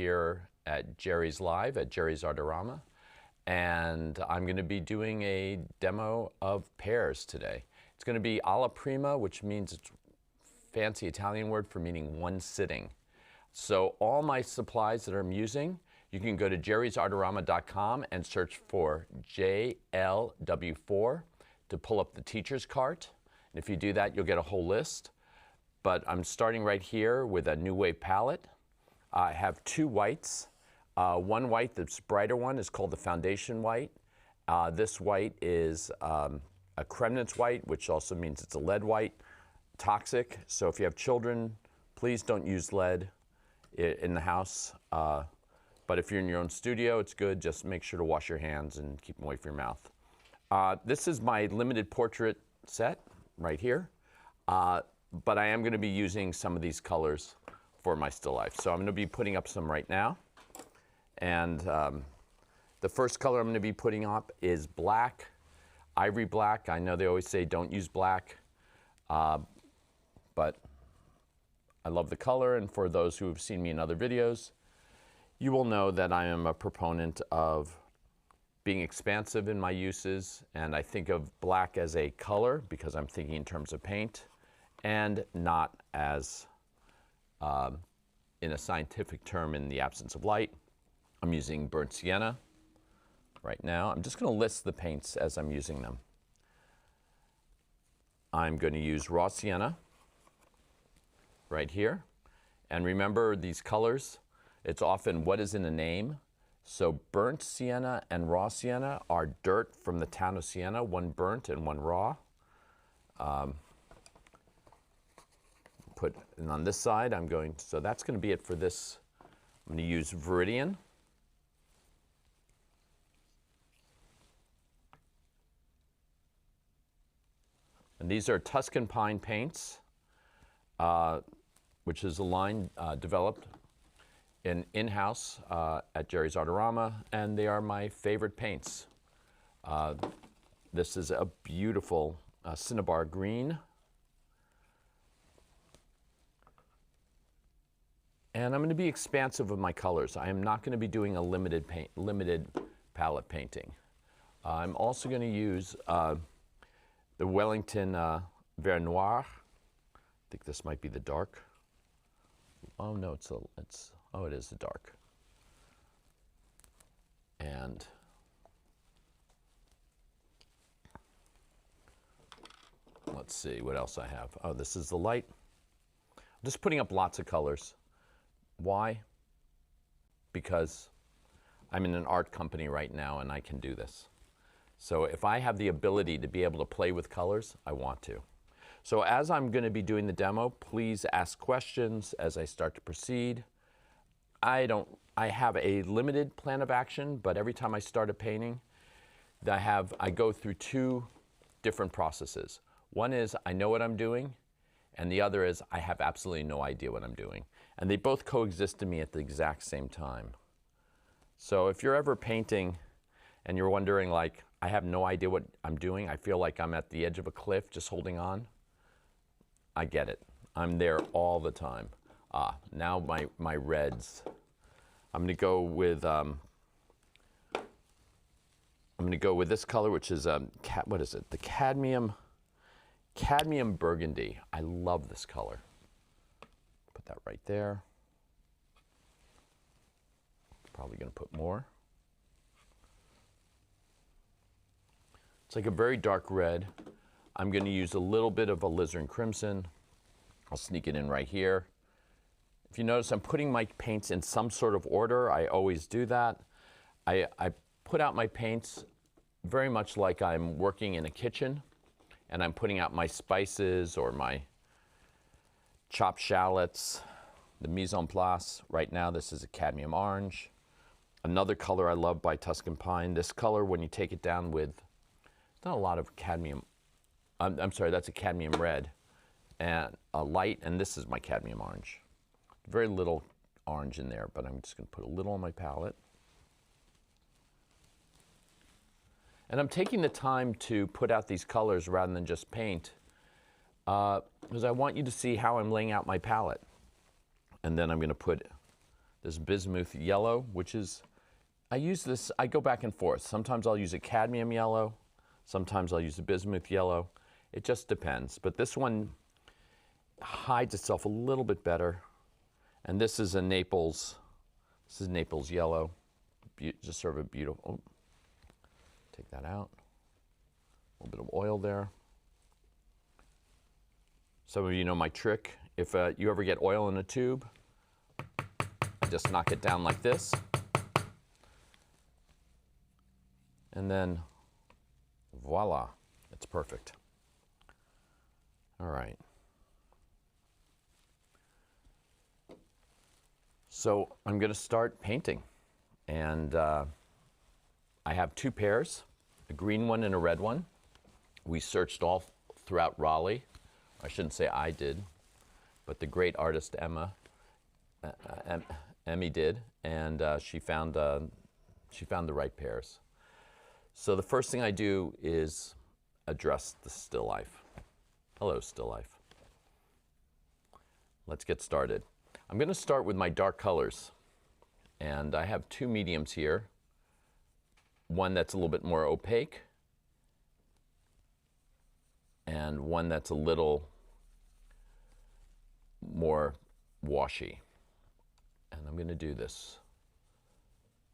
here at Jerry's Live at JerrysArtarama, and I'm going to be doing a demo of pears today. It's going to be alla prima, which means it's a fancy Italian word for meaning one sitting. So all my supplies that I'm using, you can go to JerrysArtarama.com and search for JLW4 to pull up the teacher's cart. And if you do that, you'll get a whole list. But I'm starting right here with a New Wave palette. I have two whites. One white, this brighter one, is called the foundation white. This white is a Kremnitz white, which also means it's a lead white, toxic. So if you have children, please don't use lead in the house. But if you're in your own studio, it's good. Just make sure to wash your hands and keep them away from your mouth. This is my limited portrait set right here. But I am going to be using some of these colors for my still life. So I'm going to be putting up some right now. And the first color I'm going to be putting up is black, ivory black. I know they always say don't use black, but I love the color. And for those who have seen me in other videos, you will know that I am a proponent of being expansive in my uses. And I think of black as a color because I'm thinking in terms of paint, and not as in a scientific term in the absence of light. I'm using burnt sienna right now. I'm just going to list the paints as I'm using them. I'm going to use raw sienna right here. And remember these colors, it's often what is in a name. So burnt sienna and raw sienna are dirt from the town of Siena, one burnt and one raw. And on this side, so that's going to be it for this. I'm going to use Viridian. And these are Tuscan pine paints, which is a line developed in-house at JerrysArtarama, and they are my favorite paints. This is a beautiful cinnabar green. And I'm going to be expansive with my colors. I am not going to be doing a limited palette painting. I'm also going to use the Wellington Vert Noir. I think this might be the dark. Oh no, it is the dark. And let's see what else I have. Oh, this is the light. I'm just putting up lots of colors. Why? Because I'm in an art company right now and I can do this. So if I have the ability to be able to play with colors, I want to. So as I'm going to be doing the demo, please ask questions as I start to proceed. I have a limited plan of action, but every time I start a painting, I go through two different processes. One is I know what I'm doing, and the other is I have absolutely no idea what I'm doing. And they both coexist to me at the exact same time. So if you're ever painting and you're wondering, like, I have no idea what I'm doing, I feel like I'm at the edge of a cliff just holding on, I get it. I'm there all the time. Now my reds. I'm going to go with this color, which is what is it? The cadmium burgundy. I love this color. Put that right there. Probably going to put more. It's like a very dark red. I'm going to use a little bit of alizarin crimson. I'll sneak it in right here. If you notice, I'm putting my paints in some sort of order. I always do that. I put out my paints very much like I'm working in a kitchen, and I'm putting out my spices or my chopped shallots, the mise en place. Right now, this is a cadmium orange. Another color I love by Tuscan pine. This color, when you take it down with, not a lot of cadmium. I'm sorry, that's a cadmium red and a light, and this is my cadmium orange. Very little orange in there, but I'm just going to put a little on my palette. And I'm taking the time to put out these colors rather than just paint because I want you to see how I'm laying out my palette. And then I'm going to put this bismuth yellow, which is, I use this, I go back and forth. Sometimes I'll use a cadmium yellow, sometimes I'll use a bismuth yellow. It just depends. But this one hides itself a little bit better. And this is a Naples, this is Naples yellow. Just sort of a beautiful, oh, take that out. A little bit of oil there. Some of you know my trick. If you ever get oil in a tube, just knock it down like this. And then, voila, it's perfect. All right. So I'm going to start painting. And I have two pairs, a green one and a red one. We searched all throughout Raleigh. I shouldn't say I did, but the great artist Emmy did, and she found the right pairs. So the first thing I do is address the still life. Hello, still life. Let's get started. I'm going to start with my dark colors, and I have two mediums here. One that's a little bit more opaque, and one that's a little more washy. And I'm going to do this.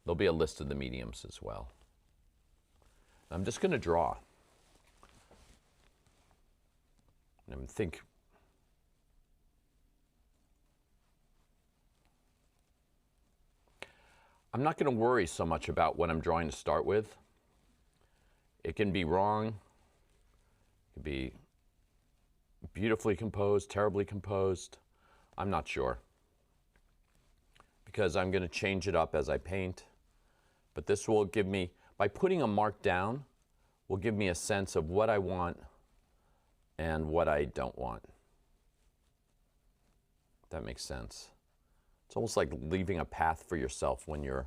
There'll be a list of the mediums as well. I'm just going to draw. And think. I'm not going to worry so much about what I'm drawing to start with. It can be wrong. It can be beautifully composed, terribly composed. I'm not sure, because I'm going to change it up as I paint. But this will give me, by putting a mark down, will give me a sense of what I want and what I don't want. If that makes sense. It's almost like leaving a path for yourself when you're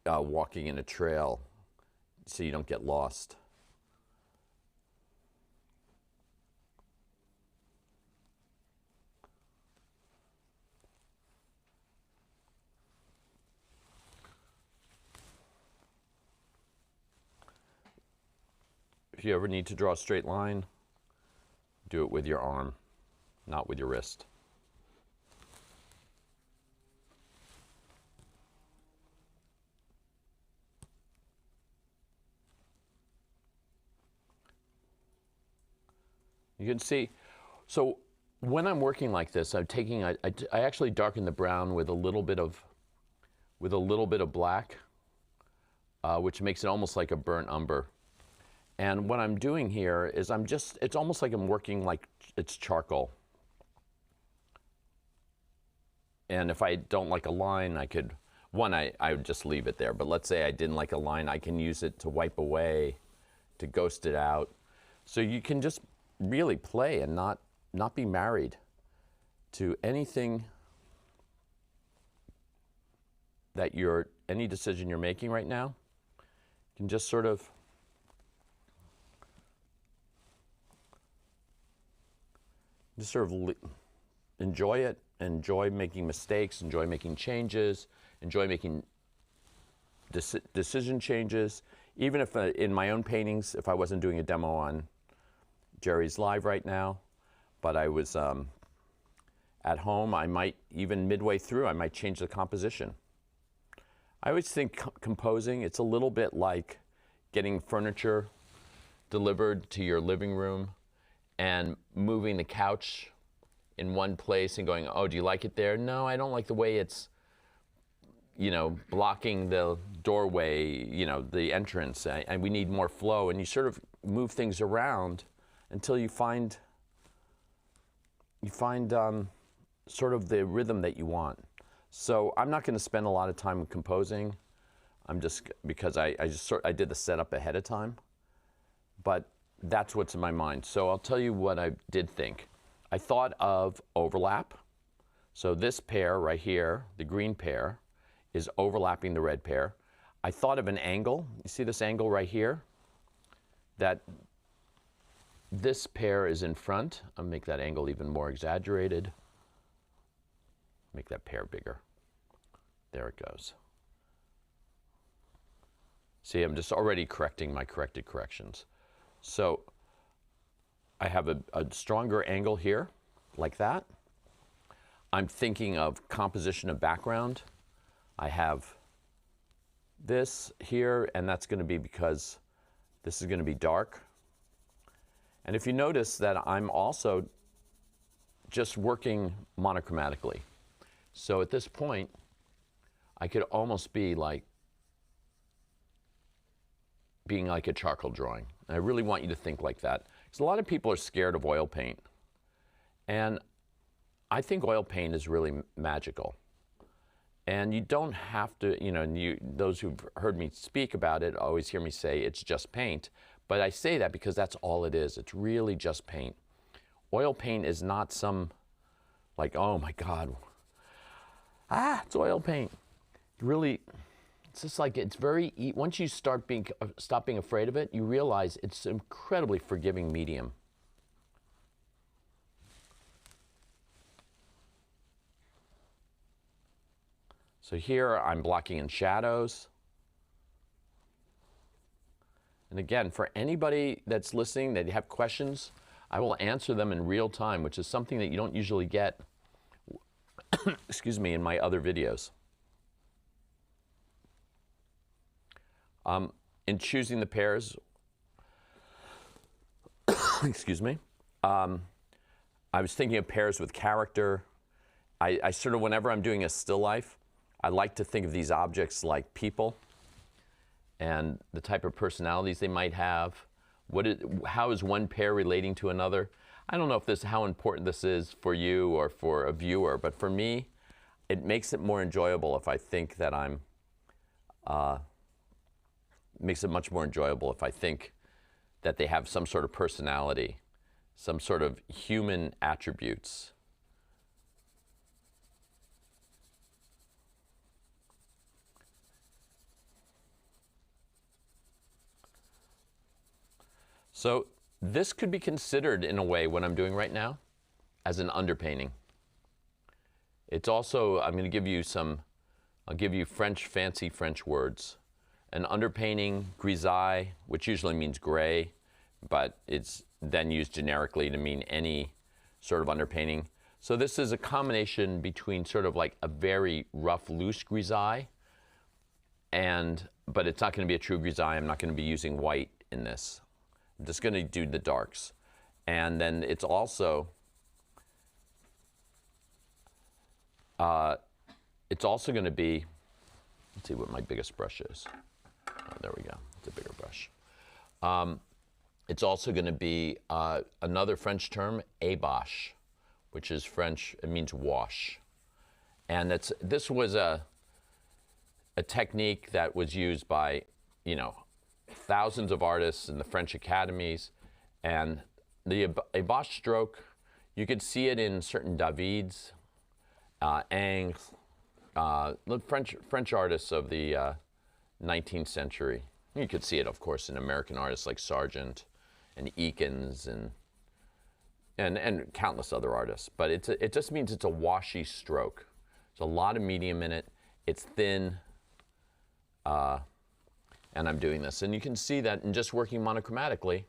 walking in a trail so you don't get lost. If you ever need to draw a straight line, do it with your arm, not with your wrist. You can see, so when I'm working like this, I'm taking, I actually darken the brown with a little bit of black, which makes it almost like a burnt umber. And what I'm doing here is it's almost like I'm working like it's charcoal. And if I don't like a line, I would just leave it there. But let's say I didn't like a line, I can use it to wipe away, to ghost it out. So you can just really play and not be married to anything that any decision you're making right now. You can just sort of enjoy it, enjoy making mistakes, enjoy making changes, enjoy making decision changes. Even if in my own paintings, if I wasn't doing a demo on Jerry's Live right now, but I was at home, I might, even midway through, I might change the composition. I always think composing, it's a little bit like getting furniture delivered to your living room and moving the couch in one place and going, oh, do you like it there? No, I don't like the way it's, blocking the doorway, the entrance, and we need more flow. And you sort of move things around until you find sort of the rhythm that you want. So I'm not going to spend a lot of time composing. Because I did the setup ahead of time, but that's what's in my mind. So I'll tell you what I did think. I thought of overlap. So this pair right here, the green pair, is overlapping the red pair. I thought of an angle. You see this angle right here? That this pair is in front. I'll make that angle even more exaggerated. Make that pear bigger. There it goes. See, I'm just already correcting my corrected corrections. So I have a stronger angle here, like that. I'm thinking of composition of background. I have this here, and that's going to be because this is going to be dark. And if you notice that I'm also just working monochromatically. So at this point, I could almost be like being like a charcoal drawing. And I really want you to think like that. Because a lot of people are scared of oil paint. And I think oil paint is really magical. And you don't have to, you know, those who've heard me speak about it always hear me say it's just paint. But I say that because that's all it is. It's really just paint. Oil paint is not some, like, oh my God, it's oil paint. Really, it's just like, it's very, once you stop being afraid of it, you realize it's an incredibly forgiving medium. So here I'm blocking in shadows. And again, for anybody that's listening that have questions, I will answer them in real time, which is something that you don't usually get, excuse me, in my other videos. In choosing the pairs, excuse me, I was thinking of pairs with character. I sort of, whenever I'm doing a still life, I like to think of these objects like people and the type of personalities they might have. How is one pair relating to another? I don't know if how important this is for you or for a viewer, but for me, it makes it more enjoyable if I think that makes it much more enjoyable if I think that they have some sort of personality, some sort of human attributes. So this could be considered, in a way, what I'm doing right now, as an underpainting. It's also, I'm going to give you I'll give you fancy French words. An underpainting, grisaille, which usually means gray, but it's then used generically to mean any sort of underpainting. So this is a combination between sort of like a very rough, loose grisaille, but it's not going to be a true grisaille. I'm not going to be using white in this. I'm just going to do the darks. And then it's also going to be, let's see what my biggest brush is. Oh, there we go, it's a bigger brush. It's also going to be another French term, ébauche, which is French, it means wash. And this was a technique that was used by, you know, thousands of artists in the French academies. And the ébauche stroke, you could see it in certain Davids, Ingres, the French artists of the 19th century. You could see it, of course, in American artists like Sargent and Eakins and countless other artists. But it just means it's a washy stroke. There's a lot of medium in it. It's thin, and I'm doing this. And you can see that in just working monochromatically,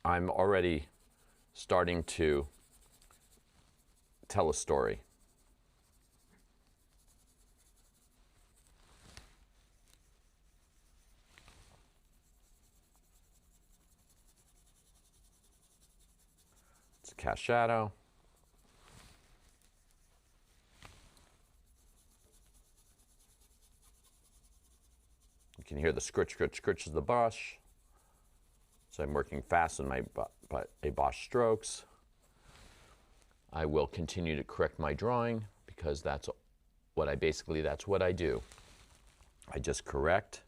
I'm already starting to tell a story. Let's cast shadow. You can hear the scritch, scritch, scritch of the brush. So I'm working fast on my ébauche strokes. I will continue to correct my drawing because that's what I do. I just correct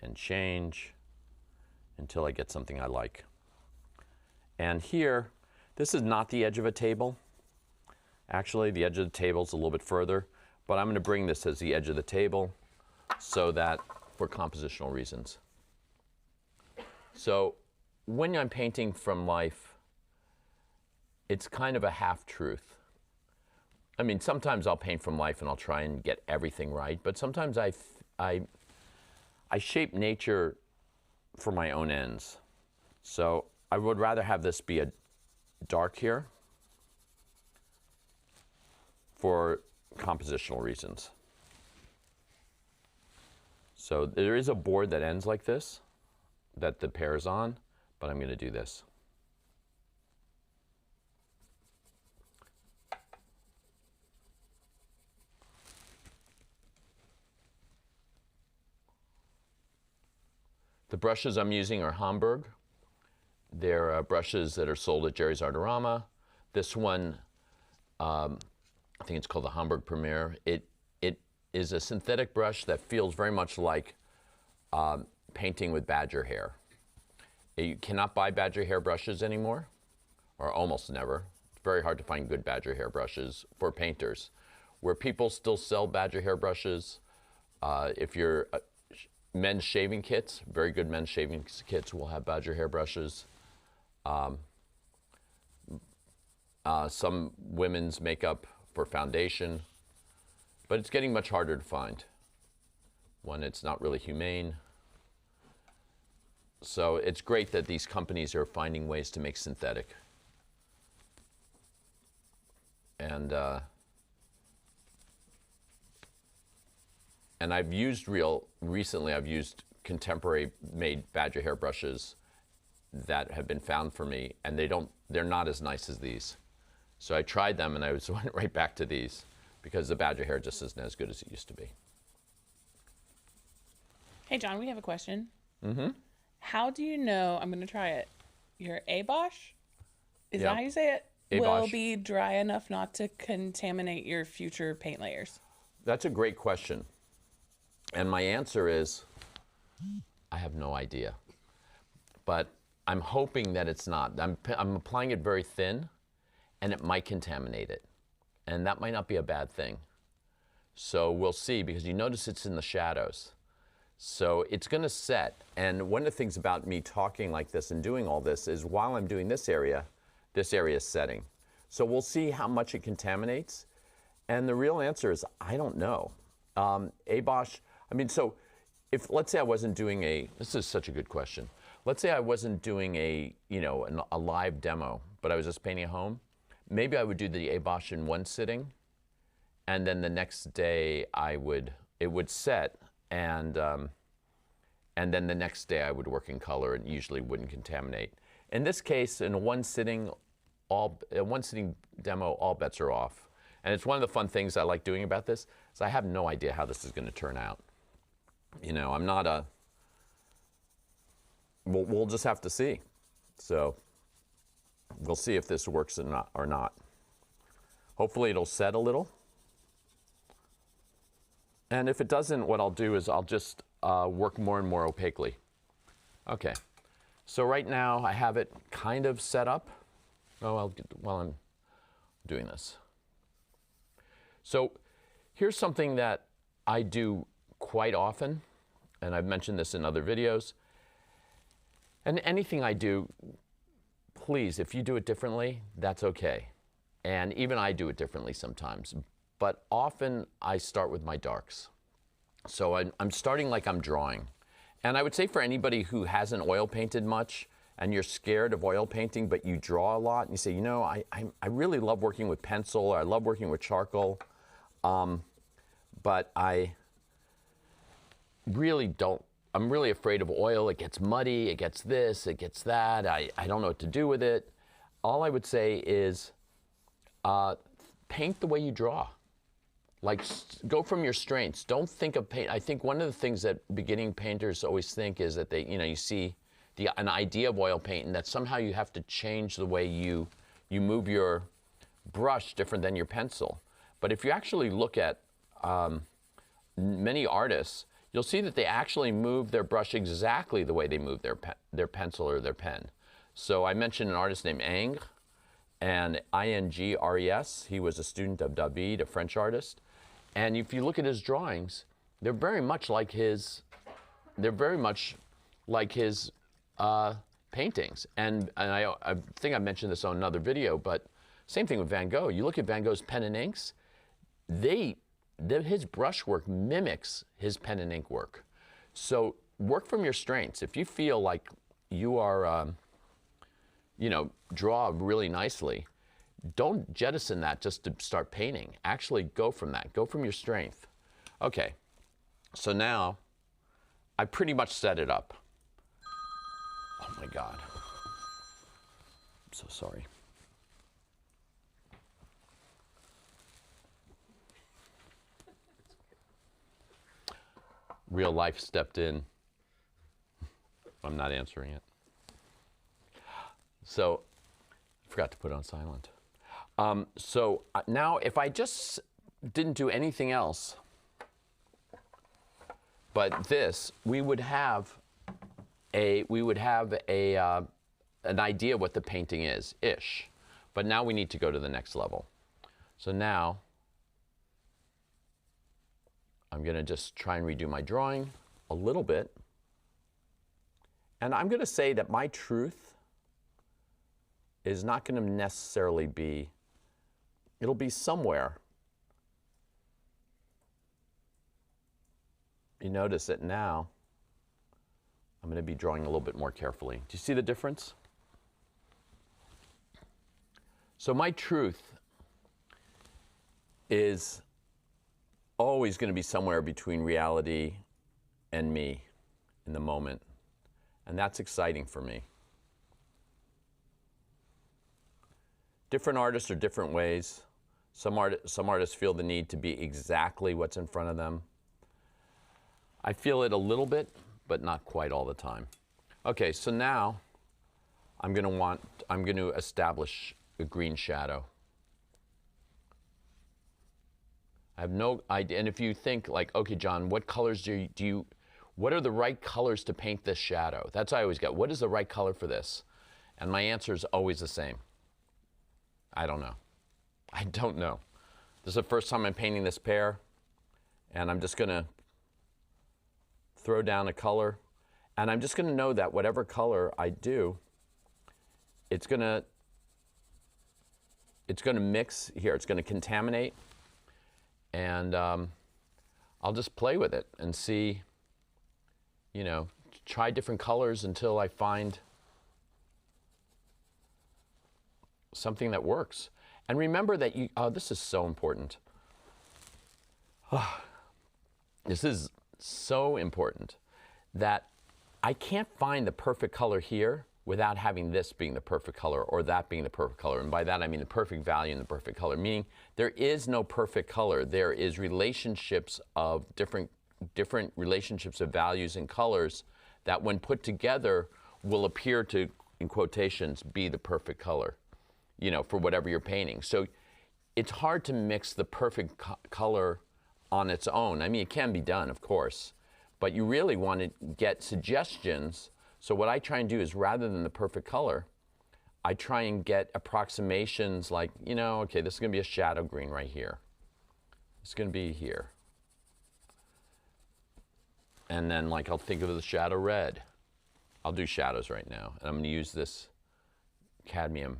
and change until I get something I like. And here, this is not the edge of a table. Actually, the edge of the table is a little bit further, but I'm going to bring this as the edge of the table so that for compositional reasons. So when I'm painting from life, it's kind of a half-truth. I mean, sometimes I'll paint from life and I'll try and get everything right, but sometimes I shape nature for my own ends. So I would rather have this be a dark here for compositional reasons. So there is a board that ends like this, that the pear is on, but I'm going to do this. The brushes I'm using are Hamburg. They're brushes that are sold at JerrysArtarama. This one, I think it's called the Hamburg Premier. It is a synthetic brush that feels very much like painting with badger hair. You cannot buy badger hair brushes anymore, or almost never. It's very hard to find good badger hair brushes for painters. Where people still sell badger hair brushes, if you're men's shaving kits, very good men's shaving kits will have badger hair brushes. Some women's makeup for foundation, but it's getting much harder to find. One, it's not really humane. So it's great that these companies are finding ways to make synthetic. And I've used recently I've used contemporary made badger hair brushes that have been found for me, and they're not as nice as these. So I tried them and I went right back to these because the badger hair just isn't as good as it used to be. Hey John, we have a question. Mm-hmm. How do you know, I'm going to try it, your A-Bosch, is that how you say it, will be dry enough not to contaminate your future paint layers? That's a great question. And my answer is, I have no idea. But I'm hoping that it's not. I'm applying it very thin, and it might contaminate it. And that might not be a bad thing. So we'll see, because you notice it's in the shadows. So it's going to set. And one of the things about me talking like this and doing all this is while I'm doing this area is setting. So we'll see how much it contaminates. And the real answer is, I don't know. A-Bosch, I mean, so if, let's say I wasn't doing this is such a good question. Let's say I wasn't doing a live demo, but I was just painting at home. Maybe I would do the A-Bosch in one sitting, and then the next day it would set, and then the next day I would work in color and usually wouldn't contaminate. In this case, in one sitting demo, all bets are off. And it's one of the fun things I like doing about this, is I have no idea how this is going to turn out. You know, I'm not we'll just have to see. So we'll see if this works or not. Hopefully it'll set a little. And if it doesn't, what I'll do is I'll just work more and more opaquely. Okay, so right now I have it kind of set up. Oh, while I'm doing this. So here's something that I do quite often, and I've mentioned this in other videos. And anything I do, please, if you do it differently, that's okay. And even I do it differently sometimes. But often I start with my darks. So I'm starting like I'm drawing. And I would say for anybody who hasn't oil painted much, and you're scared of oil painting, but you draw a lot, and you say, you know, I really love working with pencil, or I love working with charcoal, but I really don't, I'm really afraid of oil. It gets muddy, it gets this, it gets that, I don't know what to do with it. All I would say is paint the way you draw. Like, go from your strengths. Don't think of paint. I think one of the things that beginning painters always think is that they, you see an idea of oil paint, and that somehow you have to change the way you move your brush different than your pencil. But if you actually look at many artists, you'll see that they actually move their brush exactly the way they move their pencil or their pen. So I mentioned an artist named Ingres, and I-N-G-R-E-S. He was a student of David, a French artist. And if you look at his drawings, they're very much like his paintings. And I think I mentioned this on another video, but same thing with Van Gogh. You look at Van Gogh's pen and inks, his brushwork mimics his pen and ink work. So work from your strengths. If you feel like you are, draw really nicely, don't jettison that just to start painting. Actually go from that. Go from your strength. Okay, so now I pretty much set it up. Oh my God. I'm so sorry. Real life stepped in. I'm not answering it. So, I forgot to put it on silent. Now if I just didn't do anything else but this, we would have an idea what the painting is, ish. But now we need to go to the next level. So now I'm going to just try and redo my drawing a little bit. And I'm going to say that my truth is not going to necessarily be, it'll be somewhere. You notice that now I'm going to be drawing a little bit more carefully. Do you see the difference? So my truth is always going to be somewhere between reality and me in the moment. And that's exciting for me. Different artists are different ways. Some artists feel the need to be exactly what's in front of them. I feel it a little bit, but not quite all the time. Okay, so now I'm going to establish a green shadow. I have no idea. And if you think like, okay, John, what colors what are the right colors to paint this shadow? That's what I always get. What is the right color for this? And my answer is always the same. I don't know. I don't know. This is the first time I'm painting this pair, and I'm just going to throw down a color, and I'm just going to know that whatever color I do, it's going to mix here. It's going to contaminate, and I'll just play with it and see, try different colors until I find something that works. And remember that this is so important. This is so important that I can't find the perfect color here without having this being the perfect color or that being the perfect color. And by that I mean the perfect value and the perfect color, meaning there is no perfect color. There is relationships of different relationships of values and colors that when put together will appear to, in quotations, be the perfect color, for whatever you're painting. So it's hard to mix the perfect color on its own. I mean, it can be done, of course, but you really want to get suggestions. So what I try and do is, rather than the perfect color, I try and get approximations like, okay, this is going to be a shadow green right here. It's going to be here. And then I'll think of the shadow red. I'll do shadows right now. And I'm going to use this cadmium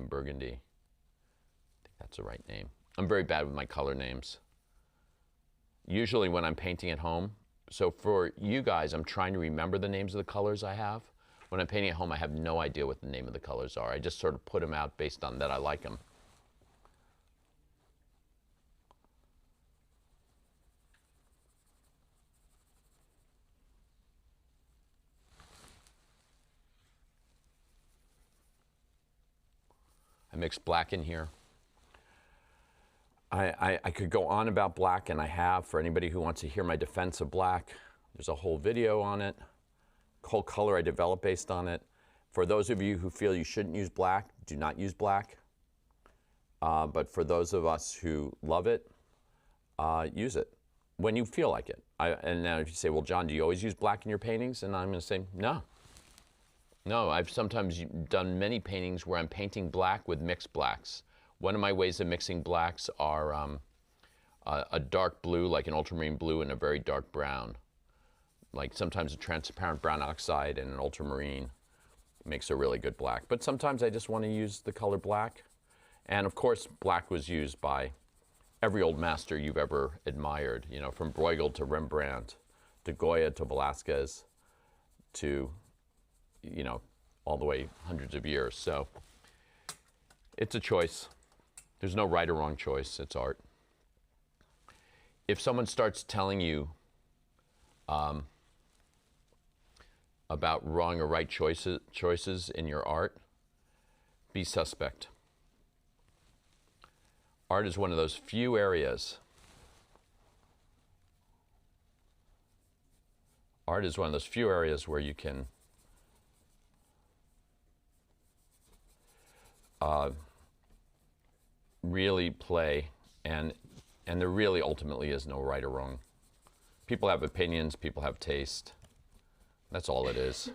burgundy. I think that's the right name. I'm very bad with my color names. Usually when I'm painting at home, so for you guys, I'm trying to remember the names of the colors I have. When I'm painting at home, I have no idea what the name of the colors are. I just sort of put them out based on that I like them. I mix black in here. I could go on about black, and I have. For anybody who wants to hear my defense of black, there's a whole video on it, whole color I developed based on it. For those of you who feel you shouldn't use black, do not use black. But for those of us who love it, use it when you feel like it. And now if you say, well, John, do you always use black in your paintings? And I'm going to say, no. No, I've sometimes done many paintings where I'm painting black with mixed blacks. One of my ways of mixing blacks are a dark blue, like an ultramarine blue, and a very dark brown. like sometimes a transparent brown oxide and an ultramarine makes a really good black. But sometimes I just want to use the color black. And of course, black was used by every old master you've ever admired, you know, from Bruegel to Rembrandt, to Goya to Velázquez, to, you know, all the way hundreds of years. So it's a choice. There's no right or wrong choice. It's art. If someone starts telling you about wrong or right choices in your art, be suspect. Art is one of those few areas. Art is one of those few areas where you can really play, and there really ultimately is no right or wrong. People have opinions, people have taste. That's all it is.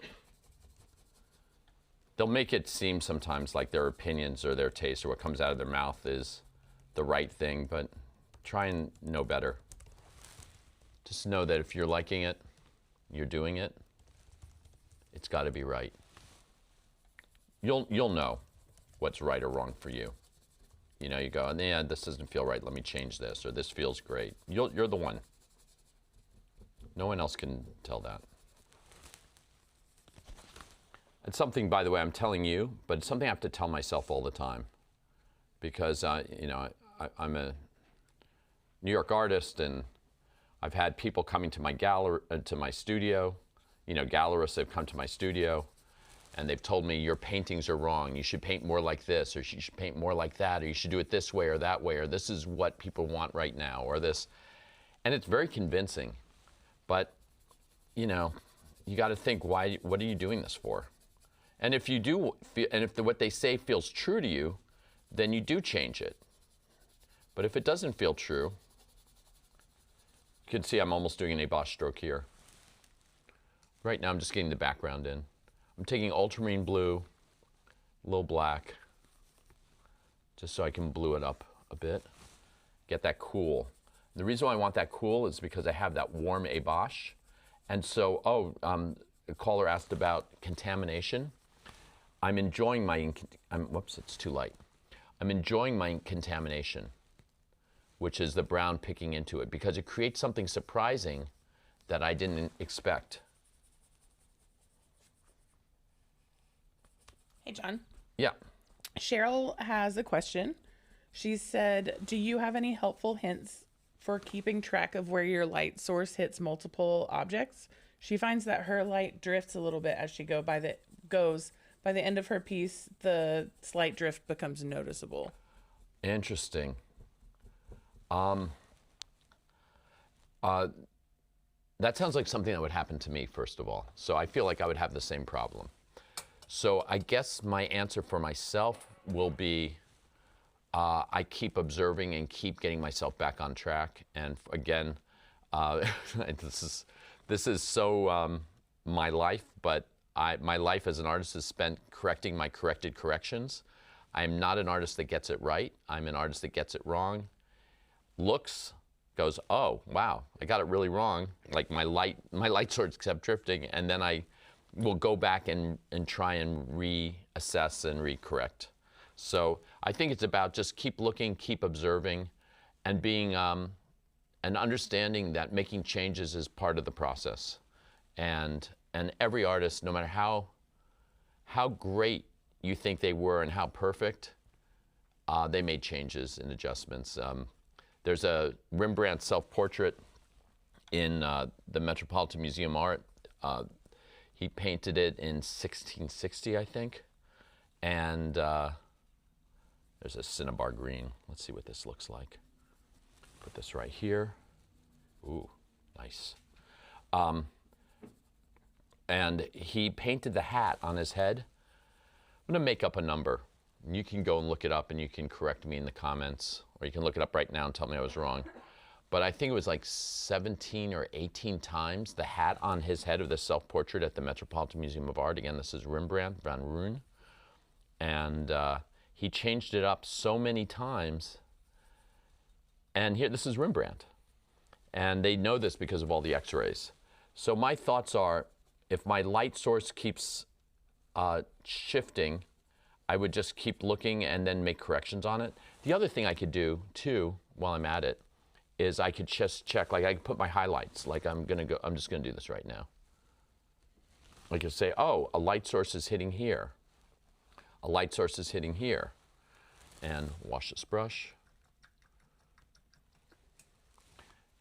They'll make it seem sometimes like their opinions or their taste or what comes out of their mouth is the right thing, but try and know better. Just know that if you're liking it, you're doing it, it's got to be right. You'll know what's right or wrong for you. You know, you go, yeah, this doesn't feel right, let me change this, or this feels great. You're the one. No one else can tell that. It's something, by the way, I'm telling you, but it's something I have to tell myself all the time. Because, you know, I'm a New York artist, and I've had people coming to my gallery, to my studio, you know, gallerists have come to my studio, and they've told me, your paintings are wrong. You should paint more like this, or you should paint more like that, or you should do it this way or that way, or this is what people want right now, or this. And it's very convincing. But, you know, you got to think, what are you doing this for? And if you do, and if what they say feels true to you, then you do change it. But if it doesn't feel true, you can see I'm almost doing an embossed stroke here. Right now I'm just getting the background in. I'm taking ultramarine blue, a little black, just so I can blue it up a bit. Get that cool. And the reason why I want that cool is because I have that warm embossed. And so, a caller asked about contamination. I'm enjoying my, whoops, it's too light. I'm enjoying my contamination, which is the brown picking into it, because it creates something surprising that I didn't expect. Hey, John. Yeah. Cheryl has a question. She said, do you have any helpful hints for keeping track of where your light source hits multiple objects? She finds that her light drifts a little bit as she goes. By the end of her piece, the slight drift becomes noticeable. Interesting. That sounds like something that would happen to me, first of all. So I feel like I would have the same problem. So I guess my answer for myself will be, I keep observing and keep getting myself back on track. And again, this is so my life, but my life as an artist is spent correcting my corrected corrections. I'm not an artist that gets it right. I'm an artist that gets it wrong. Looks, goes, oh, wow, I got it really wrong. Like my light source kept drifting, and then I will go back and try and reassess and recorrect. So I think it's about just keep looking, keep observing, and being, and understanding that making changes is part of the process. And every artist, no matter how great you think they were and how perfect, they made changes and adjustments. There's a Rembrandt self-portrait in the Metropolitan Museum of Art. He painted it in 1660, I think. And there's a cinnabar green. Let's see what this looks like. Put this right here. Ooh, nice. And he painted the hat on his head. I'm gonna make up a number. You can go and look it up and you can correct me in the comments, or you can look it up right now and tell me I was wrong. But I think it was like 17 or 18 times the hat on his head of the self-portrait at the Metropolitan Museum of Art. Again, this is Rembrandt, Van Rijn. And he changed it up so many times. And here, this is Rembrandt. And they know this because of all the x-rays. So my thoughts are, if my light source keeps shifting, I would just keep looking and then make corrections on it. The other thing I could do too, while I'm at it, is I could just check, like I could put my highlights, like I'm just gonna do this right now. I could say, oh, a light source is hitting here. A light source is hitting here. And wash this brush.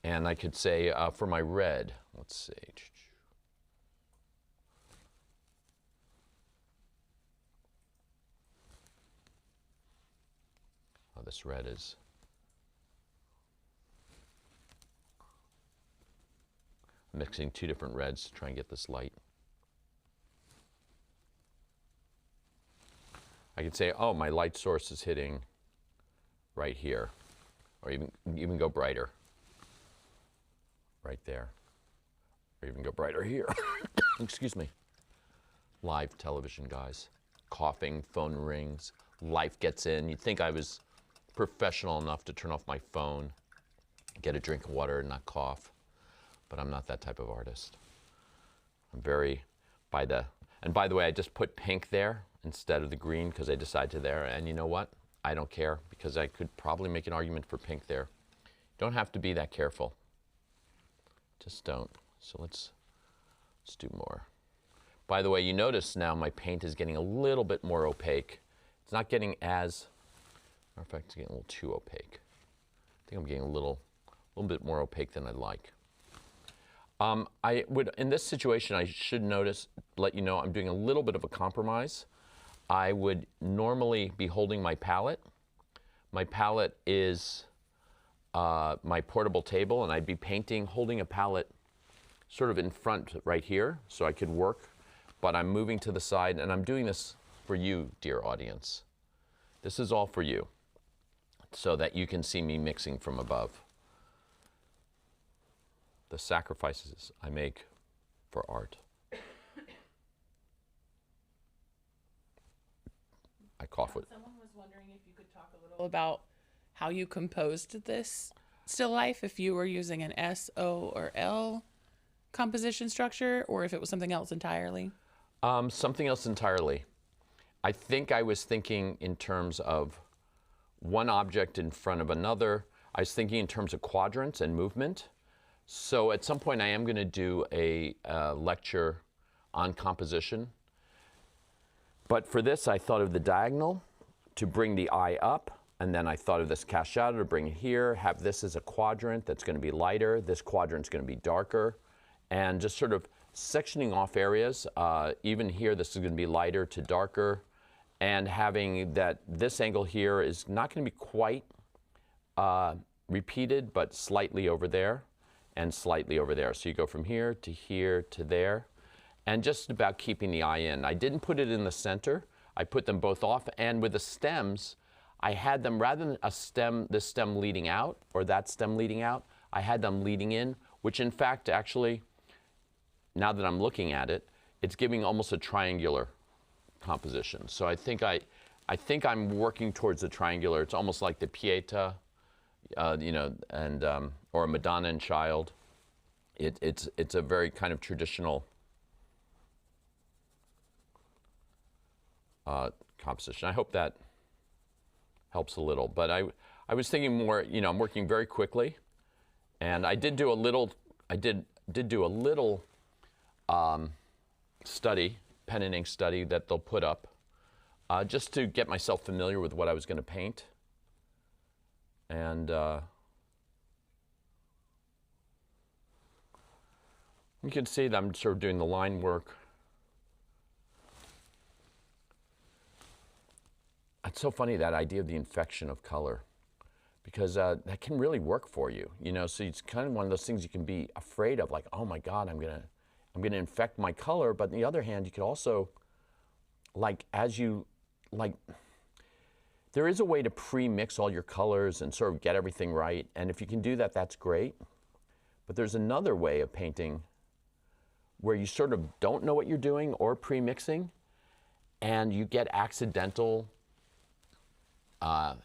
And I could say, for my red, let's see. Oh, this red is, mixing two different reds to try and get this light. I could say, oh, my light source is hitting right here, or even go brighter, right there, or even go brighter here. Excuse me. Live television, guys. Coughing, phone rings, life gets in. You'd think I was professional enough to turn off my phone, get a drink of water and not cough, but I'm not that type of artist. I'm very, and by the way, I just put pink there instead of the green because I decided to there, and you know what? I don't care, because I could probably make an argument for pink there. Don't have to be that careful. Just don't. So let's do more. By the way, you notice now my paint is getting a little bit more opaque. It's not getting as, matter of fact, it's getting a little too opaque. I think I'm getting a little bit more opaque than I'd like. I would, in this situation, I should let you know I'm doing a little bit of a compromise. I would normally be holding my palette. My palette is my portable table, and I'd be painting, holding a palette sort of in front right here, so I could work, but I'm moving to the side, and I'm doing this for you, dear audience. This is all for you, so that you can see me mixing from above. The sacrifices I make for art. I cough with. Someone was wondering if you could talk a little about how you composed this still life, if you were using an S, O, or L composition structure, or if it was something else entirely. Something else entirely. I think I was thinking in terms of one object in front of another. I was thinking in terms of quadrants and movement. So at some point I am going to do a lecture on composition. But for this, I thought of the diagonal to bring the eye up, and then I thought of this cast shadow to bring it here, have this as a quadrant that's going to be lighter, this quadrant's going to be darker, and just sort of sectioning off areas. Even here, this is going to be lighter to darker, and having that this angle here is not going to be quite repeated, but slightly over there and slightly over there. So you go from here to there, and just about keeping the eye in. I didn't put it in the center. I put them both off, and with the stems, I had them, rather than this stem leading out or that stem leading out, I had them leading in, which in fact, actually, now that I'm looking at it, it's giving almost a triangular composition. So I think I'm working towards the triangular. It's almost like the Pieta, you know, and or a Madonna and Child. It's a very kind of traditional composition. I hope that helps a little. But I was thinking more, you know, I'm working very quickly, and I did do a little, study, pen and ink study that they'll put up, just to get myself familiar with what I was going to paint. And you can see that I'm sort of doing the line work. It's so funny, that idea of the infection of color, because that can really work for you, you know. So it's kind of one of those things you can be afraid of, like, oh my God, I'm gonna infect my color. But on the other hand, you could also, like, there is a way to pre-mix all your colors and sort of get everything right. And if you can do that, that's great. But there's another way of painting where you sort of don't know what you're doing or pre-mixing, and you get accidental, as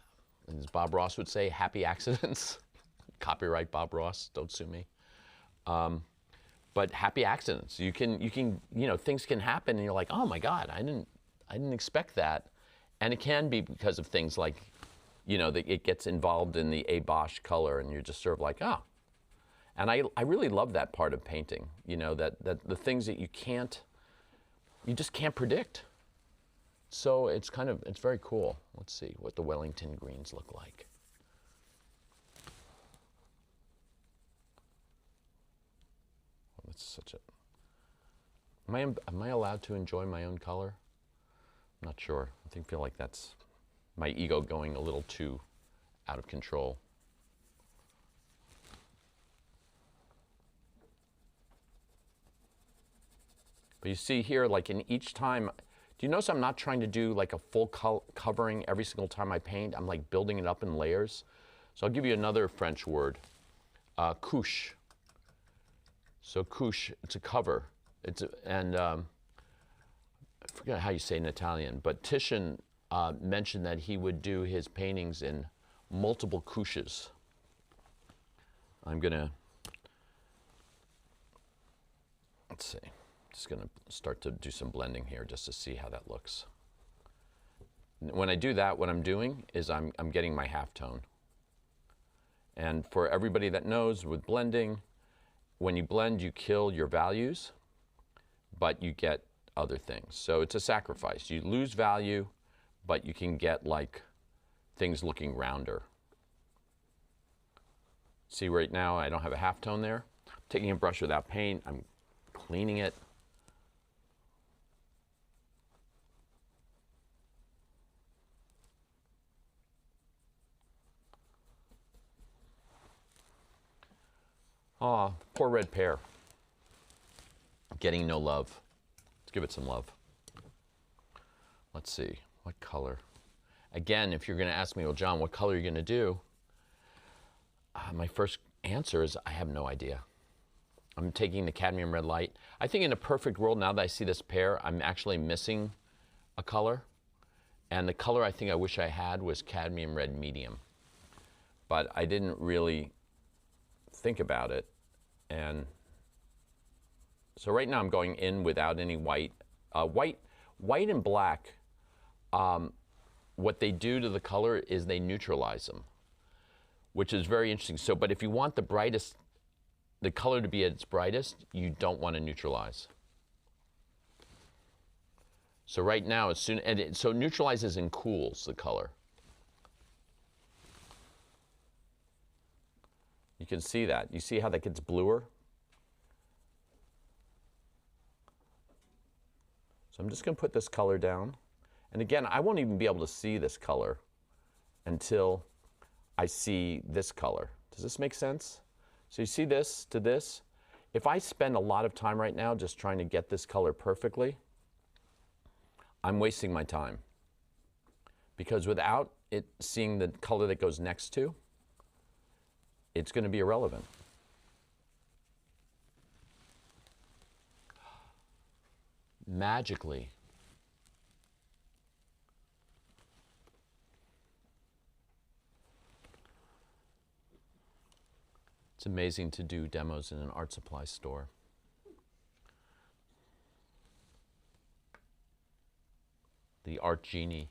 Bob Ross would say, happy accidents. Copyright Bob Ross, don't sue me. but happy accidents. You can, you know, things can happen and you're like, oh my God, I didn't expect that. And it can be because of things like, you know, that it gets involved in the airbrush color and you're just sort of like, oh. And I really love that part of painting, you know, that the things that you just can't predict. So it's very cool. Let's see what the Wellington greens look like. That's such a, am I allowed to enjoy my own color? I'm not sure. I feel like that's my ego going a little too out of control. But you see here, like in each time, do you notice I'm not trying to do like a full covering every single time I paint? I'm like building it up in layers. So I'll give you another French word, couche. So couche, it's a cover. I forget how you say it in Italian, but Titian mentioned that he would do his paintings in multiple couches. I'm gonna, let's see. Just gonna start to do some blending here just to see how that looks. When I do that, what I'm doing is I'm getting my halftone. And for everybody that knows with blending, when you blend, you kill your values, but you get other things. So it's a sacrifice. You lose value, but you can get like things looking rounder. See right now, I don't have a halftone there. I'm taking a brush without paint, I'm cleaning it. Aw, poor red pear. Getting no love. Let's give it some love. Let's see, what color? Again, if you're gonna ask me, well, John, what color are you gonna do? My first answer is I have no idea. I'm taking the cadmium red light. I think in a perfect world, now that I see this pear, I'm actually missing a color. And the color I think I wish I had was cadmium red medium. But I didn't really think about it. And so right now I'm going in without any white. White and black, what they do to the color is they neutralize them, which is very interesting. So, but if you want the color to be at its brightest, you don't want to neutralize. So right now, so neutralizes and cools the color. You can see that. You see how that gets bluer? So I'm just going to put this color down. And again, I won't even be able to see this color until I see this color. Does this make sense? So you see this to this? If I spend a lot of time right now just trying to get this color perfectly, I'm wasting my time. Because without it seeing the color that goes next to, it's going to be irrelevant. Magically. It's amazing to do demos in an art supply store. The art genie.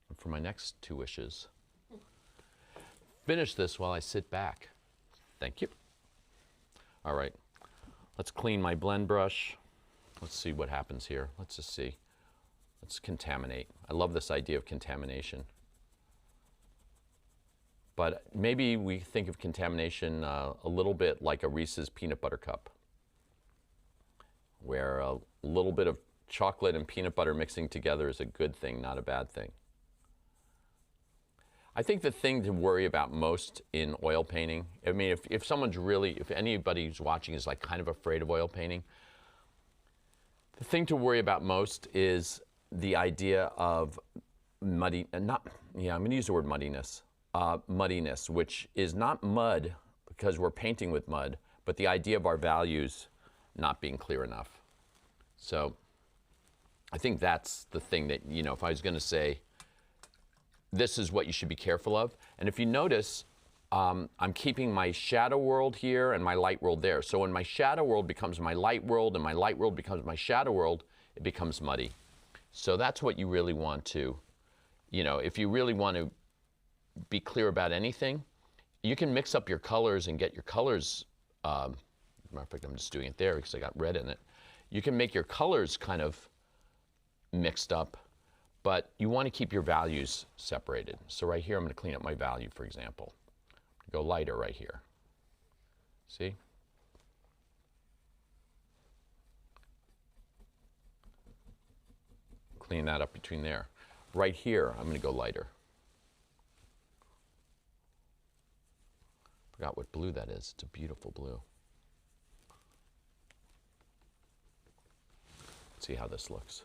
And for my next 2 wishes, finish this while I sit back. Thank you. All right, let's clean my blend brush. Let's see what happens here. Let's just see. Let's contaminate. I love this idea of contamination. But maybe we think of contamination a little bit like a Reese's peanut butter cup, where a little bit of chocolate and peanut butter mixing together is a good thing, not a bad thing. I think the thing to worry about most in oil painting, I mean, if anybody who's watching is like kind of afraid of oil painting, the thing to worry about most is the idea of I'm going to use the word muddiness. Muddiness, which is not mud because we're painting with mud, but the idea of our values not being clear enough. So I think that's the thing that, if I was going to say, this is what you should be careful of. And if you notice, I'm keeping my shadow world here and my light world there. So when my shadow world becomes my light world and my light world becomes my shadow world, it becomes muddy. So that's what you really want to, you know, if you really want to be clear about anything, you can mix up your colors and get your colors, matter of fact, I'm just doing it there because I got red in it. You can make your colors kind of mixed up, but you want to keep your values separated. So right here, I'm going to clean up my value, for example. Go lighter right here. See? Clean that up between there. Right here, I'm going to go lighter. Forgot what blue that is. It's a beautiful blue. Let's see how this looks.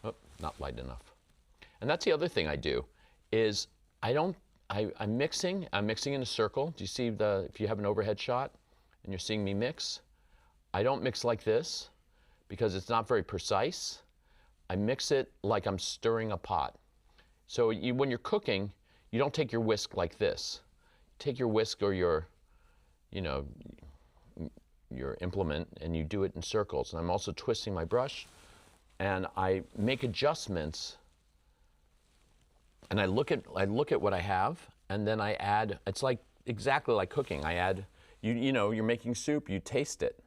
Oh, not light enough. And that's the other thing I do, is I'm mixing in a circle. Do you see if you have an overhead shot and you're seeing me mix? I don't mix like this because it's not very precise. I mix it like I'm stirring a pot. So when you're cooking, you don't take your whisk like this. Take your whisk or your implement and you do it in circles. And I'm also twisting my brush and I make adjustments and I look at what I have and then I add. It's like exactly like cooking. I add, you know, you're making soup, you taste it.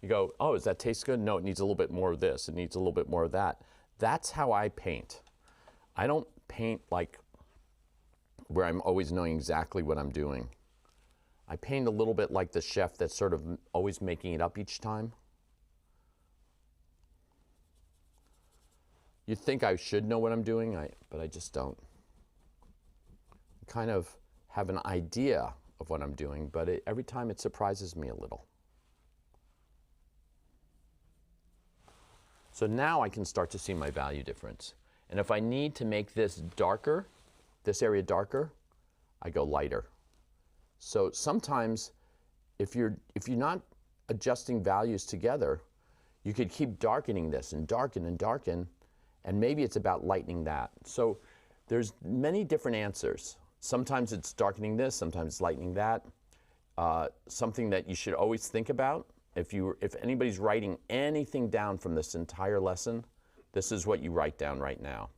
You go, oh, does that taste good? No, it needs a little bit more of this. It needs a little bit more of that. That's how I paint. I don't paint like where I'm always knowing exactly what I'm doing. I paint a little bit like the chef that's sort of always making it up each time. You'd think I should know what I'm doing, but I just don't. I kind of have an idea of what I'm doing, but every time it surprises me a little. So now I can start to see my value difference. And if I need to make this darker, this area darker, I go lighter. So sometimes if you're not adjusting values together, you could keep darkening this and darken and darken, and maybe it's about lightening that. So there's many different answers. Sometimes it's darkening this, sometimes it's lightening that. Something that you should always think about, if anybody's writing anything down from this entire lesson, this is what you write down right now.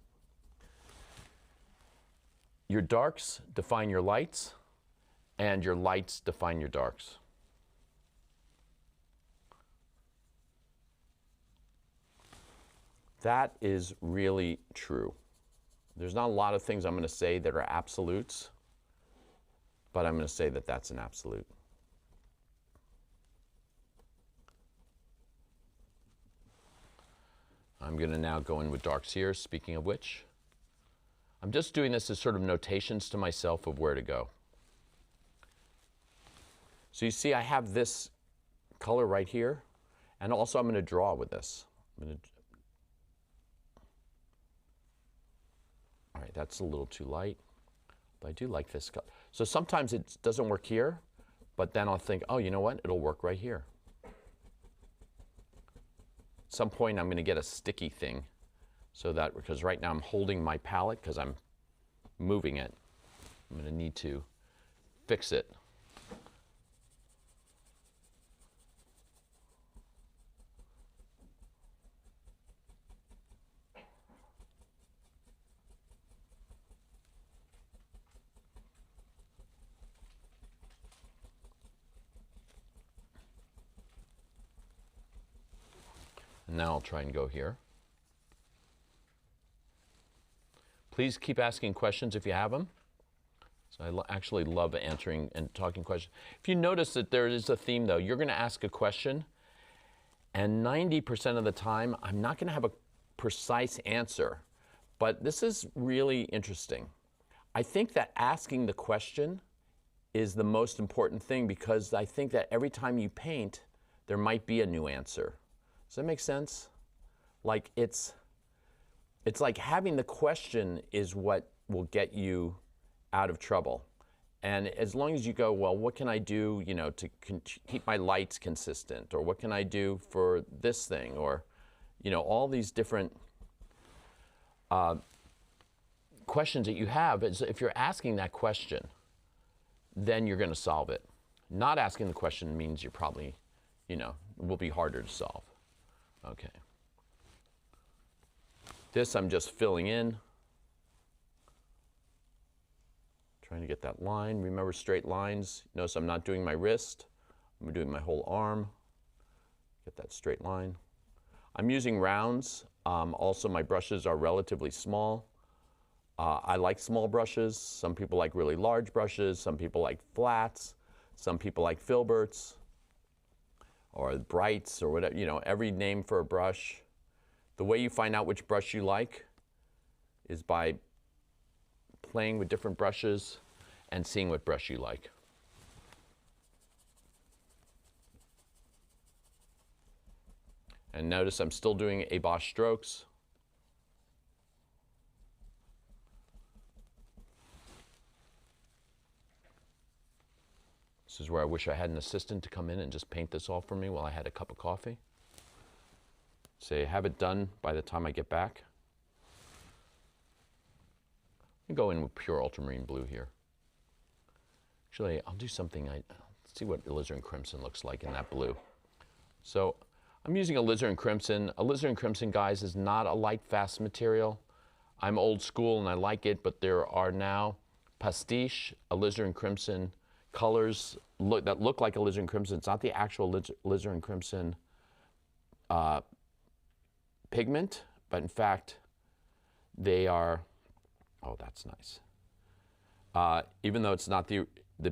Your darks define your lights, and your lights define your darks. That is really true. There's not a lot of things I'm going to say that are absolutes, but I'm going to say that that's an absolute. I'm going to now go in with darks here, speaking of which. I'm just doing this as sort of notations to myself of where to go. So you see I have this color right here, and also I'm going to draw with this. All right, that's a little too light, but I do like this color. So sometimes it doesn't work here, but then I'll think, oh, you know what? It'll work right here. At some point I'm going to get a sticky thing, so that, because right now I'm holding my palette because I'm moving it. I'm going to need to fix it. And now I'll try and go here. Please keep asking questions if you have them. So I actually love answering and talking questions. If you notice that there is a theme though, you're going to ask a question and 90% of the time I'm not going to have a precise answer, but this is really interesting. I think that asking the question is the most important thing, because I think that every time you paint there might be a new answer. Does that make sense? Like it's like having the question is what will get you out of trouble. And as long as you go, well, what can I do, you know, to keep my lights consistent, or what can I do for this thing, or, you know, all these different questions that you have, is if you're asking that question, then you're going to solve it. Not asking the question means you're probably, it will be harder to solve. Okay. This I'm just filling in. Trying to get that line. Remember straight lines. Notice I'm not doing my wrist. I'm doing my whole arm. Get that straight line. I'm using rounds. Also, my brushes are relatively small. I like small brushes. Some people like really large brushes. Some people like flats. Some people like filberts or brights or whatever, every name for a brush. The way you find out which brush you like is by playing with different brushes and seeing what brush you like. And notice I'm still doing embossed strokes. This is where I wish I had an assistant to come in and just paint this all for me while I had a cup of coffee. Say, have it done by the time I get back. Let me go in with pure ultramarine blue here. Actually, I'll do something, let's see what alizarin crimson looks like in that blue. So I'm using alizarin crimson. Alizarin crimson, guys, is not a light, fast material. I'm old school and I like it, but there are now pastiche alizarin crimson colors that look like alizarin crimson. It's not the actual alizarin crimson pigment, but in fact, they are, oh, that's nice. Even though it's not the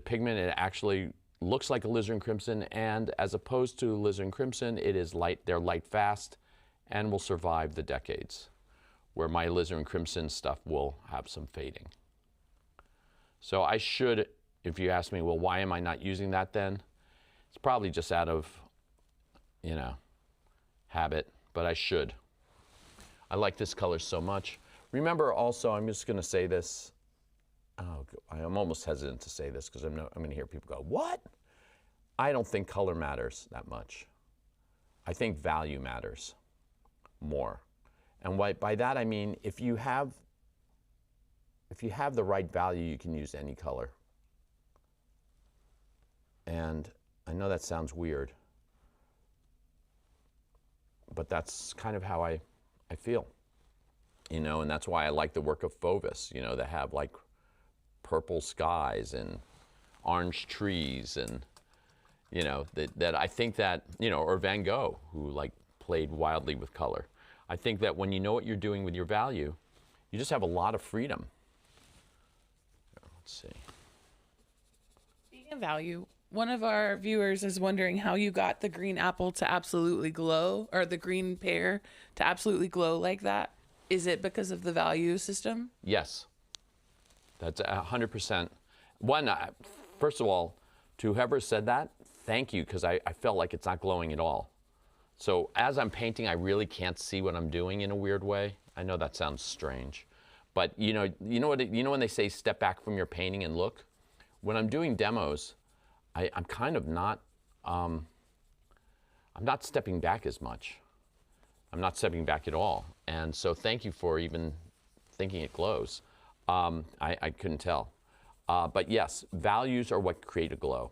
pigment, it actually looks like alizarin crimson, and as opposed to alizarin crimson, it is light, they're light fast, and will survive the decades, where my alizarin crimson stuff will have some fading. So I should, if you ask me, well, why am I not using that then? It's probably just out of, habit, but I should. I like this color so much. Remember also, I'm just going to say this. Oh, I'm almost hesitant to say this because I'm going to hear people go, what? I don't think color matters that much. I think value matters more. And by that I mean, if you have the right value, you can use any color. And I know that sounds weird, but that's kind of how I feel, and that's why I like the work of Fauvis, that have like purple skies and orange trees and, that I think that, or Van Gogh, who like played wildly with color. I think that when you know what you're doing with your value, you just have a lot of freedom. Let's see. Speaking of value, one of our viewers is wondering how you got the green apple to absolutely glow, or the green pear to absolutely glow like that. Is it because of the value system? Yes, that's 100%. One, first of all, to whoever said that, thank you, because I felt like it's not glowing at all. So as I'm painting, I really can't see what I'm doing in a weird way. I know that sounds strange, but you know when they say step back from your painting and look? When I'm doing demos, I'm kind of not, I'm not stepping back as much. I'm not stepping back at all. And so thank you for even thinking it glows. I couldn't tell. But yes, values are what create a glow.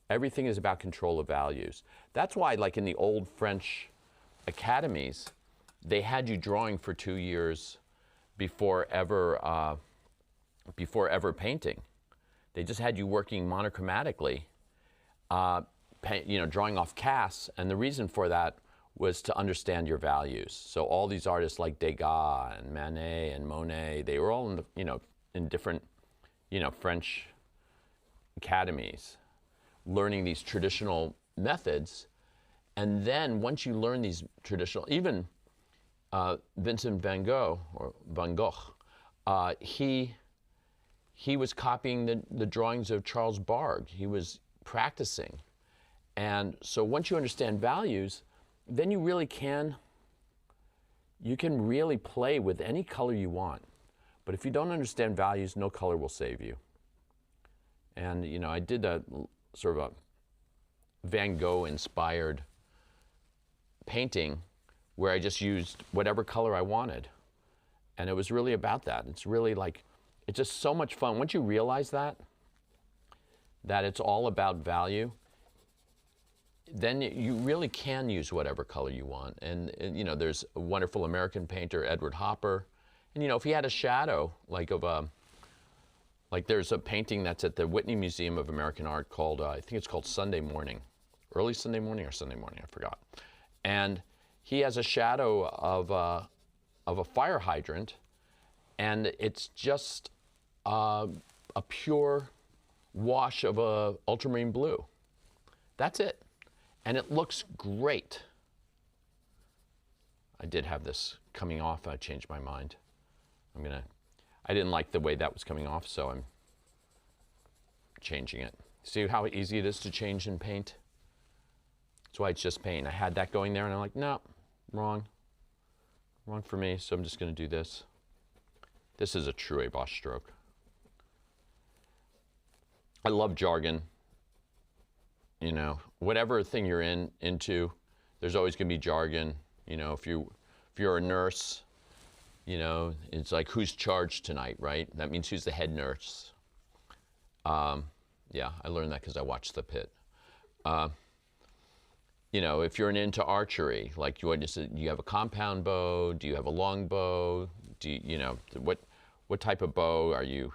Everything is about control of values. That's why, like in the old French academies, they had you drawing for 2 years before ever painting. They just had you working monochromatically, drawing off casts, and the reason for that was to understand your values. So all these artists like Degas and Manet and Monet, they were all in different, French academies, learning these traditional methods, and then once you learn these traditional, even Vincent van Gogh, he was copying the drawings of Charles Bargue. He was practicing. And so once you understand values, then you can really play with any color you want. But if you don't understand values, no color will save you. And I did a sort of a Van Gogh inspired painting where I just used whatever color I wanted. And it was really about that. It's really like, it's just so much fun. Once you realize that it's all about value, then you really can use whatever color you want. And you know, there's a wonderful American painter, Edward Hopper. And you know, if he had a shadow, like there's a painting that's at the Whitney Museum of American Art called, I think it's called Sunday Morning. Early Sunday Morning or Sunday Morning, I forgot. And he has a shadow of a fire hydrant, and it's just a pure wash of a ultramarine blue. That's it. And it looks great. I did have this coming off. I changed my mind. I didn't like the way that was coming off, so I'm changing it. See how easy it is to change in paint? That's why it's just paint. I had that going there, and I'm like, no, wrong. Wrong for me, so I'm just going to do this. This is a true airbrush stroke. I love jargon. You know, whatever thing you're into, there's always going to be jargon. You know, if you're a nurse, you know, it's like, who's charged tonight, right? That means who's the head nurse. Yeah, I learned that because I watched The Pit. You know, if you're into archery, like you have a compound bow, do you have a long bow? You know, what type of bow are you?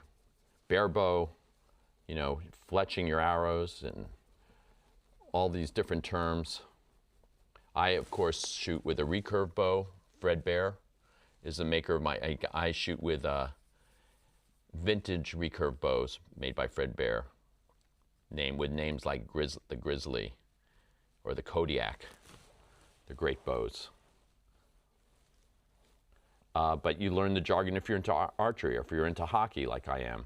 Bare bow, you know, fletching your arrows and all these different terms. I, of course, shoot with a recurve bow. Fred Bear is the maker of my, I shoot with vintage recurve bows made by Fred Bear, with names like the Grisaille or the Kodiak. They're great bows. But you learn the jargon if you're into archery, or if you're into hockey like I am.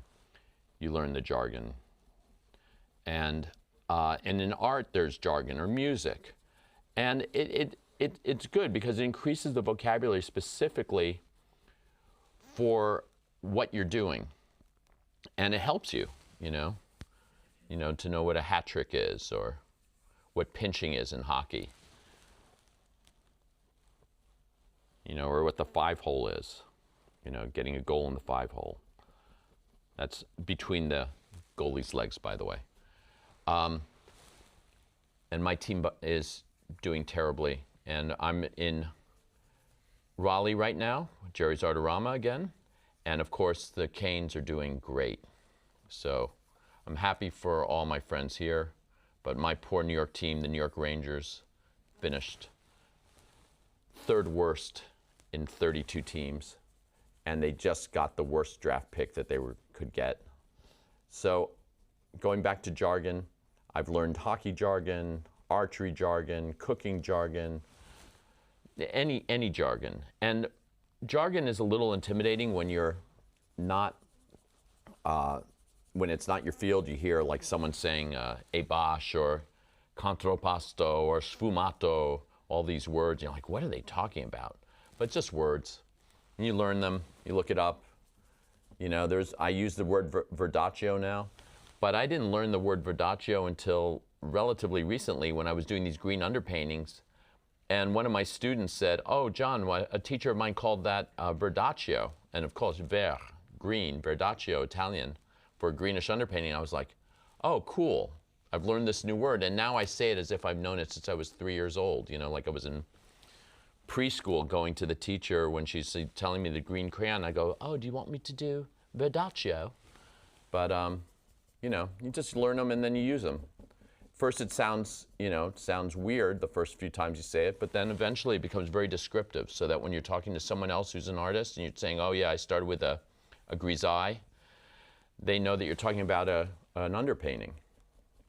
You learn the jargon. And in art, there's jargon, or music. And it's good because it increases the vocabulary specifically for what you're doing. And it helps you, you know, to know what a hat trick is, or what pinching is in hockey. You know, or what the 5-hole is, you know, getting a goal in the 5-hole. That's between the goalie's legs, by the way. And my team is doing terribly. And I'm in Raleigh right now, JerrysArtarama again. And of course, the Canes are doing great. So I'm happy for all my friends here. But my poor New York team, the New York Rangers, finished third worst in 32 teams. And they just got the worst draft pick that they could get. So going back to jargon, I've learned hockey jargon, archery jargon, cooking jargon, any jargon. And jargon is a little intimidating when you're not, when it's not your field. You hear like someone saying airbrush or contrappasto or sfumato, all these words. You're like, what are they talking about? But it's just words. And you learn them, you look it up. You know, I use the word verdaccio now, but I didn't learn the word verdaccio until relatively recently when I was doing these green underpaintings. And one of my students said, oh, John, a teacher of mine called that verdaccio. And of course, vert, green, verdaccio, Italian, for greenish underpainting. I was like, oh, cool. I've learned this new word. And now I say it as if I've known it since I was 3 years old. You know, like I was in preschool going to the teacher when she's telling me the green crayon. I go, oh, do you want me to do verdaccio? But, you know, you just learn them and then you use them. First it sounds, you know, sounds weird the first few times you say it, but then eventually it becomes very descriptive, so that when you're talking to someone else who's an artist and you're saying, oh yeah, I started with a Grisaille, they know that you're talking about an underpainting,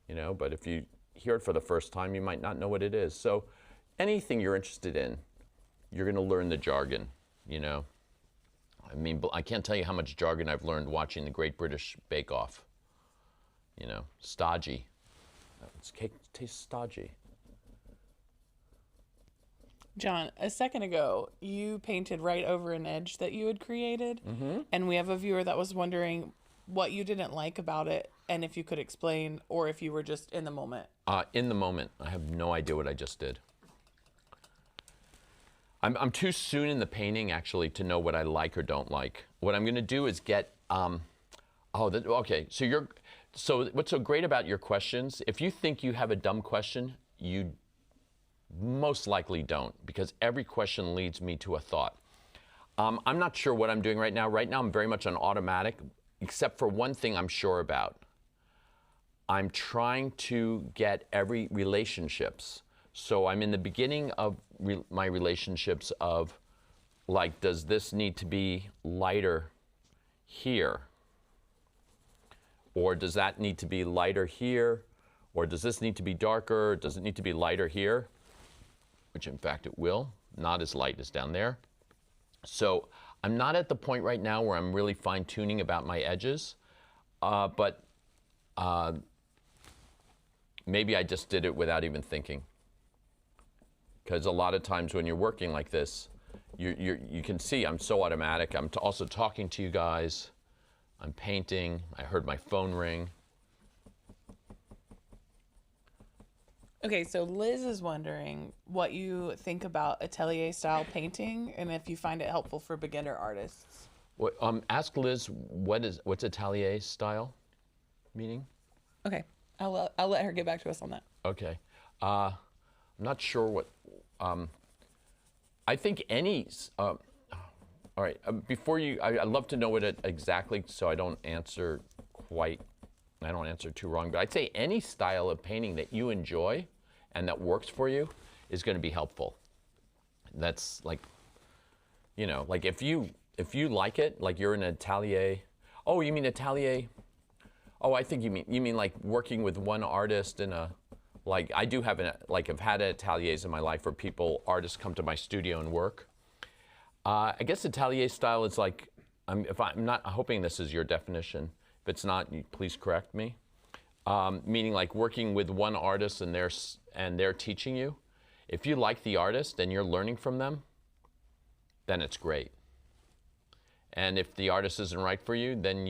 you know, but if you hear it for the first time, you might not know what it is. So anything you're interested in, you're going to learn the jargon, you know. I mean, I can't tell you how much jargon I've learned watching the Great British Bake Off. You know, stodgy. This cake tastes stodgy. John, a second ago, you painted right over an edge that you had created. Mm-hmm. And we have a viewer that was wondering what you didn't like about it, and if you could explain, or if you were just in the moment. In the moment. I have no idea what I just did. I'm too soon in the painting, actually, to know what I like or don't like. What I'm going to do is get, okay, so what's so great about your questions, if you think you have a dumb question, you most likely don't, because every question leads me to a thought. I'm not sure what I'm doing right now. Right now, I'm very much on automatic, except for one thing I'm sure about. I'm trying to get every relationships. So I'm in the beginning of my relationships of, like, does this need to be lighter here? Or does that need to be lighter here? Or does this need to be darker? Does it need to be lighter here? Which in fact it will, not as light as down there. So I'm not at the point right now where I'm really fine tuning about my edges, but maybe I just did it without even thinking. Because a lot of times when you're working like this, you can see I'm so automatic. I'm also talking to you guys. I'm painting. I heard my phone ring. Okay, so Liz is wondering what you think about atelier style painting and if you find it helpful for beginner artists. What, ask Liz what's atelier style meaning? Okay, I'll let her get back to us on that. Okay, I'm not sure what. I think any. All right, before you, I'd love to know what it exactly, so I don't answer too wrong, but I'd say any style of painting that you enjoy and that works for you is going to be helpful. That's like, you know, like if you like it, like you're an atelier. Oh, you mean atelier? Oh, I think you mean like working with one artist in a, like I do have I've had ateliers in my life where artists come to my studio and work. I guess atelier style is like, I'm not hoping this is your definition. If it's not, please correct me. Meaning like working with one artist and they're teaching you. If you like the artist and you're learning from them, then it's great. And if the artist isn't right for you, then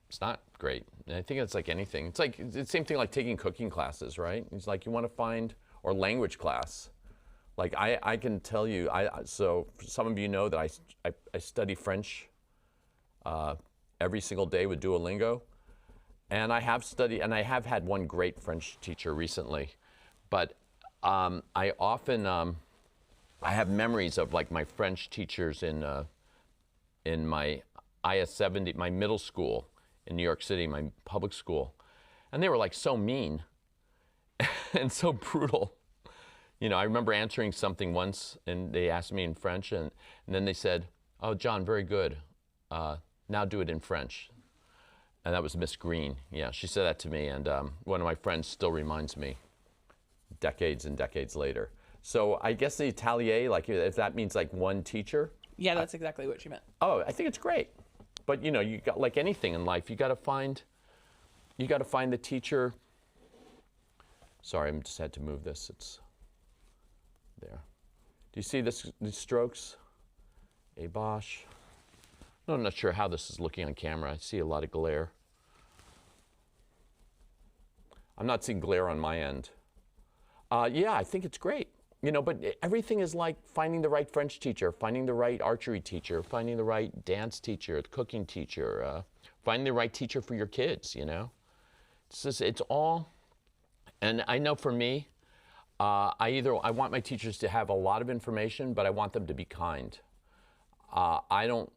it's not great. And I think it's like anything. It's like it's the same thing like taking cooking classes, right? It's like you want to find, or language class. Like I can tell you, so some of you know that I study French every single day with Duolingo. And I have had one great French teacher recently. But I often, I have memories of like my French teachers in my IS-70, my middle school in New York City, my public school. And they were like so mean and so brutal. You know, I remember answering something once and they asked me in French and then they said, "Oh, John, very good. Now do it in French." And that was Miss Green. Yeah, she said that to me, and one of my friends still reminds me decades and decades later. So I guess the atelier, like if that means like one teacher. Yeah, that's exactly what she meant. Oh, I think it's great. But you know, you got like anything in life, you got to find the teacher. Sorry, I just had to move this. It's there. Do you see these strokes? A Bosch. I'm not sure how this is looking on camera. I see a lot of glare. I'm not seeing glare on my end. Yeah, I think it's great. You know, but everything is like finding the right French teacher, finding the right archery teacher, finding the right dance teacher, cooking teacher, finding the right teacher for your kids, you know. It's all, and I know for me, I want my teachers to have a lot of information, but I want them to be kind. I don't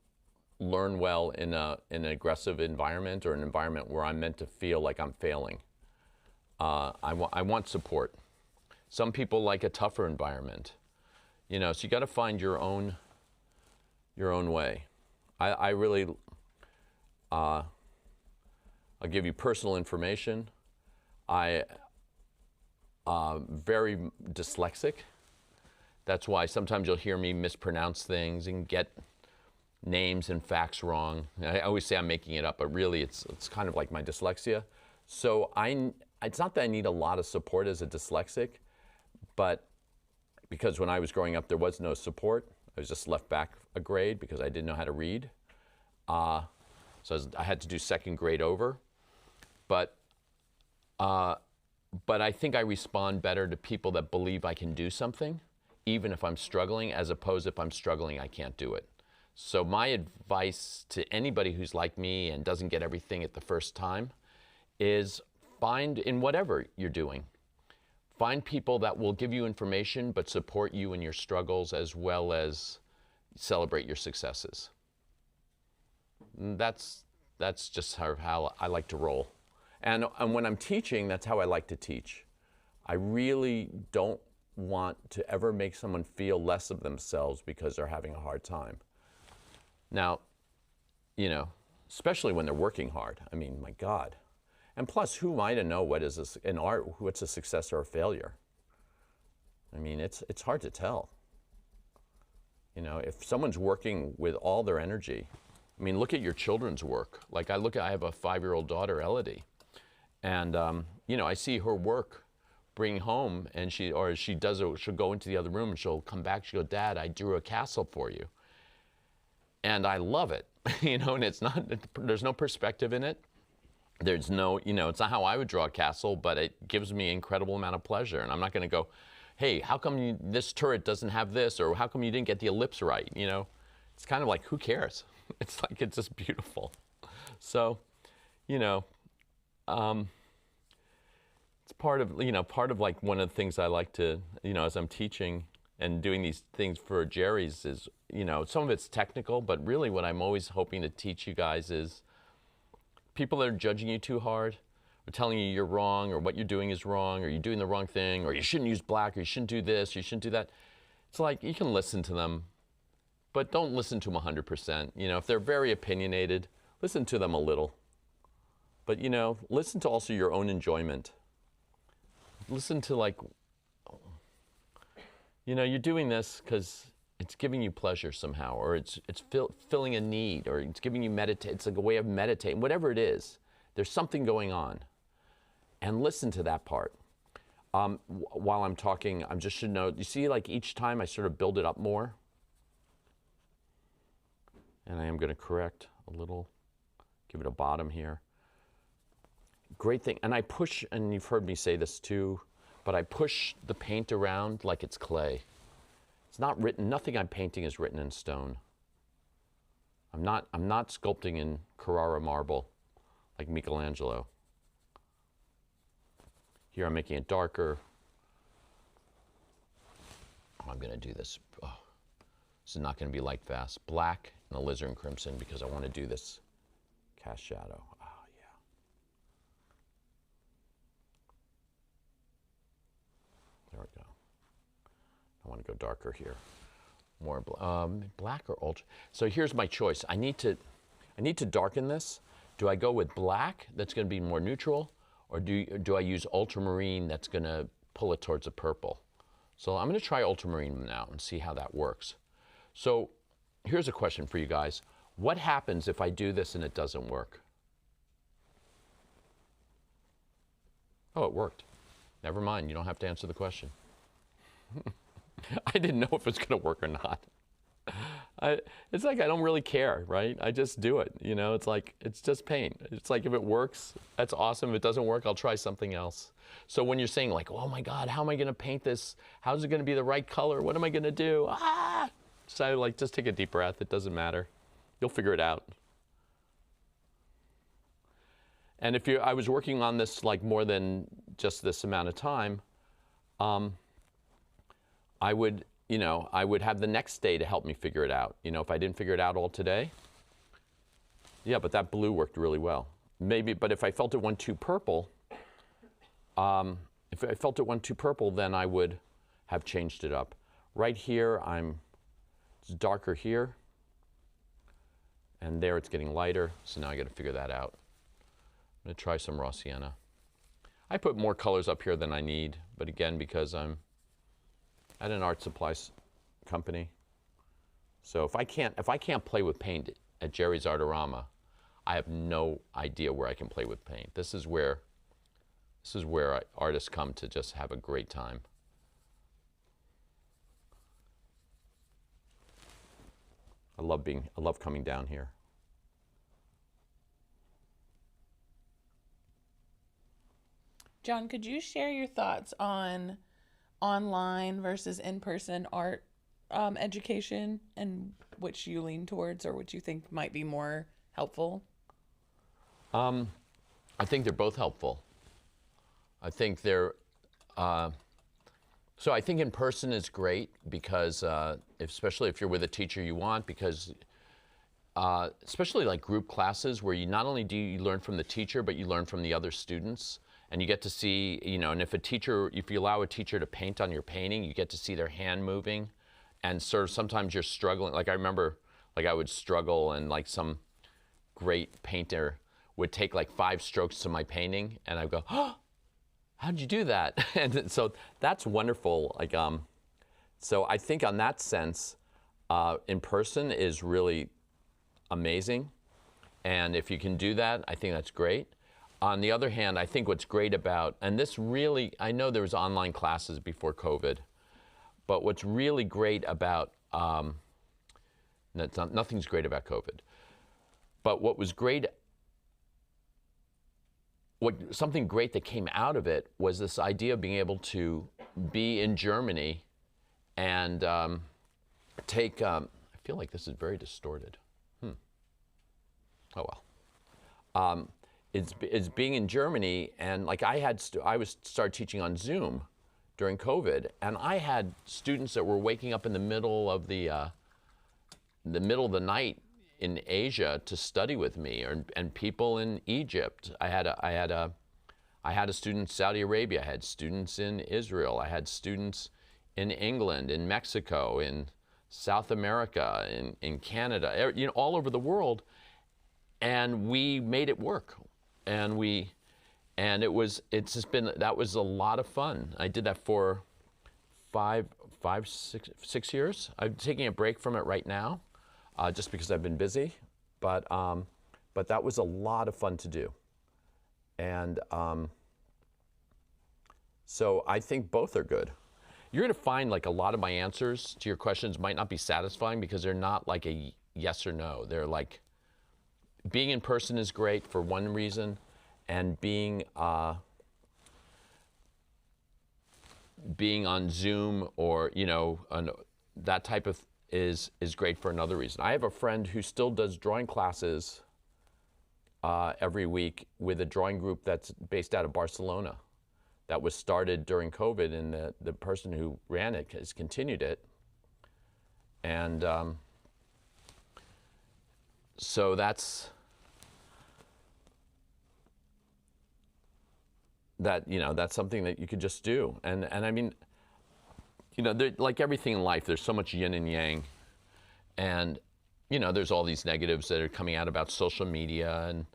learn well in an aggressive environment or an environment where I'm meant to feel like I'm failing. I want support. Some people like a tougher environment, you know. So you got to find your own way. I really, I'll give you personal information. I very dyslexic. That's why sometimes you'll hear me mispronounce things and get names and facts wrong. I always say I'm making it up, but really it's kind of like my dyslexia. So it's not that I need a lot of support as a dyslexic, but because when I was growing up there was no support. I was just left back a grade because I didn't know how to read. So I had to do second grade over. But I think I respond better to people that believe I can do something, even if I'm struggling, as opposed if I'm struggling, I can't do it. So my advice to anybody who's like me and doesn't get everything at the first time is find, in whatever you're doing, find people that will give you information but support you in your struggles as well as celebrate your successes. That's just how I like to roll. And when I'm teaching, that's how I like to teach. I really don't want to ever make someone feel less of themselves because they're having a hard time. Now, you know, especially when they're working hard. I mean, my God. And plus, who am I to know what is in art, what's a success or a failure? I mean, it's hard to tell. You know, if someone's working with all their energy, I mean, look at your children's work. Like I have a 5-year-old daughter, Elodie, and you know, I see her work bring home, and she'll go into the other room and she'll come back. She'll go, "Dad, I drew a castle for you," and I love it. You know, and there's no perspective in it. There's no, you know, it's not how I would draw a castle, but it gives me an incredible amount of pleasure. And I'm not going to go, "Hey, how come this turret doesn't have this?" or "How come you didn't get the ellipse right?" You know, it's kind of like, who cares? It's like, it's just beautiful. So, you know, it's part of like one of the things I like to, you know, as I'm teaching and doing these things for Jerry's is, you know, some of it's technical, but really what I'm always hoping to teach you guys is people that are judging you too hard, or telling you you're wrong, or what you're doing is wrong, or you're doing the wrong thing, or you shouldn't use black, or you shouldn't do this, or you shouldn't do that. It's like, you can listen to them, but don't listen to them 100%. You know, if they're very opinionated, listen to them a little. But, you know, listen to also your own enjoyment. Listen to, like, you know, you're doing this because it's giving you pleasure somehow, or it's filling a need, or it's giving you it's like a way of meditating, whatever it is. There's something going on. And listen to that part. While I'm talking, I just should know, you see, like each time I sort of build it up more. And I am going to correct a little, give it a bottom here. Great thing, and I push, and you've heard me say this too, but I push the paint around like it's clay. It's not written, nothing I'm painting is written in stone. I'm not sculpting in Carrara marble like Michelangelo. Here I'm making it darker. I'm going to do this. Oh, this is not going to be light fast. Black and alizarin crimson because I want to do this cast shadow. Oh, yeah. There we go. I want to go darker here. More black or ultra. So here's my choice. I need to darken this. Do I go with black that's going to be more neutral, or do I use ultramarine that's going to pull it towards a purple? So I'm going to try ultramarine now and see how that works. So here's a question for you guys. What happens if I do this and it doesn't work? Oh, it worked. Never mind, you don't have to answer the question. I didn't know if it's going to work or not. It's like I don't really care, right? I just do it, you know? It's like, it's just paint. It's like if it works, that's awesome. If it doesn't work, I'll try something else. So when you're saying like, oh my God, how am I going to paint this? How's it going to be the right color? What am I going to do? So like, just take a deep breath. It doesn't matter. You'll figure it out. And if I was working on this like more than just this amount of time, I would have the next day to help me figure it out. You know, if I didn't figure it out all today, yeah, but that blue worked really well. Maybe, but if I felt it went too purple, then I would have changed it up. Right here, it's darker here, and there it's getting lighter, so now I got to figure that out. I'm going to try some raw sienna. I put more colors up here than I need, but again, because I'm at an art supplies company. So if I can't play with paint at Jerry's Artarama, I have no idea where I can play with paint. This is where artists come to just have a great time. I love coming down here. John, could you share your thoughts on online versus in-person art education, and which you lean towards or which you think might be more helpful? I think they're both helpful. I think they're, so I think in person is great because, especially if you're with a teacher you want, because especially like group classes where you not only do you learn from the teacher, but you learn from the other students. And you get to see, you know, and if you allow a teacher to paint on your painting, you get to see their hand moving. And sort of sometimes you're struggling. Like I remember, like I would struggle and like some great painter would take like 5 strokes to my painting and I'd go, oh, how'd you do that? And so that's wonderful. Like, so I think on that sense, in person is really amazing. And if you can do that, I think that's great. On the other hand, I think what's great about, and this really, I know there was online classes before COVID, but what's really great about, nothing's great about COVID, but what was great, something great that came out of it was this idea of being able to be in Germany and take, I feel like this is very distorted. Oh well. It's being in Germany, and like I started teaching on Zoom during COVID, and I had students that were waking up in the middle of the night in Asia to study with me, and people in Egypt. I had a student in Saudi Arabia. I had students in Israel. I had students in England, in Mexico, in South America, in Canada, you know, all over the world, and we made it work. And that was a lot of fun. I did that for 6 years. I'm taking a break from it right now, just because I've been busy. But that was a lot of fun to do. And so I think both are good. You're going to find like a lot of my answers to your questions might not be satisfying because they're not like a yes or no. They're like, being in person is great for one reason, and being on Zoom or, you know, that type of is great for another reason. I have a friend who still does drawing classes every week with a drawing group that's based out of Barcelona that was started during COVID, and the person who ran it has continued it. And so that's something that you could just do. And I mean, you know, like everything in life, there's so much yin and yang. And, you know, there's all these negatives that are coming out about social media and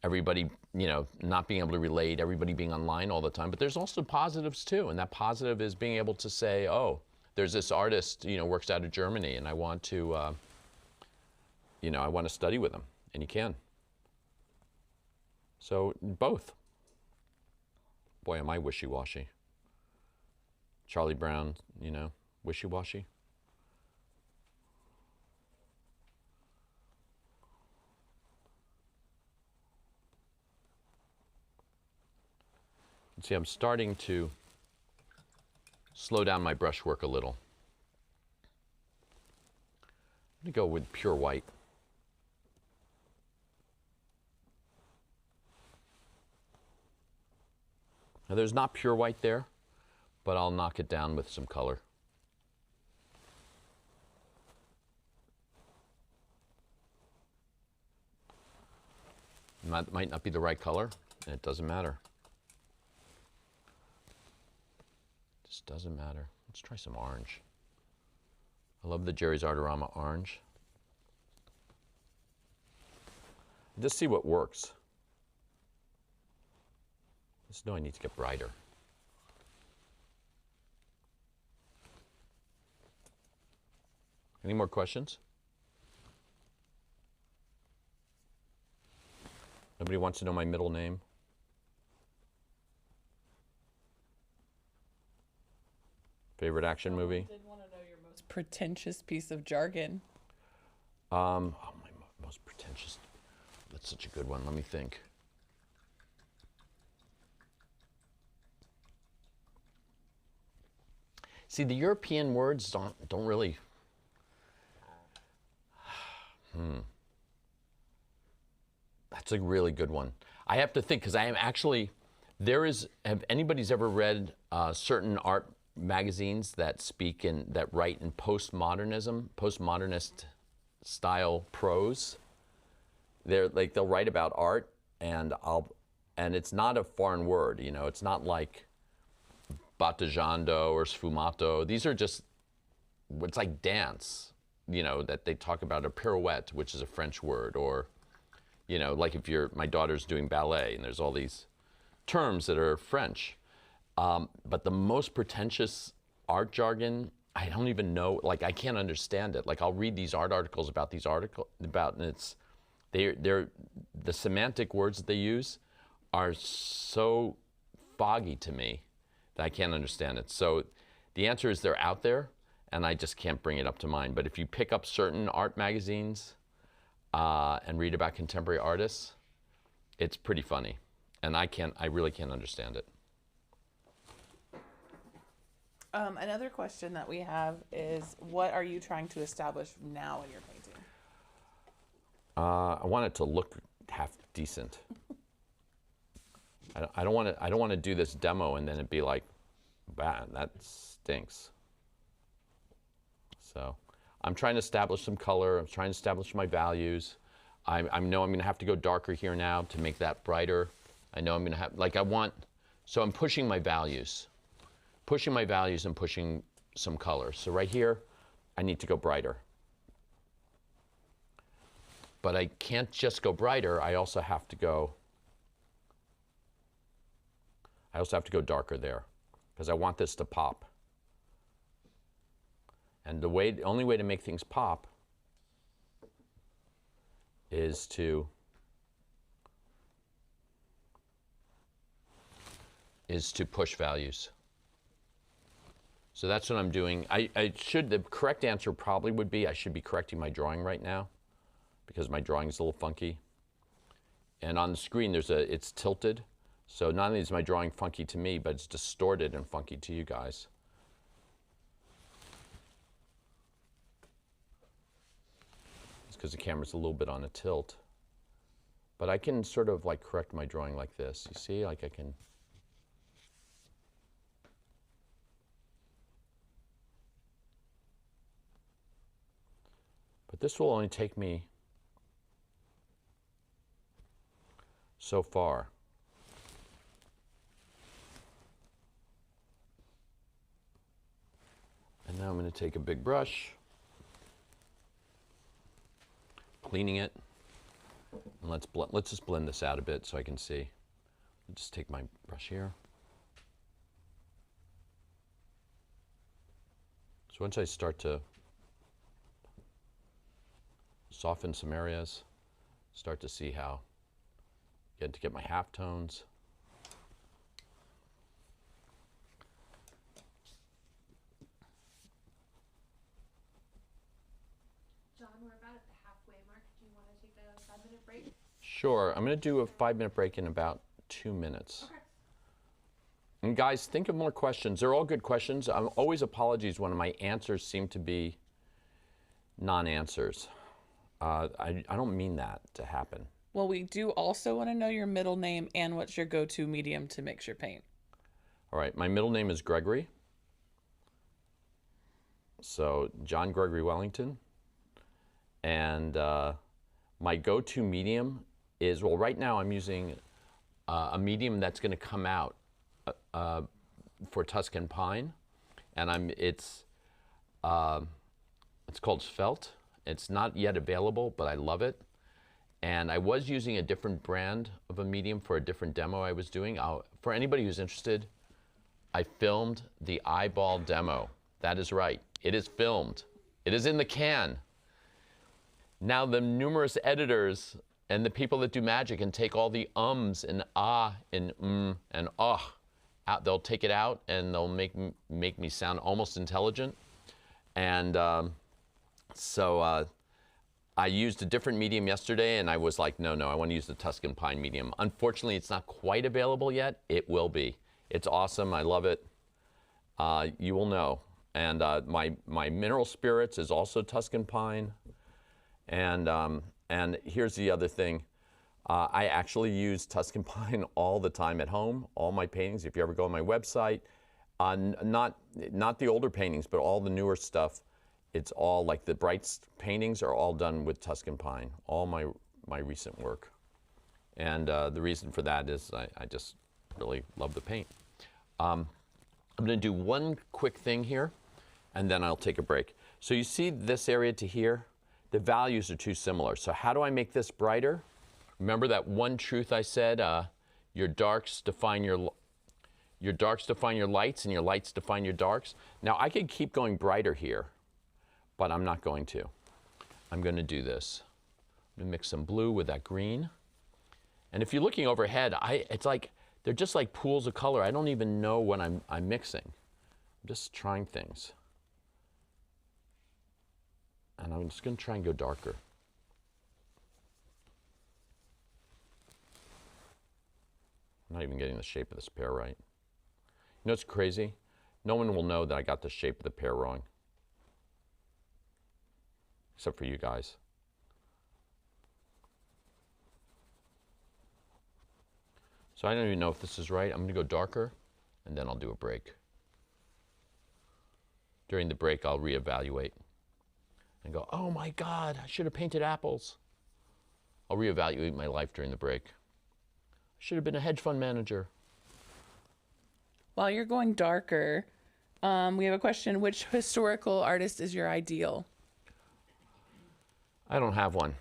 everybody, you know, not being able to relate, everybody being online all the time. But there's also positives too. And that positive is being able to say, oh, there's this artist, you know, works out of Germany, and I want to, you know, I want to study with him, and you can. So both. Boy, am I wishy-washy. Charlie Brown, you know, wishy-washy. See, I'm starting to slow down my brushwork a little. I'm going to go with pure white. Now, there's not pure white there, but I'll knock it down with some color. Might not be the right color, and it doesn't matter. Just doesn't matter. Let's try some orange. I love the JerrysArtarama orange. Just see what works. Just know I need to get brighter. Any more questions? Nobody wants to know my middle name? Favorite action movie? I did want to know your most pretentious piece of jargon. Oh, my most pretentious. That's such a good one. Let me think. See, the European words don't really. That's a really good one. I have to think, because I am actually, have anybody's ever read certain art magazines that write in postmodernist style prose? They'll write about art, and it's not a foreign word, you know, it's not like batteggiando or sfumato. These are just, it's like dance, you know, that they talk about a pirouette, which is a French word, or, you know, like if my daughter's doing ballet, and there's all these terms that are French. But the most pretentious art jargon, I don't even know, like I can't understand it. Like I'll read these art articles and the semantic words that they use are so foggy to me that I can't understand it. So the answer is they're out there, and I just can't bring it up to mind. But if you pick up certain art magazines and read about contemporary artists, it's pretty funny. And I really can't understand it. Another question that we have is, what are you trying to establish now in your painting? I want it to look half decent. I don't want to do this demo and then it'd be like, bad, that stinks. So I'm trying to establish some color. I'm trying to establish my values. I know I'm going to have to go darker here now to make that brighter. I know I'm going to have, so I'm pushing my values. And pushing some color. So right here, I need to go brighter. But I can't just go brighter, I also have to go darker there, because I want this to pop. And the only way to make things pop is to push values. So that's what I'm doing. The correct answer probably would be, I should be correcting my drawing right now, because my drawing is a little funky. And on the screen, it's tilted. So not only is my drawing funky to me, but it's distorted and funky to you guys. It's because the camera's a little bit on a tilt. But I can sort of like correct my drawing like this. You see, like I can. But this will only take me so far. And now I'm going to take a big brush, cleaning it, and let's just blend this out a bit so I can see. I'll just take my brush here. So once I start to soften some areas, start to see how get my halftones. John, we're about at the halfway mark. Do you want to take a 5-minute break? Sure, I'm going to do a 5-minute break in about 2 minutes. Okay. And guys, think of more questions. They're all good questions. Always apologies when my answers seem to be non-answers. I don't mean that to happen. Well, we do also want to know your middle name and what's your go-to medium to mix your paint. All right, my middle name is Gregory. So John Gregory Wellington. And my go-to medium is, well, right now I'm using a medium that's going to come out for Tuscan Pine. And it's called Svelte. It's not yet available, but I love it. And I was using a different brand of a medium for a different demo I was doing. For anybody who's interested, I filmed the eyeball demo. That is right. It is filmed. It is in the can. Now the numerous editors and the people that do magic and take all the ums and ah and and ah out, they'll take it out and they'll make me sound almost intelligent. And so I used a different medium yesterday, and I was like, no, I want to use the Tuscan Pine medium. Unfortunately, it's not quite available yet. It will be. It's awesome. I love it. You will know. And my mineral spirits is also Tuscan pine. And here's the other thing. I actually use Tuscan pine all the time at home, all my paintings. If you ever go on my website, not the older paintings, but all the newer stuff, it's all like the bright paintings are all done with Tuscan pine, all my recent work. And the reason for that is I just really love the paint. I'm going to do one quick thing here, and then I'll take a break. So you see this area to here? The values are too similar. So how do I make this brighter? Remember that one truth I said, your darks define your lights and your lights define your darks. Now I could keep going brighter here, but I'm not going to. I'm going to do this. I'm going to mix some blue with that green. And if you're looking overhead, it's like, they're just like pools of color. I don't even know what I'm mixing. I'm just trying things. And I'm just going to try and go darker. I'm not even getting the shape of this pear right. You know what's crazy? No one will know that I got the shape of the pear wrong. Except for you guys. So I don't even know if this is right. I'm going to go darker, and then I'll do a break. During the break, I'll reevaluate and go, oh my God, I should have painted apples. I'll reevaluate my life during the break. I should have been a hedge fund manager. While you're going darker, we have a question. Which historical artist is your ideal? I don't have one.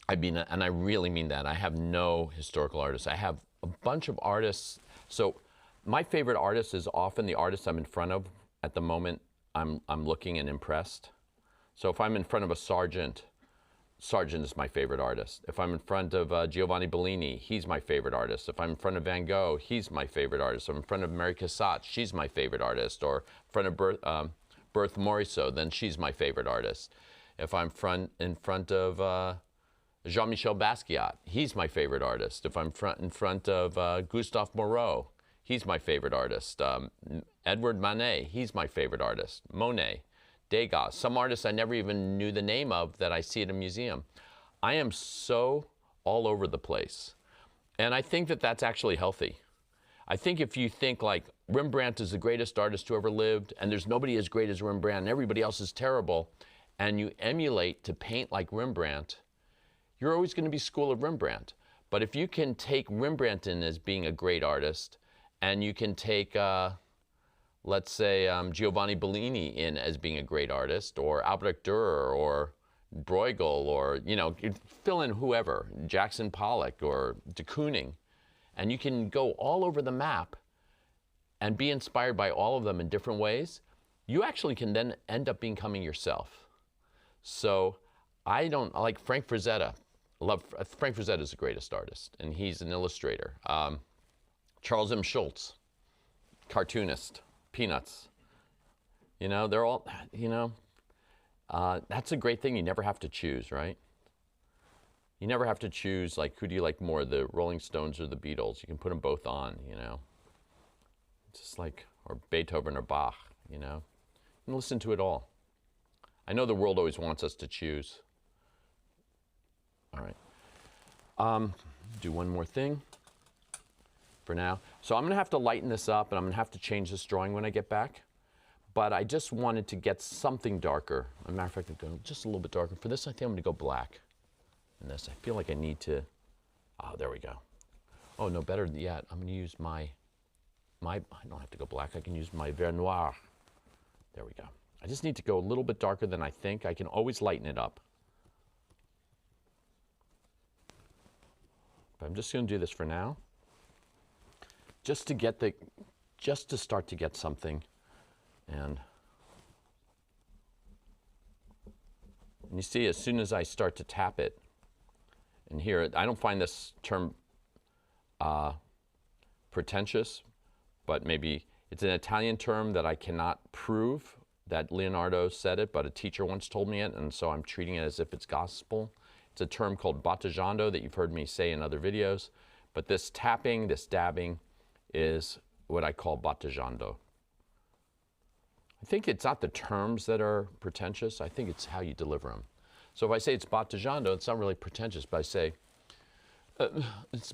I mean, and I really mean that. I have no historical artists. I have a bunch of artists. So my favorite artist is often the artist I'm in front of at the moment I'm looking and impressed. So if I'm in front of a Sargent is my favorite artist. If I'm in front of Giovanni Bellini, he's my favorite artist. If I'm in front of Van Gogh, he's my favorite artist. If I'm in front of Mary Cassatt, she's my favorite artist. Or in front of Berthe Morisot, then she's my favorite artist. If I'm in front of Jean-Michel Basquiat, he's my favorite artist. If I'm in front of Gustave Moreau, he's my favorite artist. Edward Manet, he's my favorite artist. Monet, Degas, some artists I never even knew the name of that I see at a museum. I am so all over the place. And I think that that's actually healthy. I think if you think like Rembrandt is the greatest artist who ever lived, and there's nobody as great as Rembrandt, and everybody else is terrible, and you emulate to paint like Rembrandt, you're always going to be school of Rembrandt. But if you can take Rembrandt in as being a great artist, and you can take, let's say, Giovanni Bellini in as being a great artist, or Albrecht Dürer, or Bruegel, or, you know, fill in whoever, Jackson Pollock, or de Kooning, and you can go all over the map and be inspired by all of them in different ways, you actually can then end up becoming yourself. So I don't, like Frank Frazetta. Frank Frazetta is the greatest artist, and he's an illustrator. Charles M. Schultz, cartoonist, Peanuts. You know, they're all, you know, that's a great thing. You never have to choose, right? You never have to choose, like, who do you like more, the Rolling Stones or the Beatles? You can put them both on, you know. It's just like, or Beethoven or Bach, you know. And listen to it all. I know the world always wants us to choose. All right. Do one more thing for now. So I'm going to have to lighten this up, and I'm going to have to change this drawing when I get back. But I just wanted to get something darker. As a matter of fact, I'm going just a little bit darker. For this, I think I'm going to go black. And this, I feel like I need to, oh, there we go. Oh, no, better yet, I'm going to use my, I don't have to go black. I can use my Vert Noir. There we go. I just need to go a little bit darker than I think. I can always lighten it up. But I'm just going to do this for now, just to get the, just to start to get something. And you see, as soon as I start to tap it, and here, I don't find this term pretentious, but maybe it's an Italian term that I cannot prove that Leonardo said it, but a teacher once told me it, and so I'm treating it as if it's gospel. It's a term called batteggiando that you've heard me say in other videos, but this tapping, this dabbing is what I call batteggiando. I think it's not the terms that are pretentious. I think it's how you deliver them. So if I say it's battajando, it's not really pretentious, but I say, it's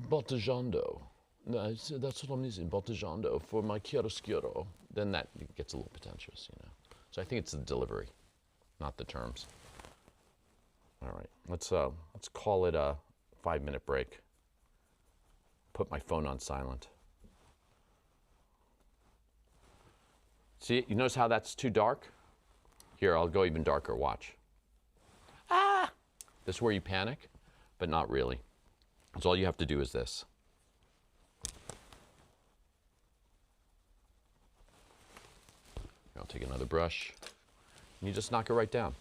battajando. No, that's what I'm using, battajando, for my chiaroscuro. Then that gets a little pretentious, you know. So I think it's the delivery, not the terms. All right, let's call it a 5-minute break. Put my phone on silent. See, you notice how that's too dark? Here, I'll go even darker, watch. Ah! This is where you panic, but not really. So all you have to do is this. I'll take another brush, and you just knock it right down.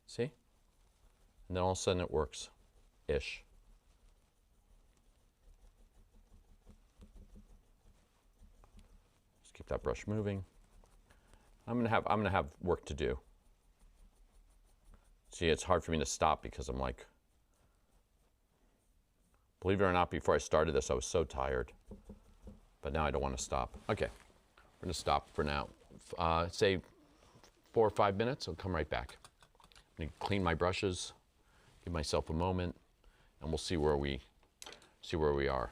See? And then all of a sudden it works-ish. Just keep that brush moving. I'm gonna have work to do. See, it's hard for me to stop because I'm like, believe it or not, before I started this, I was so tired. But now I don't want to stop. Okay, we're going to stop for now. Say 4 or 5 minutes, I'll come right back. I'm going to clean my brushes, give myself a moment, and we'll see where we are.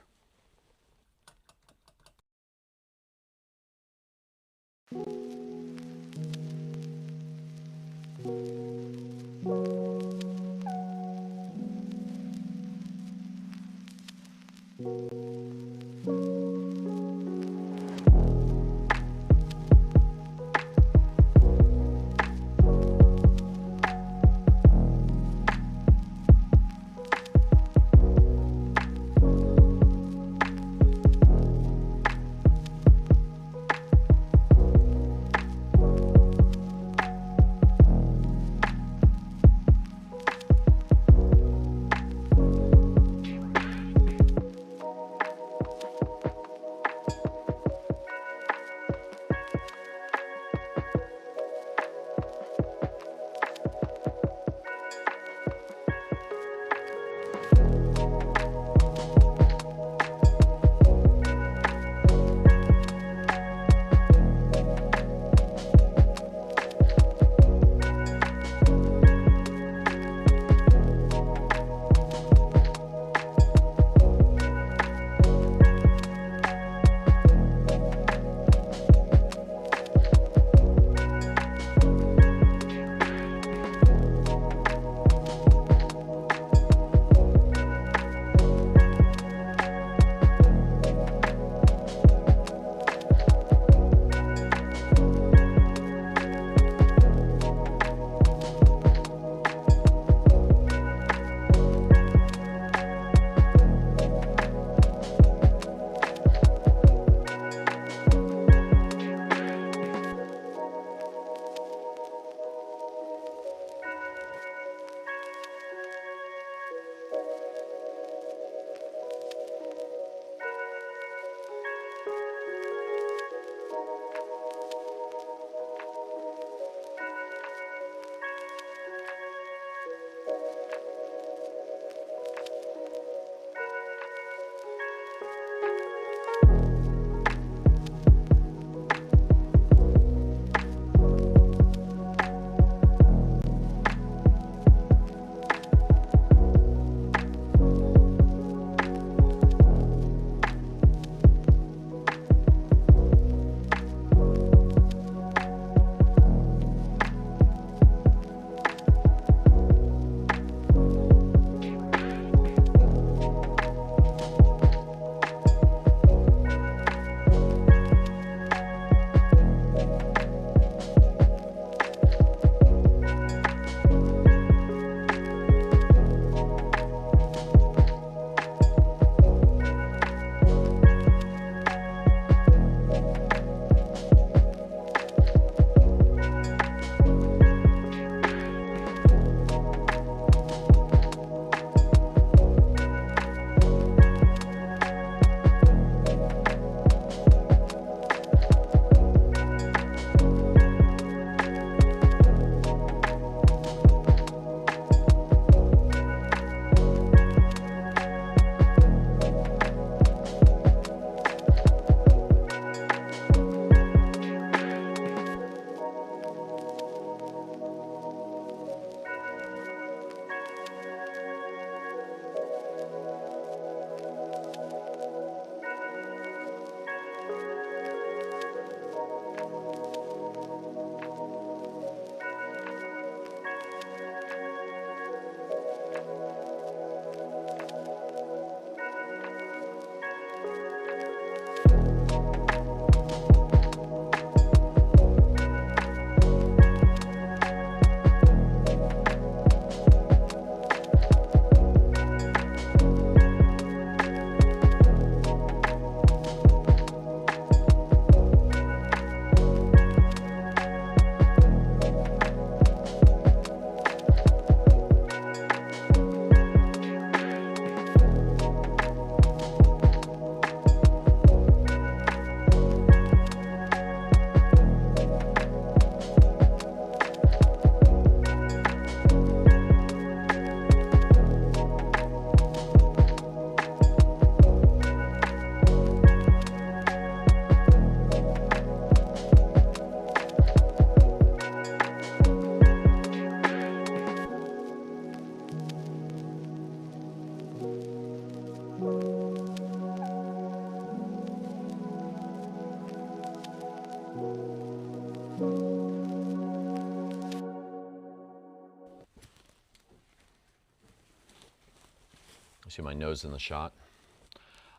See my nose in the shot.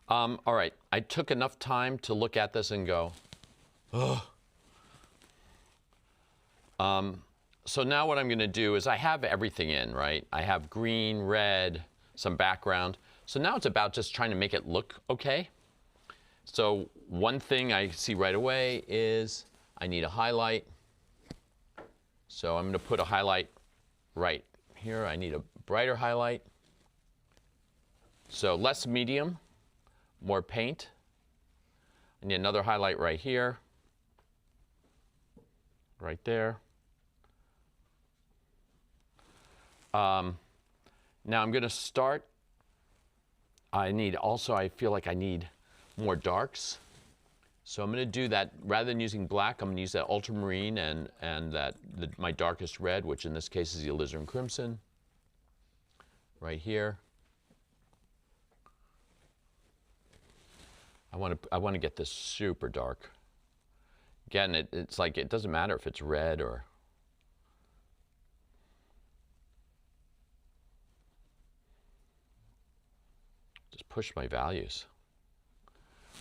All right, I took enough time to look at this and go, ugh. So now what I'm going to do is I have everything in, right? I have green, red, some background. So now it's about just trying to make it look okay. So one thing I see right away is I need a highlight. So I'm going to put a highlight right here. I need a brighter highlight. So less medium, more paint. I need another highlight right here, right there. Now I'm going to start. I feel like I need more darks. So I'm going to do that, rather than using black, I'm going to use that ultramarine and my darkest red, which in this case is the alizarin crimson, right here. I want to get this super dark. Again, it's like, it doesn't matter if it's red or. Just push my values.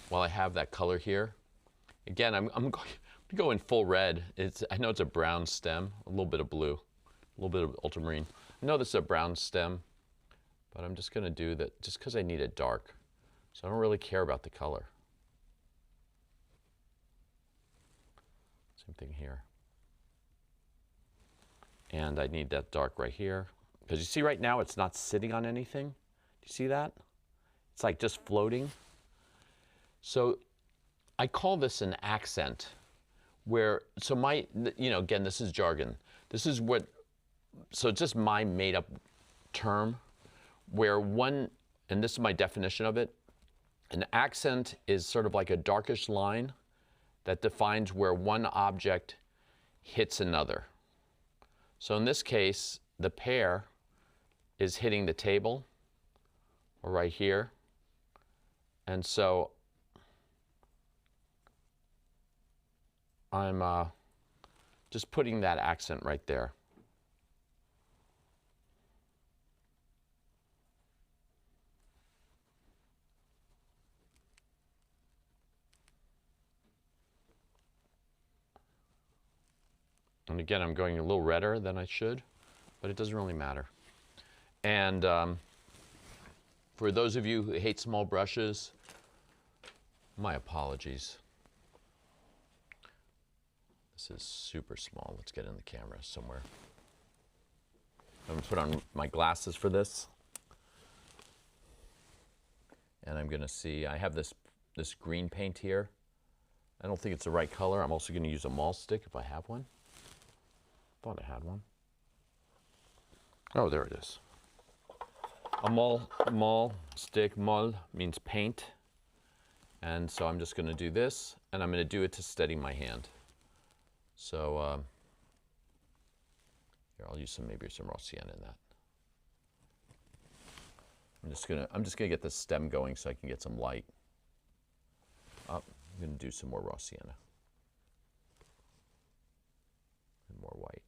While I have that color here, again, I'm going full red. I know it's a brown stem, a little bit of blue, a little bit of ultramarine. I know this is a brown stem, but I'm just going to do that just because I need it dark. So I don't really care about the color. Same thing here. And I need that dark right here. Because you see right now it's not sitting on anything. Do you see that? It's like just floating. So I call this an accent where, so again, this is jargon. This is so it's just my made up term where and this is my definition of it, an accent is sort of like a darkish line that defines where one object hits another. So in this case, the pear is hitting the table, or right here. And so I'm just putting that accent right there. And again, I'm going a little redder than I should, but it doesn't really matter. And for those of you who hate small brushes, my apologies. This is super small. Let's get in the camera somewhere. I'm going to put on my glasses for this. And I'm going to see, I have this green paint here. I don't think it's the right color. I'm also going to use a mall stick if I have one. Thought I had one. Oh, there it is. A mall stick. Mall means paint. And so I'm just going to do this, and I'm going to do it to steady my hand. So here, I'll use maybe some raw sienna in that. I'm just gonna get the stem going so I can get some light. Oh, I'm going to do some more raw sienna. And more white.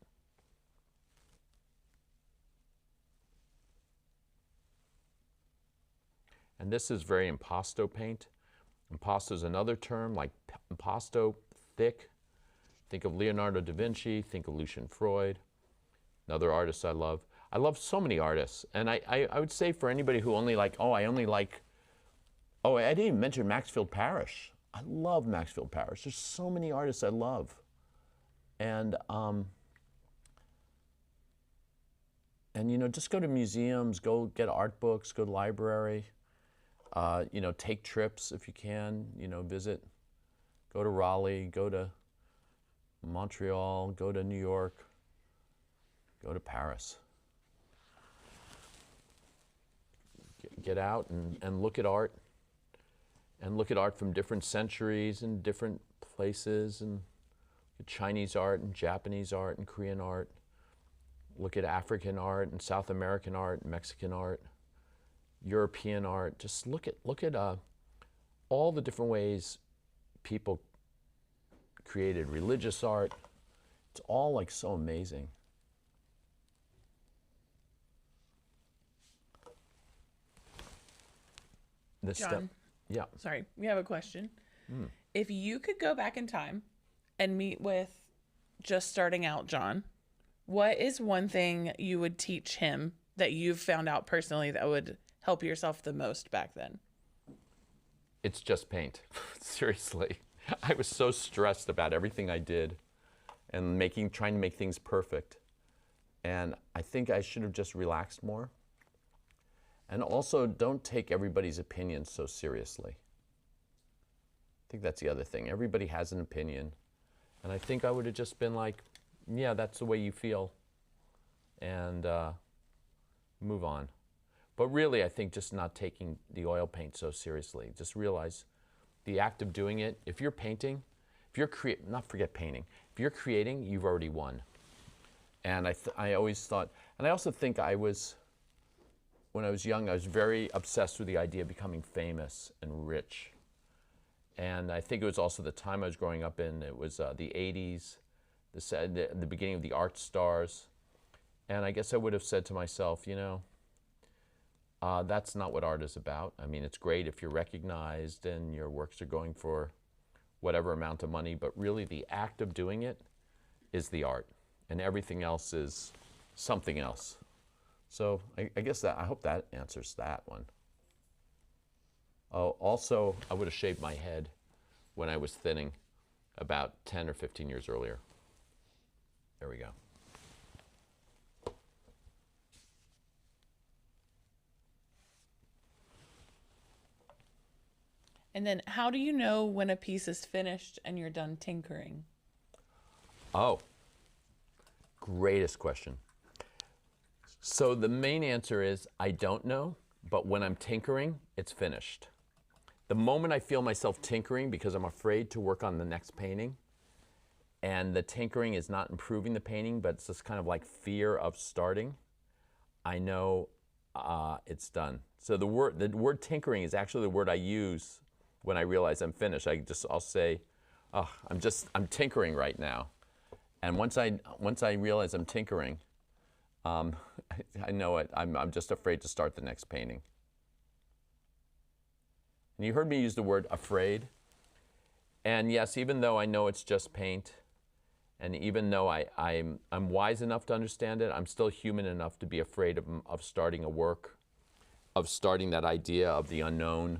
And this is very impasto paint. Impasto is another term, like impasto, thick. Think of Leonardo da Vinci, think of Lucian Freud, another artist I love. I love so many artists. And I would say for anybody who only like, I didn't even mention Maxfield Parrish. I love Maxfield Parrish. There's so many artists I love. And just go to museums, go get art books, go to the library. Take trips if you can, visit. Go to Raleigh, go to Montreal, go to New York, go to Paris. Get out and look at art. And look at art from different centuries and different places, and Chinese art and Japanese art and Korean art. Look at African art and South American art, Mexican art, European art. Just look at all the different ways people created religious art. It's all like so amazing. This step, John, yeah. sorry, we have a question. If you could go back in time and meet with just starting out John, what is one thing you would teach him that you've found out personally that would help yourself the most back then? It's just paint. Seriously. I was so stressed about everything I did and trying to make things perfect. And I think I should have just relaxed more. And also, don't take everybody's opinion so seriously. I think that's the other thing. Everybody has an opinion. And I think I would have just been like, yeah, that's the way you feel. And move on. But really, I think just not taking the oil paint so seriously. Just realize the act of doing it, if you're painting, if you're not forget painting, if you're creating, you've already won. And I always thought, and I also think when I was young, I was very obsessed with the idea of becoming famous and rich. And I think it was also the time I was growing up in. It was the 80s, the beginning of the art stars. And I guess I would have said to myself, you know, that's not what art is about. I mean, it's great if you're recognized and your works are going for whatever amount of money, but really the act of doing it is the art, and everything else is something else. So I guess I hope that answers that one. Oh, also, I would have shaved my head when I was thinning about 10 or 15 years earlier. There we go. And then how do you know when a piece is finished and you're done tinkering? Oh, greatest question. So the main answer is I don't know, but when I'm tinkering, it's finished. The moment I feel myself tinkering because I'm afraid to work on the next painting, and the tinkering is not improving the painting, but it's just kind of like fear of starting, I know it's done. So the word tinkering is actually the word I use when I realize I'm finished. I'll say, oh, I'm tinkering right now. And once I realize I'm tinkering, I know it. I'm just afraid to start the next painting. And you heard me use the word afraid. And yes, even though I know it's just paint, and even though I'm wise enough to understand it, I'm still human enough to be afraid of starting a work, of starting that idea of the unknown.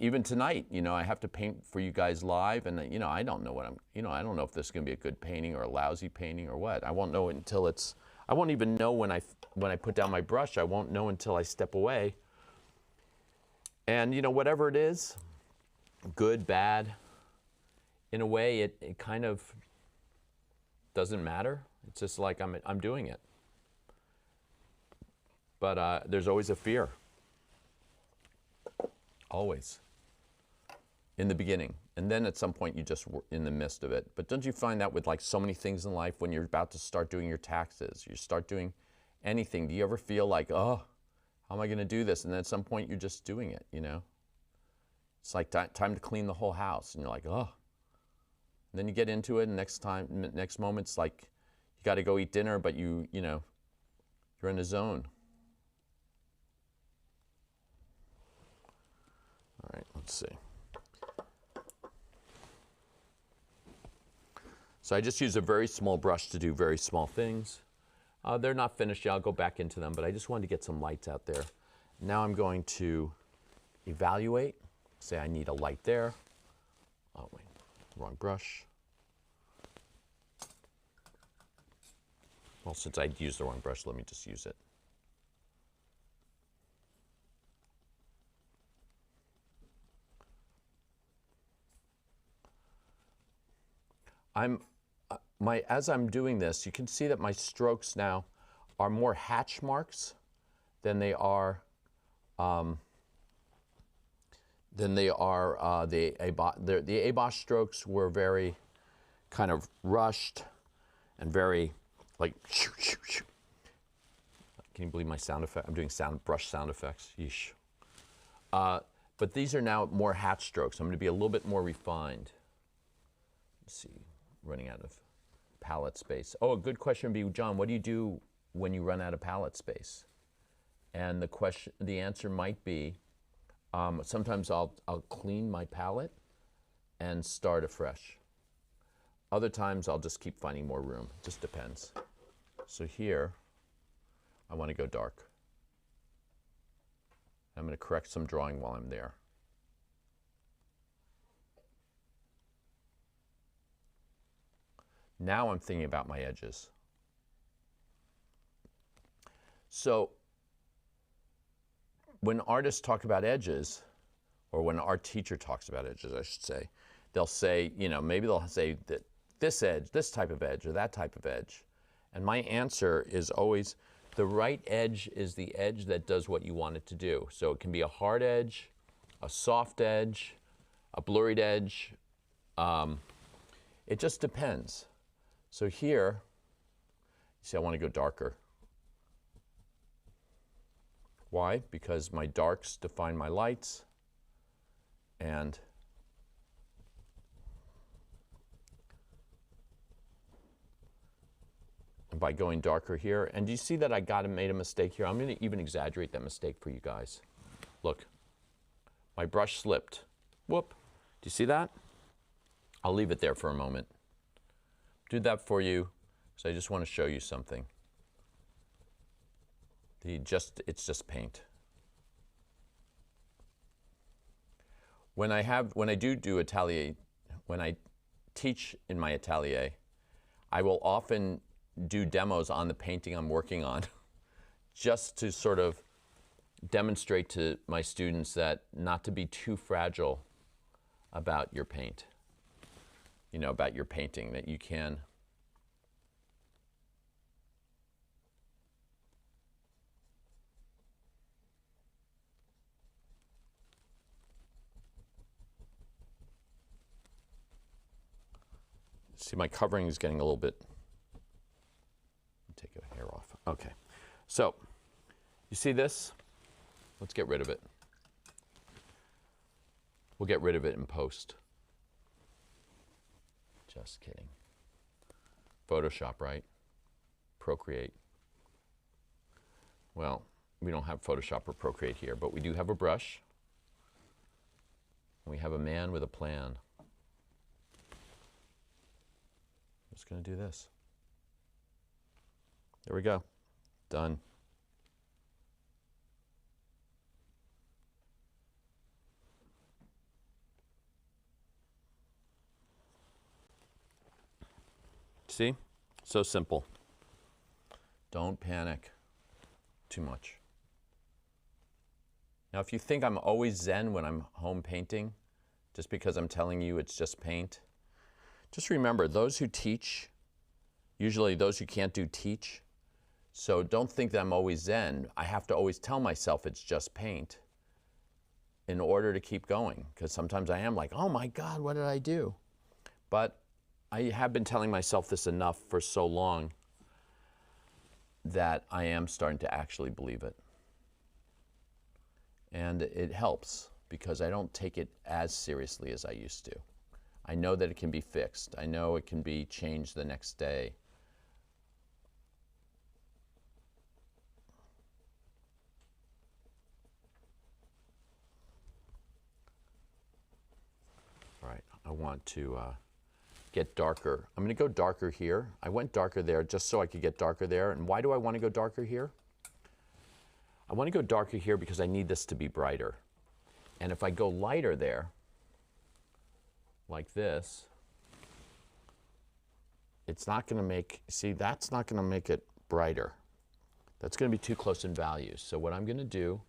Even tonight, you know, I have to paint for you guys live, and you know, I don't know I don't know if this is going to be a good painting or a lousy painting or what. I won't know until I won't even know when I put down my brush. I won't know until I step away. And you know, whatever it is, good, bad, in a way, it kind of doesn't matter. It's just like I'm doing it. But there's always a fear. Always. In the beginning. And then at some point you just were in the midst of it. But don't you find that with like so many things in life, when you're about to start doing your taxes, you start doing anything, do you ever feel like, oh, how am I going to do this? And then at some point you're just doing it, you know? It's like time to clean the whole house. And you're like, oh. And then you get into it, and next moment it's like you got to go eat dinner, but you know, you're in a zone. All right, let's see. So I just use a very small brush to do very small things. They're not finished yet. I'll go back into them, but I just wanted to get some lights out there. Now I'm going to evaluate. Say I need a light there. Oh, wait, wrong brush. Well, since I used the wrong brush, let me just use it. As I'm doing this, you can see that my strokes now are more hatch marks than they are the Abosch strokes were very kind of rushed and very like. Can you believe my sound effect? I'm doing brush sound effects. Yeesh. But these are now more hatch strokes. I'm going to be a little bit more refined. Let's see. Running out of palette space. Oh, a good question would be, John, what do you do when you run out of palette space? And the answer might be, Sometimes I'll clean my palette and start afresh. Other times I'll just keep finding more room. It just depends. So here, I want to go dark. I'm going to correct some drawing while I'm there. Now I'm thinking about my edges. So when artists talk about edges, or when an art teacher talks about edges, I should say, they'll say, you know, maybe they'll say that this edge, this type of edge, or that type of edge. And my answer is always, the right edge is the edge that does what you want it to do. So it can be a hard edge, a soft edge, a blurred edge. It just depends. So here, you see I want to go darker. Why? Because my darks define my lights, and by going darker here, and do you see that I made a mistake here? I'm going to even exaggerate that mistake for you guys. Look, my brush slipped. Whoop. Do you see that? I'll leave it there for a moment. Do that for you, because I just want to show you something. It's just paint. When I do atelier, when I teach in my atelier, I will often do demos on the painting I'm working on, just to sort of demonstrate to my students that not to be too fragile about your paint, you know, about your painting, that you can see my covering is getting a little bit, take a hair off. Okay, so you see this? Let's get rid of it. We'll get rid of it in post. Just kidding. Photoshop, right? Procreate. Well, we don't have Photoshop or Procreate here, but we do have a brush. We have a man with a plan. I'm just going to do this. There we go. Done. See? So simple. Don't panic too much. Now, if you think I'm always zen when I'm home painting, just because I'm telling you it's just paint, just remember, those who teach, usually those who can't do teach. So don't think that I'm always zen. I have to always tell myself it's just paint in order to keep going, because sometimes I am like, oh my God, what did I do? But I have been telling myself this enough for so long that I am starting to actually believe it. And it helps, because I don't take it as seriously as I used to. I know that it can be fixed. I know it can be changed the next day. All right, I want to get darker. I'm going to go darker here. I went darker there just so I could get darker there. And why do I want to go darker here? I want to go darker here because I need this to be brighter. And if I go lighter there, like this, it's not going to make, see, that's not going to make it brighter. That's going to be too close in value. So what I'm going to do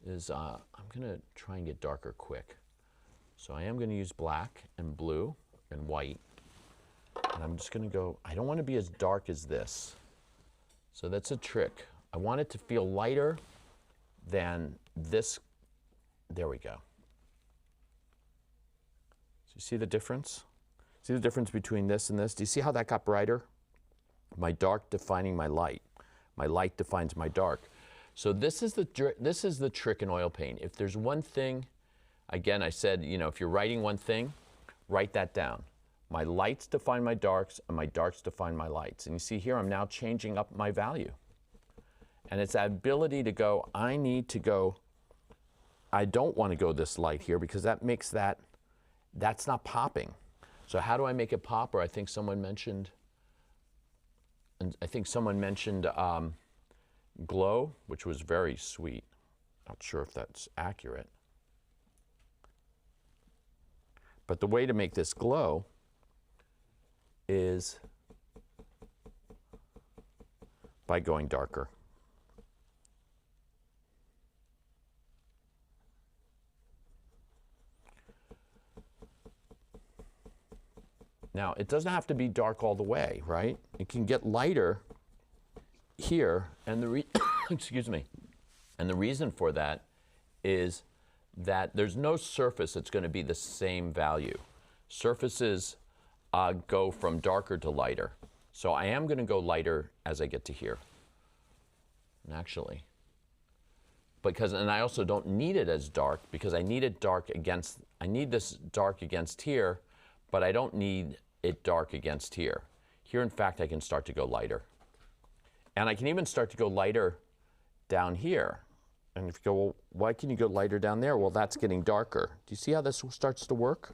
is I'm going to try and get darker quick. So I am going to use black and blue and white. And I'm just going to go, I don't want to be as dark as this. So that's a trick. I want it to feel lighter than this. There we go. So you see the difference? See the difference between this and this? Do you see how that got brighter? My dark defining my light. My light defines my dark. So this is the trick in oil paint. If there's one thing, again, I said, you know, if you're writing one thing, write that down. My lights define my darks, and my darks define my lights. And you see here, I'm now changing up my value. And it's that ability to go, I need to go I don't want to go this light here because that makes that's not popping. So how do I make it pop? Or I think someone mentioned, glow, which was very sweet. Not sure if that's accurate. But the way to make this glow is by going darker. Now, it doesn't have to be dark all the way, right? It can get lighter here, and excuse me. And the reason for that is that there's no surface that's going to be the same value. Surfaces go from darker to lighter. So I am going to go lighter as I get to here, actually. And I also don't need it as dark because I need it dark against, I need this dark against here, but I don't need it dark against here. Here, in fact, I can start to go lighter. And I can even start to go lighter down here. And if you go, well, why can you go lighter down there? Well, that's getting darker. Do you see how this starts to work?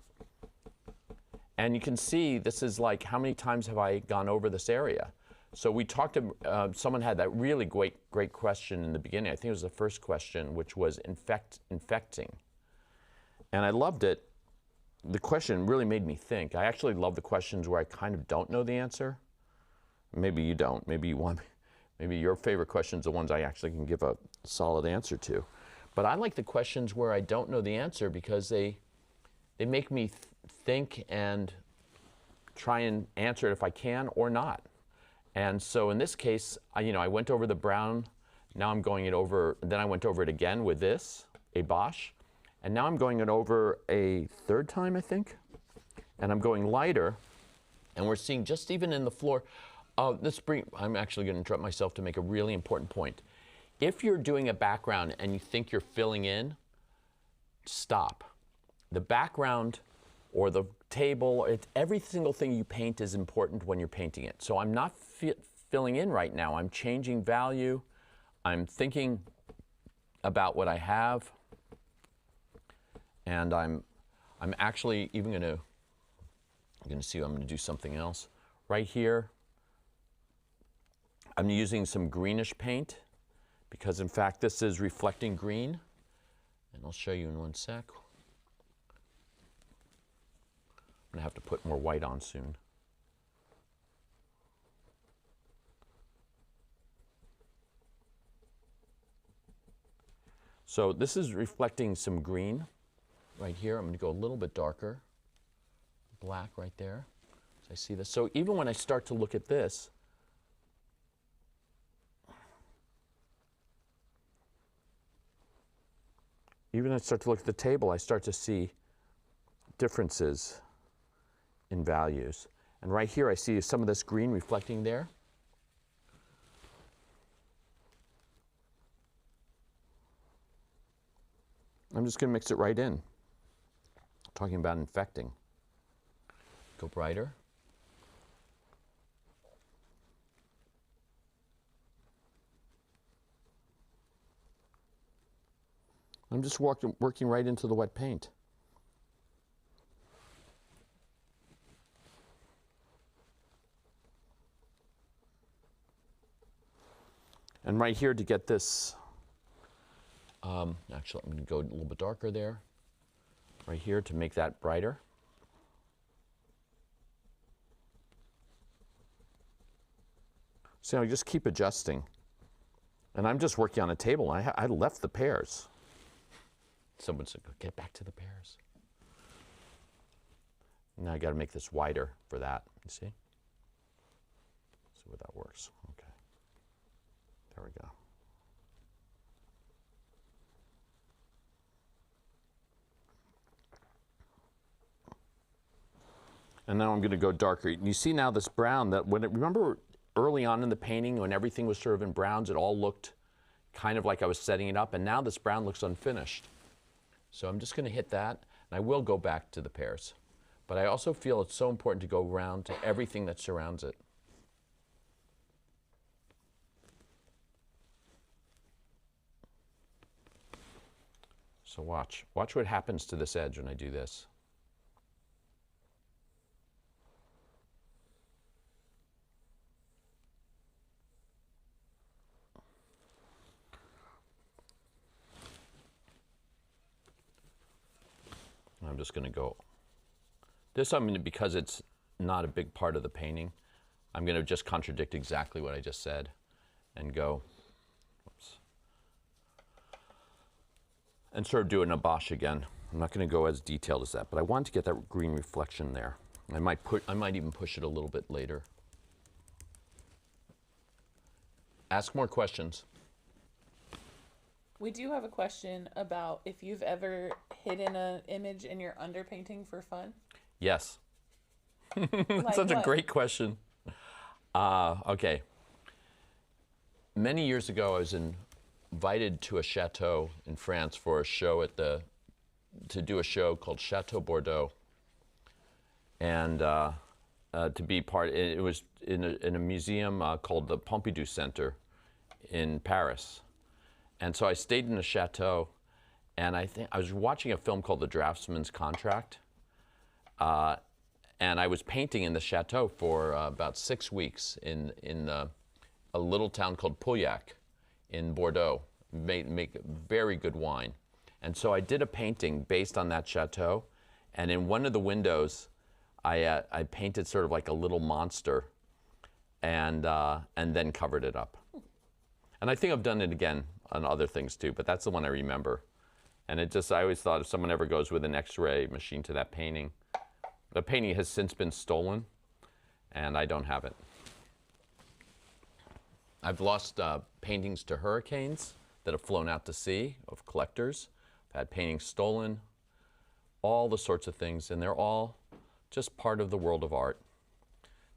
And you can see this is like, how many times have I gone over this area? So we talked to, someone had that really great question in the beginning. I think it was the first question, which was infecting. And I loved it. The question really made me think. I actually love the questions where I kind of don't know the answer. Maybe you don't. Maybe your favorite questions are the ones I actually can give a solid answer to. But I like the questions where I don't know the answer because they make me think and try and answer it if I can or not. And so in this case, I went over the brown. Now I'm going it over. Then I went over it again with this, a Bosch. And now I'm going it over a third time, I think. And I'm going lighter. And we're seeing just even in the floor. I'm actually going to interrupt myself to make a really important point. If you're doing a background and you think you're filling in, stop. The background or the table, every single thing you paint is important when you're painting it. So I'm not filling in right now. I'm changing value. I'm thinking about what I have. And I'm actually even going to see, I'm going to do something else. Right here, I'm using some greenish paint because in fact this is reflecting green. And I'll show you in one sec. I'm going to have to put more white on soon. So this is reflecting some green right here. I'm going to go a little bit darker. Black right there. So I see this. So even when I start to look at this, even when I start to look at the table, I start to see differences in values. And right here I see some of this green reflecting there. I'm just going to mix it right in. Talking about infecting. Go brighter. I'm just working right into the wet paint. And right here to get this, actually I'm going to go a little bit darker there. Right here to make that brighter. So I just keep adjusting. And I'm just working on a table. I left the pears. Someone said, go get back to the pears. Now I got to make this wider for that, you see? See where that works. Okay. There we go. And now I'm going to go darker. You see now this brown, that remember early on in the painting when everything was sort of in browns, it all looked kind of like I was setting it up, and now this brown looks unfinished. So I'm just going to hit that, and I will go back to the pears. But I also feel it's so important to go around to everything that surrounds it. So So watch what happens to this edge when I do this. I'm just going to go. This, I'm going to, because it's not a big part of the painting, I'm going to just contradict exactly what I just said and go, whoops, and sort of do an abache again. I'm not going to go as detailed as that, but I want to get that green reflection there. I might even push it a little bit later. Ask more questions. We do have a question about if you've ever hidden an image in your underpainting for fun. Yes. Like Such a what? great question. Okay. Many years ago, I was invited to a chateau in France for a show to do a show called Chateau Bordeaux. And to be part, it was in a museum called the Pompidou Center in Paris. And so I stayed in the chateau, and I was watching a film called The Draftsman's Contract. And I was painting in the chateau for about 6 weeks in a little town called Pauillac in Bordeaux. Make very good wine. And so I did a painting based on that chateau. And in one of the windows, I painted sort of like a little monster and then covered it up. And I think I've done it again on other things too, but that's the one I remember. And I always thought if someone ever goes with an X-ray machine to that painting, the painting has since been stolen, and I don't have it. I've lost paintings to hurricanes that have flown out to sea of collectors. I've had paintings stolen, all the sorts of things, and they're all just part of the world of art.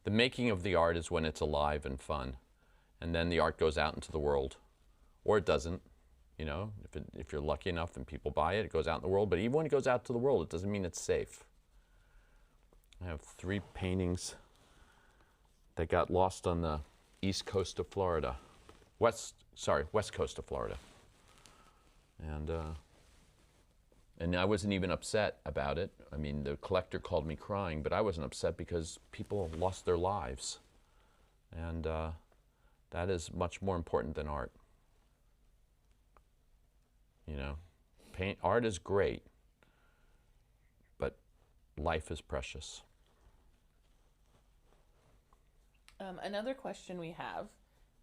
The making of the art is when it's alive and fun, and then the art goes out into the world, or it doesn't. You know, if you're lucky enough and people buy it, it goes out in the world. But even when it goes out to the world, it doesn't mean it's safe. I have 3 paintings that got lost on the east coast of Florida. West coast of Florida. And I wasn't even upset about it. I mean, the collector called me crying, but I wasn't upset because people lost their lives. And that is much more important than art. You know, art is great, but life is precious. Another question we have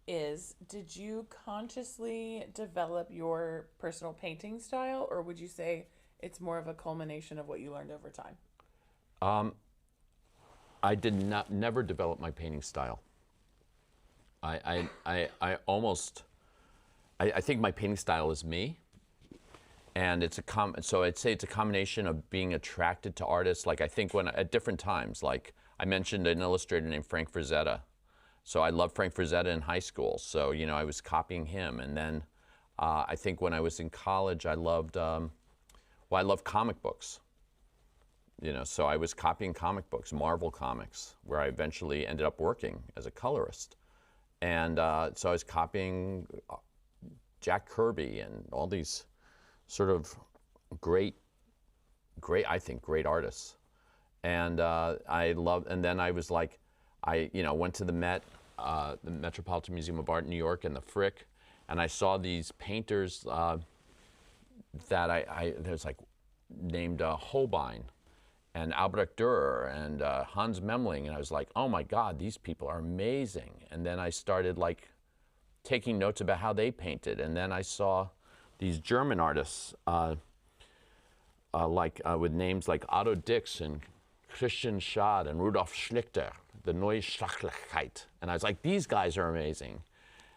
is, did you consciously develop your personal painting style, or would you say it's more of a culmination of what you learned over time? I did never develop my painting style. I think my painting style is me. And so I'd say it's a combination of being attracted to artists. Like I think at different times, like I mentioned an illustrator named Frank Frazetta. So I loved Frank Frazetta in high school. So, you know, I was copying him. And then I think when I was in college, I loved comic books. You know, so I was copying comic books, Marvel comics, where I eventually ended up working as a colorist. And so I was copying Jack Kirby and all these sort of great artists. And and then I was like, went to the Met, the Metropolitan Museum of Art in New York, and the Frick, and I saw these painters that there's like named Holbein and Albrecht Dürer and Hans Memling, and I was like, oh my God, these people are amazing. And then I started like taking notes about how they painted, and then I saw these German artists with names like Otto Dix and Christian Schad and Rudolf Schlichter, the Neue Schlaglichkeit. And I was like, these guys are amazing.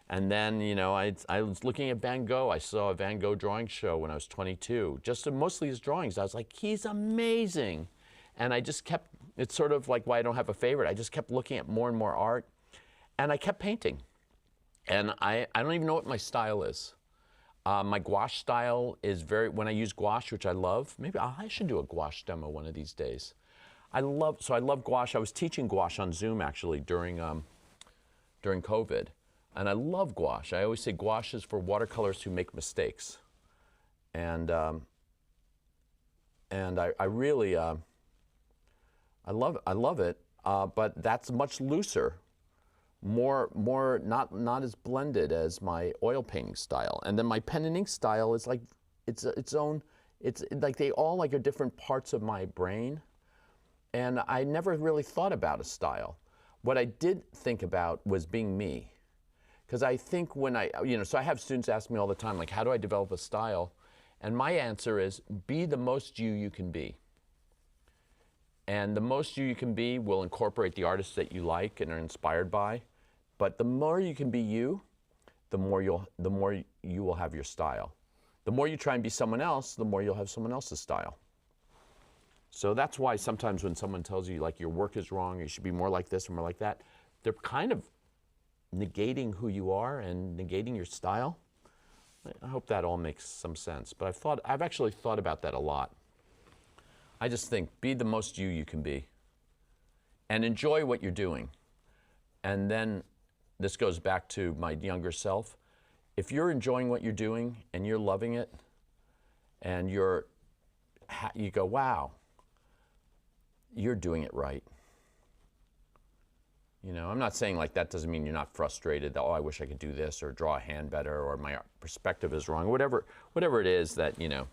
And then, you know, I was looking at Van Gogh. I saw a Van Gogh drawing show when I was 22, just mostly his drawings. I was like, he's amazing. And I just kept, it's sort of like why I don't have a favorite. I just kept looking at more and more art, and I kept painting. And I don't even know what my style is. My gouache style is when I use gouache, which I love. Maybe I should do a gouache demo one of these days. I love gouache. I was teaching gouache on Zoom actually during COVID. And I love gouache. I always say gouache is for watercolorists who make mistakes. And and I really, I love it, but that's much looser, more not as blended as my oil painting style. And then my pen and ink style is like, it's its own, it's like they all like are different parts of my brain. And I never really thought about a style. What I did think about was being me. Because I think when so I have students ask me all the time, like, how do I develop a style? And my answer is, be the most you can be. And the most you can be will incorporate the artists that you like and are inspired by. But the more you can be you, the more you will have your style. The more you try and be someone else, the more you'll have someone else's style. So that's why sometimes when someone tells you like your work is wrong, you should be more like this or more like that, they're kind of negating who you are and negating your style. I hope that all makes some sense. But I've actually thought about that a lot. I just think, be the most you can be. And enjoy what you're doing. And then this goes back to my younger self. If you're enjoying what you're doing and you're loving it, and you go, wow, you're doing it right. You know, I'm not saying like that doesn't mean you're not frustrated that, oh, I wish I could do this or draw a hand better or my perspective is wrong, whatever it is that, you know,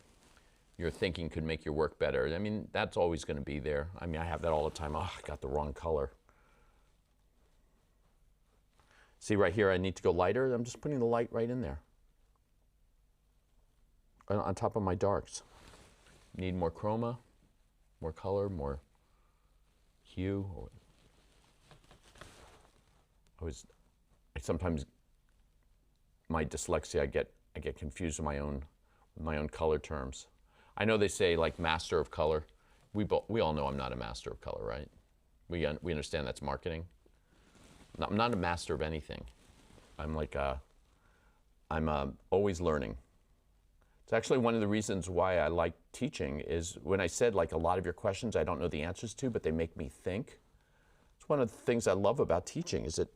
your thinking could make your work better. I mean, that's always going to be there. I mean, I have that all the time. Oh, I got the wrong color. See right here, I need to go lighter. I'm just putting the light right in there on top of my darks. Need more chroma, more color, more hue. Sometimes my dyslexia, I get confused with my own color terms. I know they say like master of color. We all know I'm not a master of color, right? We understand that's marketing. I'm not a master of anything. I'm always learning. It's actually one of the reasons why I like teaching is when I said like a lot of your questions I don't know the answers to, but they make me think. It's one of the things I love about teaching is that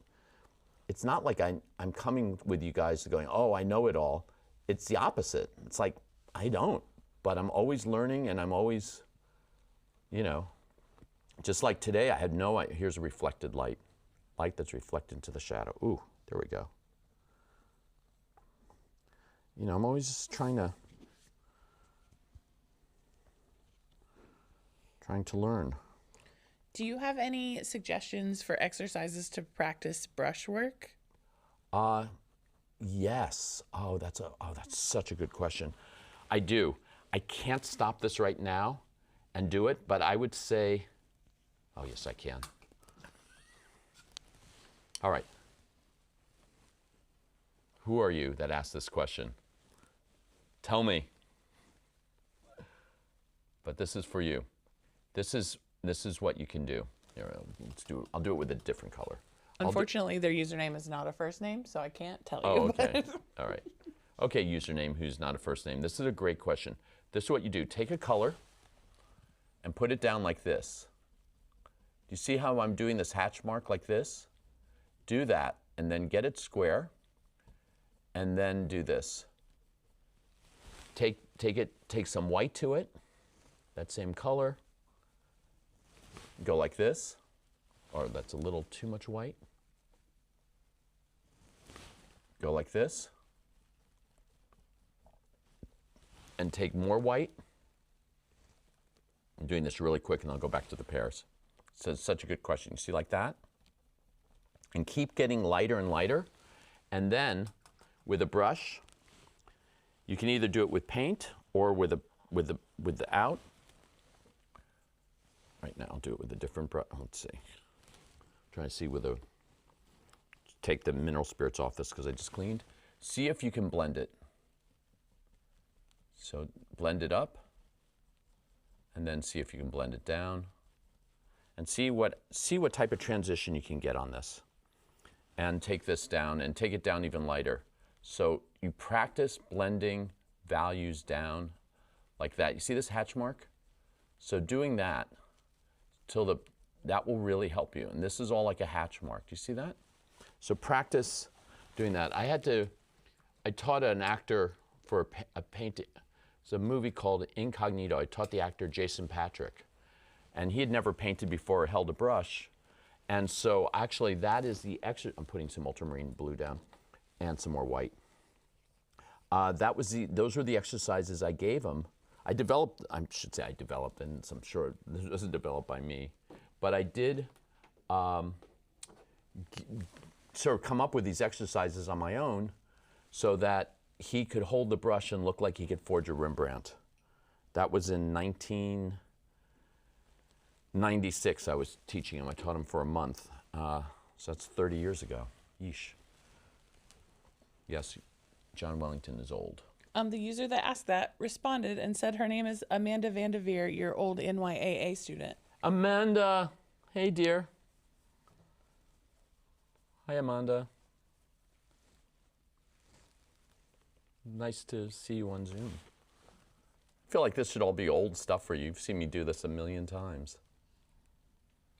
it's not like I'm coming with you guys going, oh, I know it all. It's the opposite. It's like, I don't, but I'm always learning and I'm always, you know, just like today I had here's a reflected light that's reflected into the shadow. Ooh, there we go. You know, I'm always just trying to learn. Do you have any suggestions for exercises to practice brushwork? Yes. Oh, that's such a good question. I do. I can't stop this right now and do it, but I would say, oh yes, I can. All right. Who are you that asked this question? Tell me. But this is for you. This is what you can do. Here, I'll do it with a different color. Unfortunately, their username is not a first name, so I can't tell you. Oh, okay. All right. Okay, username who's not a first name. This is a great question. This is what you do. Take a color and put it down like this. Do you see how I'm doing this hatch mark like this? Do that, and then get it square, and then do this. Take some white to it, that same color. Go like this, or that's a little too much white. Go like this, and take more white. I'm doing this really quick, and I'll go back to the pairs. So it's such a good question. You see like that? And keep getting lighter and lighter. And then with a brush, you can either do it with paint or with the out. Right now, I'll do it with a different brush. Let's see. Trying to see take the mineral spirits off this because I just cleaned. See if you can blend it. So blend it up, and then see if you can blend it down, and see what type of transition you can get on this. And take this down and take it down even lighter. So you practice blending values down like that. You see this hatch mark? So doing that that will really help you. And this is all like a hatch mark. Do you see that? So practice doing that. I taught an actor for a painting. It's a movie called Incognito. I taught the actor Jason Patrick. And he had never painted before or held a brush. And so actually that is the exercise. I'm putting some ultramarine blue down and some more white. Those were the exercises I gave him. I should say I developed, and I'm sure this wasn't developed by me, but I did sort of come up with these exercises on my own so that he could hold the brush and look like he could forge a Rembrandt. That was in 1996. I was teaching him. I taught him for a month. So that's 30 years ago. Yeesh. Yes, John Wellington is old. The user that asked that responded and said her name is Amanda Vandeveer, your old NYAA student. Amanda, hey dear. Hi, Amanda. Nice to see you on Zoom. I feel like this should all be old stuff for you. You've seen me do this a million times.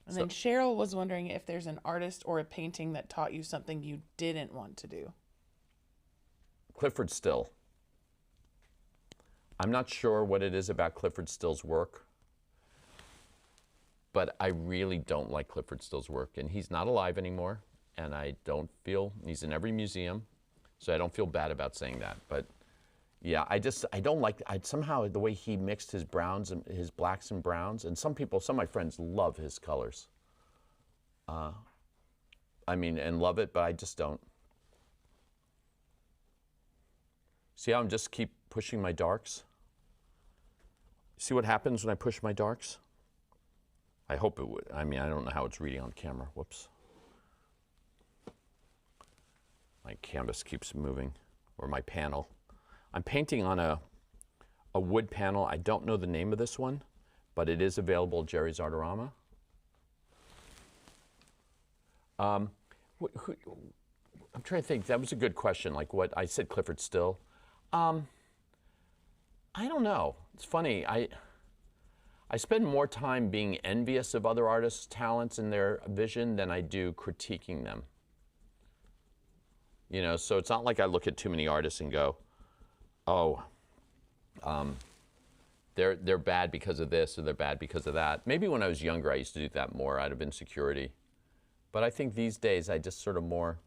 And then Cheryl was wondering if there's an artist or a painting that taught you something you didn't want to do. Clifford Still. I'm not sure what it is about Clifford Still's work, but I really don't like Clifford Still's work. And he's not alive anymore, and I don't feel, he's in every museum, so I don't feel bad about saying that. But yeah, I don't like, somehow the way he mixed his browns and his blacks and browns, and some of my friends love his colors. And love it, but I just don't. See how I'm just keep pushing my darks? See what happens when I push my darks? I hope it would. I don't know how it's reading on camera. Whoops. My canvas keeps moving, or my panel. I'm painting on a wood panel. I don't know the name of this one, but it is available at JerrysArtarama. I'm trying to think. That was a good question. Like what I said, Clifford Still. I don't know. It's funny. I spend more time being envious of other artists' talents and their vision than I do critiquing them. You know, so it's not like I look at too many artists and go, oh, they're bad because of this or they're bad because of that. Maybe when I was younger, I used to do that more out of insecurity. But I think these days I just sort of more,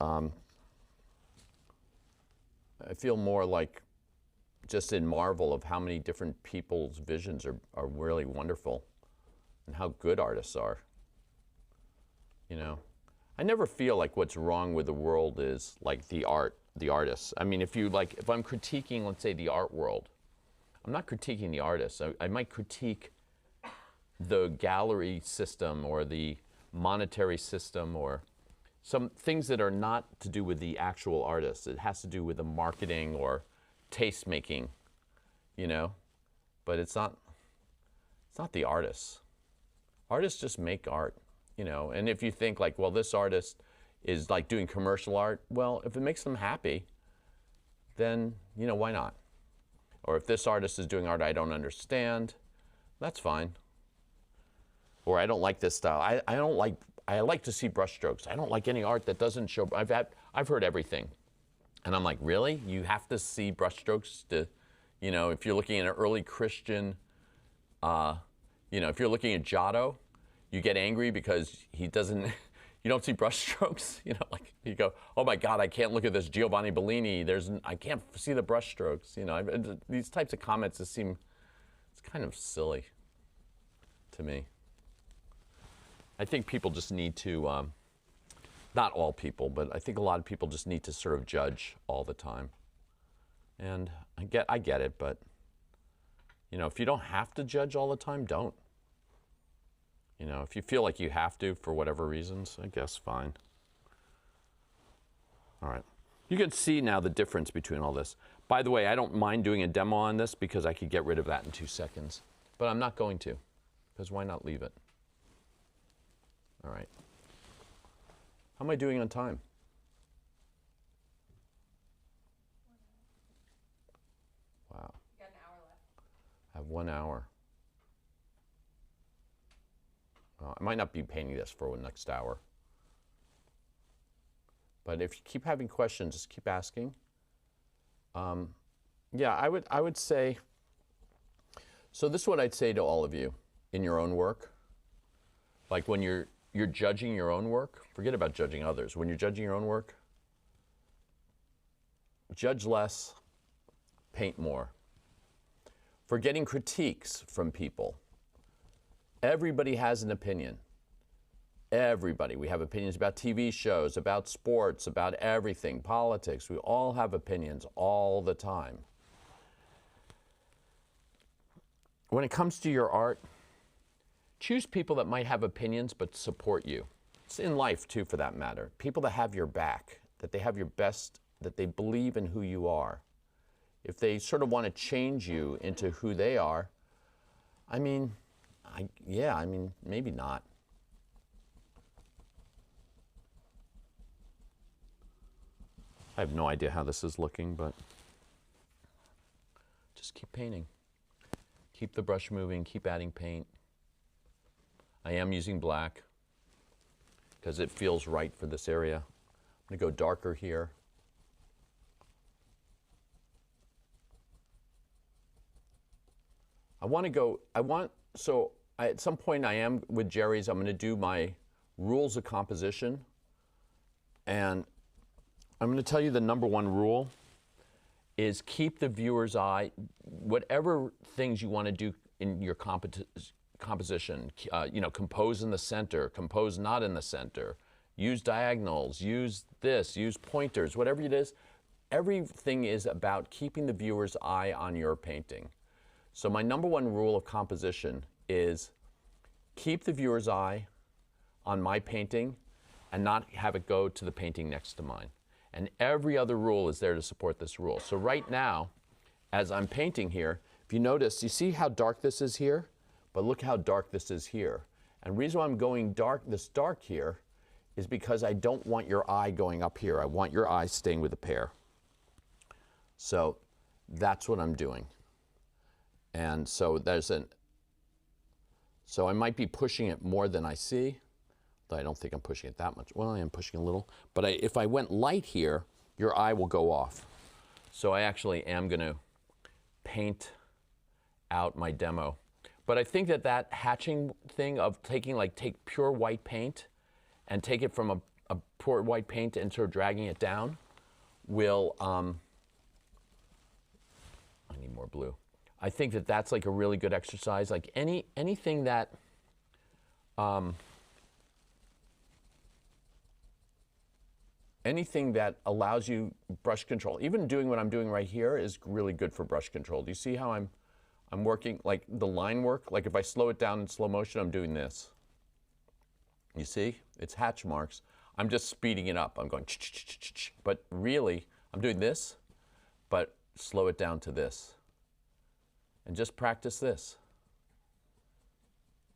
I feel more like just in marvel of how many different people's visions are really wonderful and how good artists are. You know, I never feel like what's wrong with the world is like the artists. I mean, if I'm critiquing, let's say, the art world, I'm not critiquing the artists. I might critique the gallery system or the monetary system or some things that are not to do with the actual artist. It has to do with the marketing or taste making, you know, but it's not the artists. Artists just make art, you know, and if you think like, well, this artist is like doing commercial art, well, if it makes them happy, then, you know, why not? Or if this artist is doing art I don't understand, that's fine. Or I don't like this style. I like to see brushstrokes. I don't like any art that doesn't show. I've heard everything. And I'm like, really? You have to see brushstrokes to, you know, if you're looking at an early Christian, you know, if you're looking at Giotto, you get angry because he doesn't, you don't see brushstrokes. You know, like you go, oh my God, I can't look at this Giovanni Bellini. I can't see the brushstrokes. You know, these types of comments just seem, it's kind of silly to me. I think people just need to, not all people, but I think a lot of people just need to sort of judge all the time. And I get it, but you know, if you don't have to judge all the time, don't. You know, if you feel like you have to for whatever reasons, I guess fine. All right. You can see now the difference between all this. By the way, I don't mind doing a demo on this because I could get rid of that in 2 seconds, but I'm not going to, because why not leave it? All right. How am I doing on time? Wow. You got an hour left. I have 1 hour. I might not be painting this for the next hour. But if you keep having questions, just keep asking. Yeah, I would say, so this is what I'd say to all of you in your own work. Like when you're judging your own work, forget about judging others. When you're judging your own work, judge less, paint more. For getting critiques from people, everybody has an opinion. Everybody. We have opinions about TV shows, about sports, about everything, politics. We all have opinions all the time. When it comes to your art, choose people that might have opinions but support you. It's in life too, for that matter. People that have your back, that they have your best, that they believe in who you are. If they sort of want to change you into who they are, I mean, maybe not. I have no idea how this is looking, but just keep painting. Keep the brush moving, keep adding paint. I am using black because it feels right for this area. I'm going to go darker here. At some point I am with Jerry's, I'm going to do my rules of composition. And I'm going to tell you the number one rule is keep the viewer's eye, whatever things you want to do in your composition, compose in the center, compose not in the center, use diagonals, use this, use pointers, whatever it is, everything is about keeping the viewer's eye on your painting. So my number one rule of composition is keep the viewer's eye on my painting and not have it go to the painting next to mine. And every other rule is there to support this rule. So right now, as I'm painting here, if you notice, you see how dark this is here? But look how dark this is here. And the reason why I'm going this dark here is because I don't want your eye going up here. I want your eye staying with the pear. So that's what I'm doing. And so so I might be pushing it more than I see. I don't think I'm pushing it that much. Well, I am pushing a little. But if I went light here, your eye will go off. So I actually am going to paint out my demo. But I think that hatching thing of take pure white paint and take it from a pure white paint and sort of dragging it down will, I need more blue. I think that's like a really good exercise. Like anything that, anything that allows you brush control, even doing what I'm doing right here is really good for brush control. Do you see how I'm working, like the line work? Like if I slow it down in slow motion, I'm doing this. You see? It's hatch marks. I'm just speeding it up. I'm going, but really, I'm doing this, but slow it down to this. And just practice this.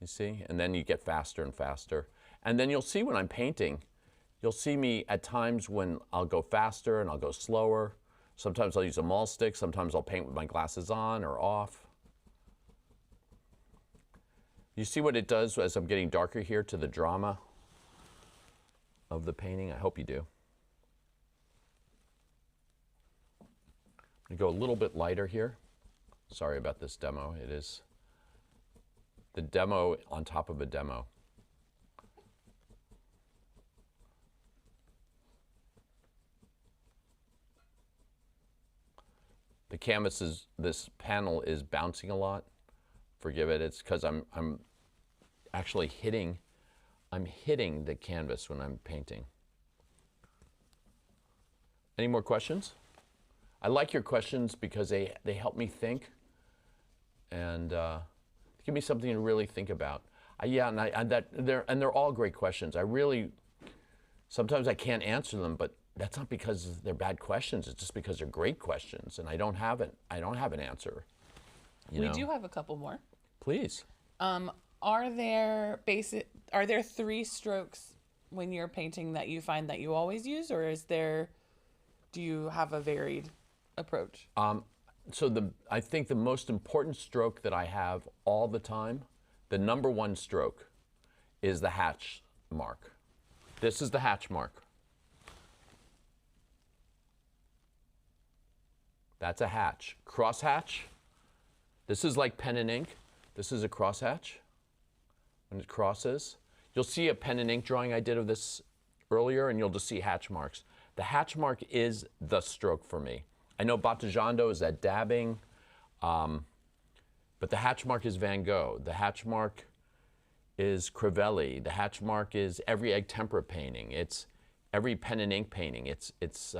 You see? And then you get faster and faster. And then you'll see when I'm painting, you'll see me at times when I'll go faster and I'll go slower. Sometimes I'll use a maul stick. Sometimes I'll paint with my glasses on or off. You see what it does as I'm getting darker here to the drama of the painting? I hope you do. I'm going to go a little bit lighter here. Sorry about this demo. It is the demo on top of a demo. The canvas is, this panel is bouncing a lot. Forgive it, it's because I'm actually hitting the canvas when I'm painting. Any more questions? I like your questions because they help me think and give me something to really think about. They're all great questions. Sometimes I can't answer them, but that's not because they're bad questions. It's just because they're great questions, and I don't have an answer. We do have a couple more. Please. Are there 3 strokes when you're painting that you find that you always use, or do you have a varied approach? I think the most important stroke that I have all the time, the number one stroke, is the hatch mark. This is the hatch mark. That's a hatch. Crosshatch, this is like pen and ink. This is a crosshatch. When it crosses, you'll see a pen and ink drawing I did of this earlier, and you'll just see hatch marks. The hatch mark is the stroke for me. I know battajando is that dabbing, but the hatch mark is Van Gogh. The hatch mark is Crivelli. The hatch mark is every egg tempera painting. It's every pen and ink painting. It's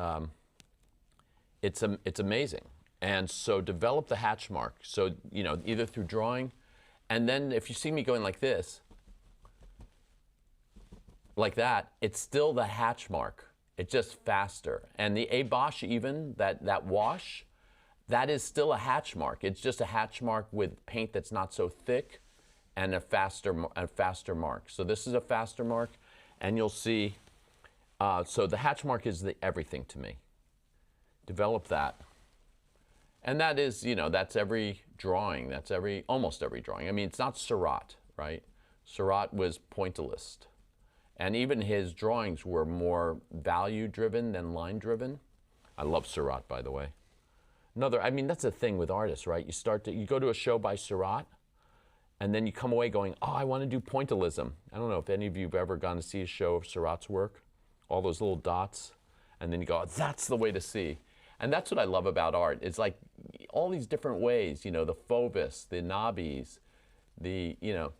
amazing. And so develop the hatch mark. So, you know, either through drawing, and then if you see me going like this, like that, it's still the hatch mark. It's just faster. And the ébauche even, that wash, that is still a hatch mark. It's just a hatch mark with paint that's not so thick and a faster mark. So this is a faster mark, and you'll see, so the hatch mark is the everything to me. Develop that. And that is, you know, that's every drawing. That's almost every drawing. I mean, it's not Seurat, right? Seurat was pointillist. And even his drawings were more value-driven than line-driven. I love Seurat, by the way. I mean, that's the thing with artists, right? You go to a show by Seurat, and then you come away going, oh, I want to do pointillism. I don't know if any of you have ever gone to see a show of Seurat's work, all those little dots, and then you go, that's the way to see. And that's what I love about art. It's like all these different ways, you know, the Fauvists, the Nabis, the, you know,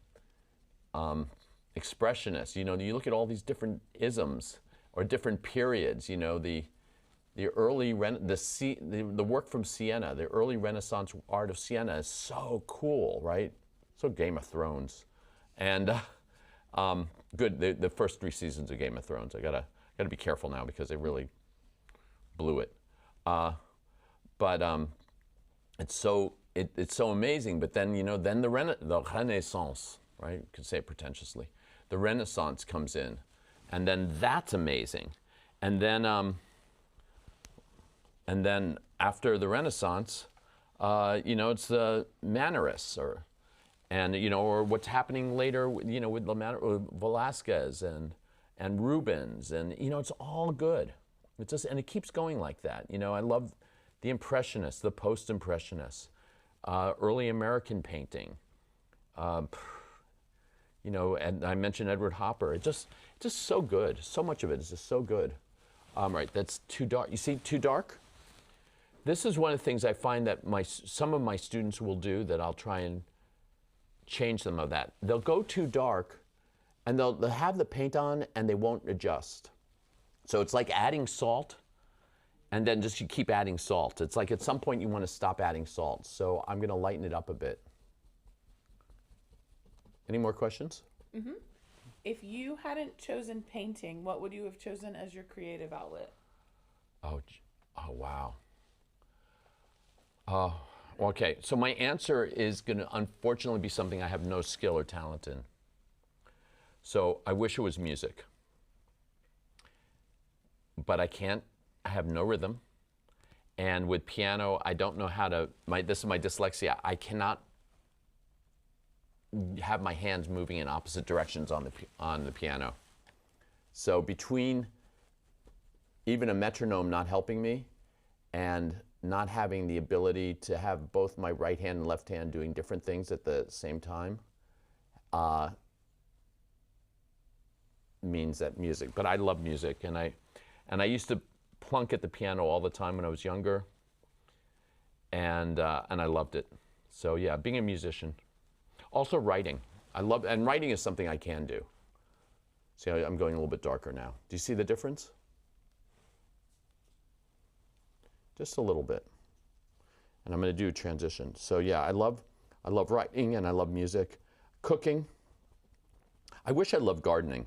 expressionists. You know, you look at all these different isms or different periods, you know, the early, the work from Siena, the early Renaissance art of Siena is so cool, right? So Game of Thrones. And good, the first 3 seasons of Game of Thrones. I gotta be careful now because they really blew it. But it's so amazing. But then, you know, then the Renaissance, right? You could say it pretentiously. The Renaissance comes in, and then that's amazing. And then after the Renaissance, you know, it's the Mannerists, or what's happening later, you know, with Velázquez and Rubens, and you know, it's all good. And it keeps going like that. You know, I love the Impressionists, the Post-Impressionists, early American painting. You know, and I mentioned Edward Hopper. It's just so good. So much of it is just so good. Right, that's too dark. You see, too dark? This is one of the things I find that some of my students will do, that I'll try and change them of that. They'll go too dark, and they'll have the paint on, and they won't adjust. So it's like adding salt, and then just you keep adding salt. It's like at some point you want to stop adding salt. So I'm going to lighten it up a bit. Any more questions? Mm-hmm. If you hadn't chosen painting, what would you have chosen as your creative outlet? Oh wow. Okay, so my answer is going to unfortunately be something I have no skill or talent in. So I wish it was music. But I can't. I have no rhythm. And with piano, I don't know how to, this is my dyslexia, I cannot have my hands moving in opposite directions on the piano. So between even a metronome not helping me and not having the ability to have both my right hand and left hand doing different things at the same time, means that music. But I love music, and I used to plunk at the piano all the time when I was younger, and I loved it. So yeah, being a musician. Also writing. And writing is something I can do. See, I'm going a little bit darker now. Do you see the difference? Just a little bit. And I'm going to do a transition. So yeah, I love writing, and I love music. Cooking. I wish I loved gardening.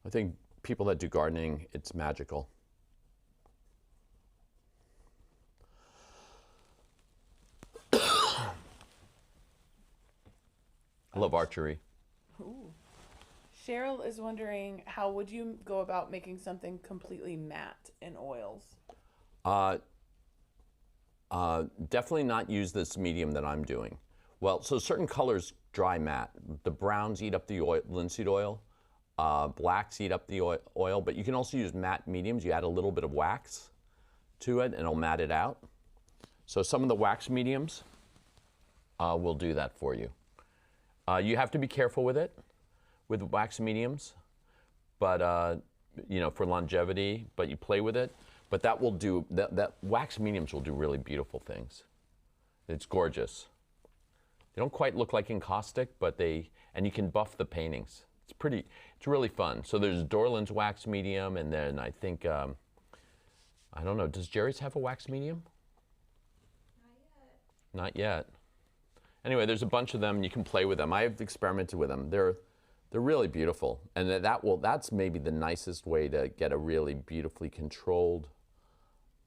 I think people that do gardening, it's magical. I love archery. Ooh. Cheryl is wondering, how would you go about making something completely matte in oils? Definitely not use this medium that I'm doing. Well, so certain colors dry matte. The browns eat up the oil, linseed oil. Blacks eat up the oil, but you can also use matte mediums. You add a little bit of wax to it and it'll mat it out. So some of the wax mediums will do that for you. You have to be careful with it, with wax mediums, but you know, for longevity, but you play with it. But that will do, that wax mediums will do really beautiful things. It's gorgeous. They don't quite look like encaustic, but and you can buff the paintings. It's really fun. So there's Dorland's wax medium, and then I think, I don't know, does Jerry's have a wax medium? Not yet. Anyway, there's a bunch of them. You can play with them. I've experimented with them. They're really beautiful, and that's maybe the nicest way to get a really beautifully controlled.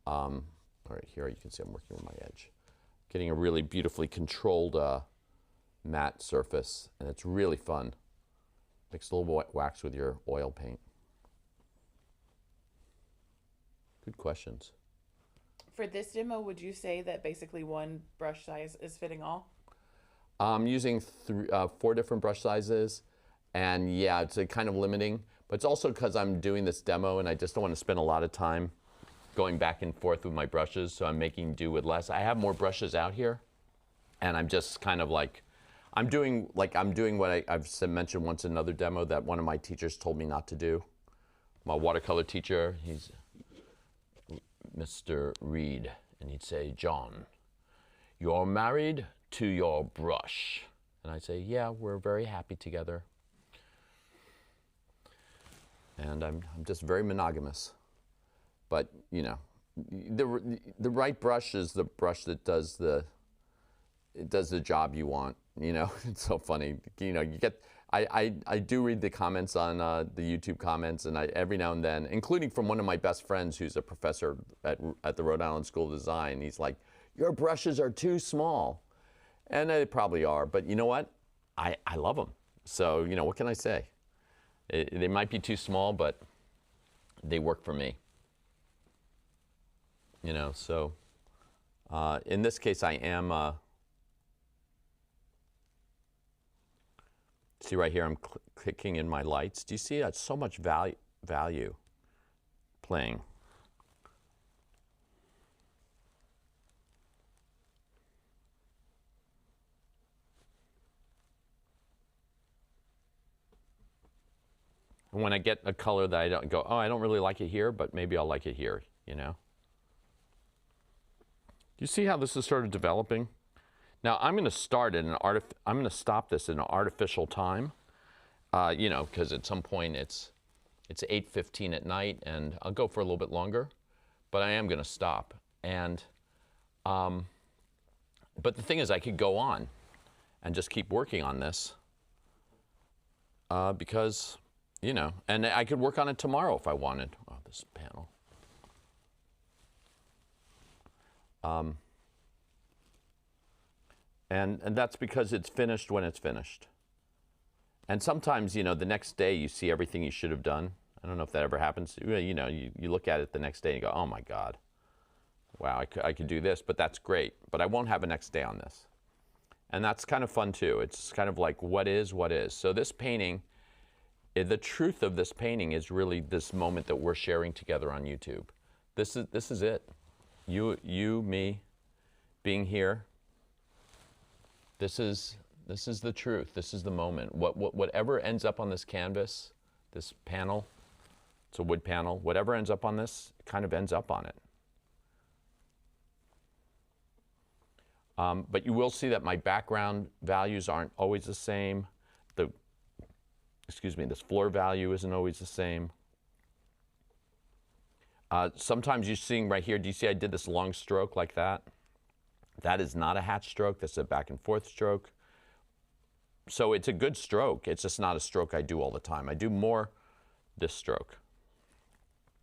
All right, here you can see I'm working with my edge, getting a really beautifully controlled matte surface, and it's really fun. Mix a little wax with your oil paint. Good questions. For this demo, would you say that basically one brush size is fitting all? I'm using 4 different brush sizes, and yeah, it's kind of limiting, but it's also because I'm doing this demo and I just don't want to spend a lot of time going back and forth with my brushes, so I'm making do with less. I have more brushes out here, and I'm just kind of like, I'm doing what I've mentioned once in another demo that one of my teachers told me not to do. My watercolor teacher, he's Mr. Reed, and he'd say, "John, you're married to your brush." And I'd say, "Yeah, we're very happy together." And I'm just very monogamous. But, you know, the right brush is the brush that does the job you want, you know. It's so funny. You know, I do read the comments on the YouTube comments, and every now and then, including from one of my best friends who's a professor at the Rhode Island School of Design, he's like, "Your brushes are too small." And they probably are, but you know what? I love them. So, you know, what can I say? They might be too small, but they work for me. You know, so in this case, I am, see right here, I'm clicking in my lights. Do you see that? So much value playing. And when I get a color that I don't go, oh, I don't really like it here, but maybe I'll like it here, you know? Do you see how this is sort of developing? Now I'm going to start at I'm going to stop this in an artificial time, you know, because at some point it's 8:15 at night, and I'll go for a little bit longer, but I am going to stop. And but the thing is, I could go on and just keep working on this because, you know, and I could work on it tomorrow if I wanted. Oh, this panel. And that's because it's finished when it's finished. And sometimes, you know, the next day you see everything you should have done. I don't know if that ever happens. You know, you look at it the next day and you go, oh my God, wow, I could do this, but that's great. But I won't have a next day on this. And that's kind of fun too. It's kind of like, what is? So this painting, the truth of this painting is really this moment that we're sharing together on YouTube. This is it. You, me, being here. This is the truth. This is the moment. Whatever ends up on this canvas, this panel, it's a wood panel, whatever ends up on this, kind of ends up on it. But you will see that my background values aren't always the same. This floor value isn't always the same. Sometimes you're seeing right here, do you see I did this long stroke like that? That is not a hatch stroke, that's a back and forth stroke. So it's a good stroke, it's just not a stroke I do all the time. I do more this stroke.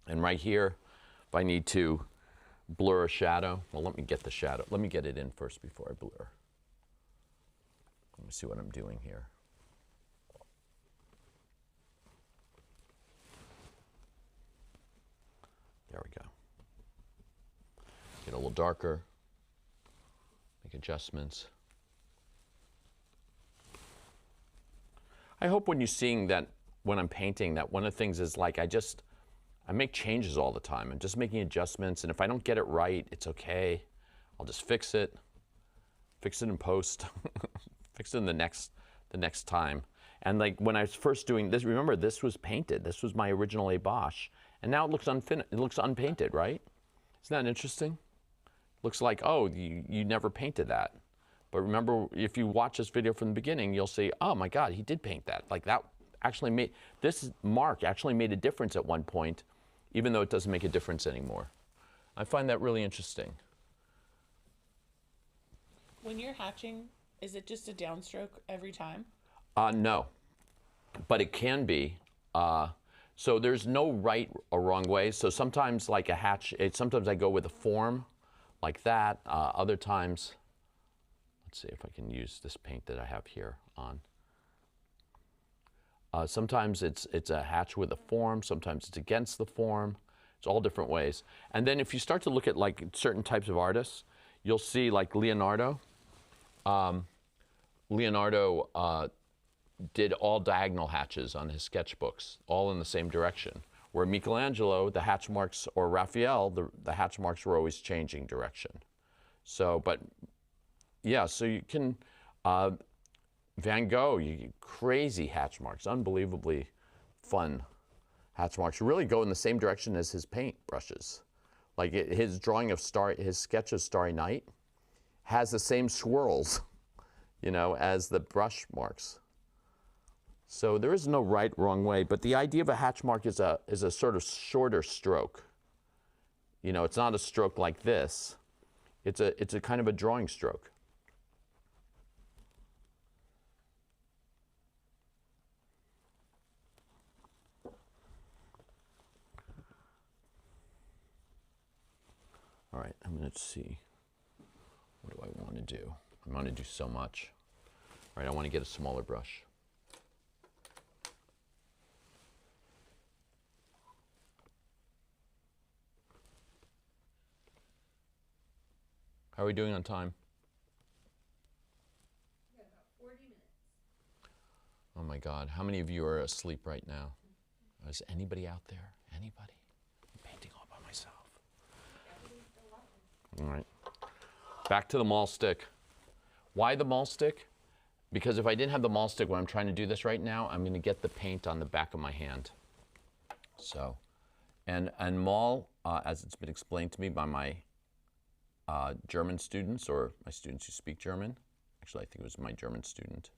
And right here, if I need to blur a shadow, well, let me get the shadow. Let me get it in first before I blur. Let me see what I'm doing here. There we go. Get a little darker. Make adjustments. I hope when you're seeing that, when I'm painting, that one of the things is like, I I make changes all the time. I'm just making adjustments, and if I don't get it right, it's okay. I'll just fix it in post, fix it in the next time. And like when I was first doing this, remember this was painted. This was my original Bosch, and now it looks it looks unpainted, right? Isn't that interesting? Looks like, oh, you never painted that. But remember, if you watch this video from the beginning, you'll see, oh my God, he did paint that. Like that actually made, this mark actually made a difference at one point, even though it doesn't make a difference anymore. I find that really interesting. When you're hatching, is it just a downstroke every time? No, but it can be. So there's no right or wrong way. So sometimes like a hatch, sometimes I go with a form like that. Other times, let's see if I can use this paint that I have here on. Sometimes it's a hatch with a form, sometimes it's against the form. It's all different ways. And then if you start to look at like certain types of artists, you'll see like Leonardo. Leonardo did all diagonal hatches on his sketchbooks, all in the same direction. Where Michelangelo, the hatch marks, or Raphael, the hatch marks were always changing direction. So, but yeah, so you can, Van Gogh, crazy hatch marks, unbelievably fun hatch marks. Really go in the same direction as his paint brushes. Like his drawing of his sketch of Starry Night has the same swirls, you know, as the brush marks. So there is no right, wrong way, but the idea of a hatch mark is a sort of shorter stroke. You know, it's not a stroke like this. It's a kind of a drawing stroke. All right, I'm going to see, what do I want to do? I want to do so much. All right, I want to get a smaller brush. How are we doing on time? We got about 40 minutes. Oh my God, how many of you are asleep right now? Is anybody out there? Anybody? I'm painting all by myself. Everybody's still watching. All right. Back to the maul stick. Why the maul stick? Because if I didn't have the maul stick when I'm trying to do this right now, I'm going to get the paint on the back of my hand. So, and maul, as it's been explained to me by my German students, or my students who speak German, actually I think it was my German student,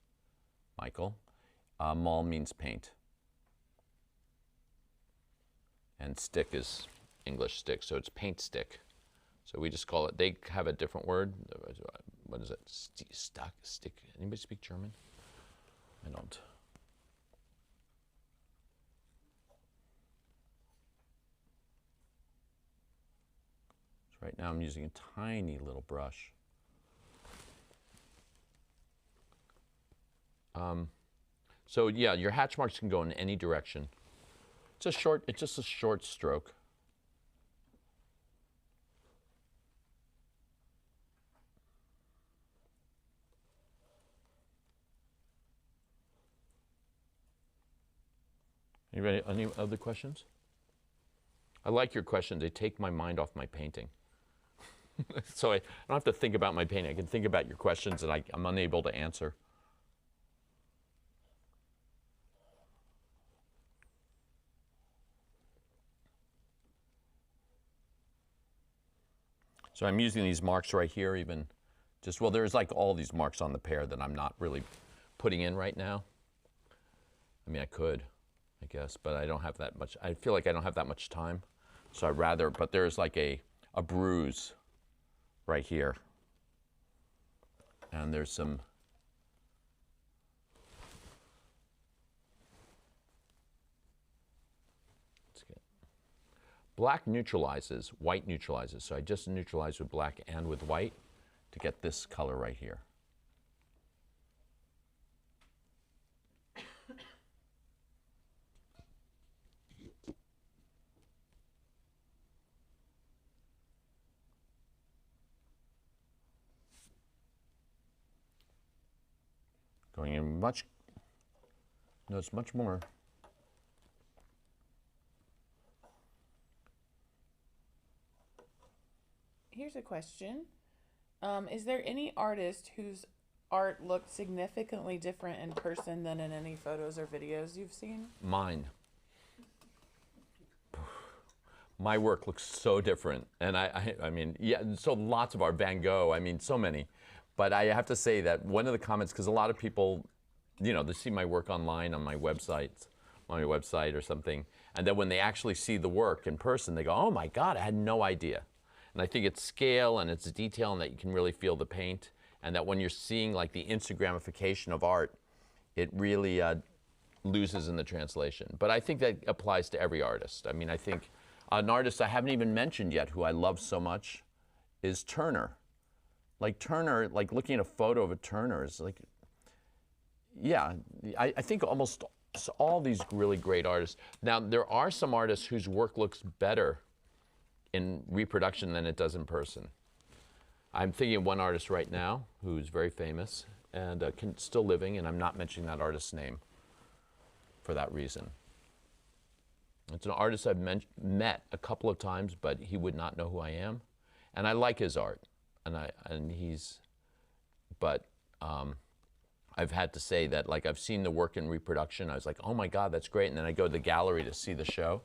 Michael, maul means paint. And stick is English stick, so it's paint stick. So we just call it, they have a different word. What is it? Stick. Anybody speak German? I don't. So right now I'm using a tiny little brush. So yeah, your hatch marks can go in any direction. It's just a short stroke. Anybody, any other questions? I like your questions. They take my mind off my painting. So I don't have to think about my painting. I can think about your questions that I'm unable to answer. So I'm using these marks right here even. Just, well, there's like all these marks on the pear that I'm not really putting in right now. I mean, I could, I guess, but I don't have that much. I feel like I don't have that much time. So I'd rather, but there's like a bruise right here. And there's some, black neutralizes, white neutralizes. So I just neutralize with black and with white to get this color right here. Going in much, no, it's much more. Here's a question. Is there any artist whose art looked significantly different in person than in any photos or videos you've seen? Mine. My work looks so different. And I mean, yeah, so lots of art, Van Gogh, I mean, so many. But I have to say that one of the comments, because a lot of people, you know, they see my work online on my website or something, and then when they actually see the work in person, they go, oh my God, I had no idea. And I think it's scale and it's detail and that you can really feel the paint, and that when you're seeing like the Instagramification of art, it really loses in the translation. But I think that applies to every artist. I mean, I think an artist I haven't even mentioned yet who I love so much is Turner. Like Turner, like looking at a photo of a Turner is like, yeah, I think almost all these really great artists. Now, there are some artists whose work looks better in reproduction than it does in person. I'm thinking of one artist right now who's very famous and still living, and I'm not mentioning that artist's name for that reason. It's an artist I've met a couple of times, but he would not know who I am. And I like his art, but I've had to say that, like, I've seen the work in reproduction. I was like, oh my God, that's great. And then I go to the gallery to see the show.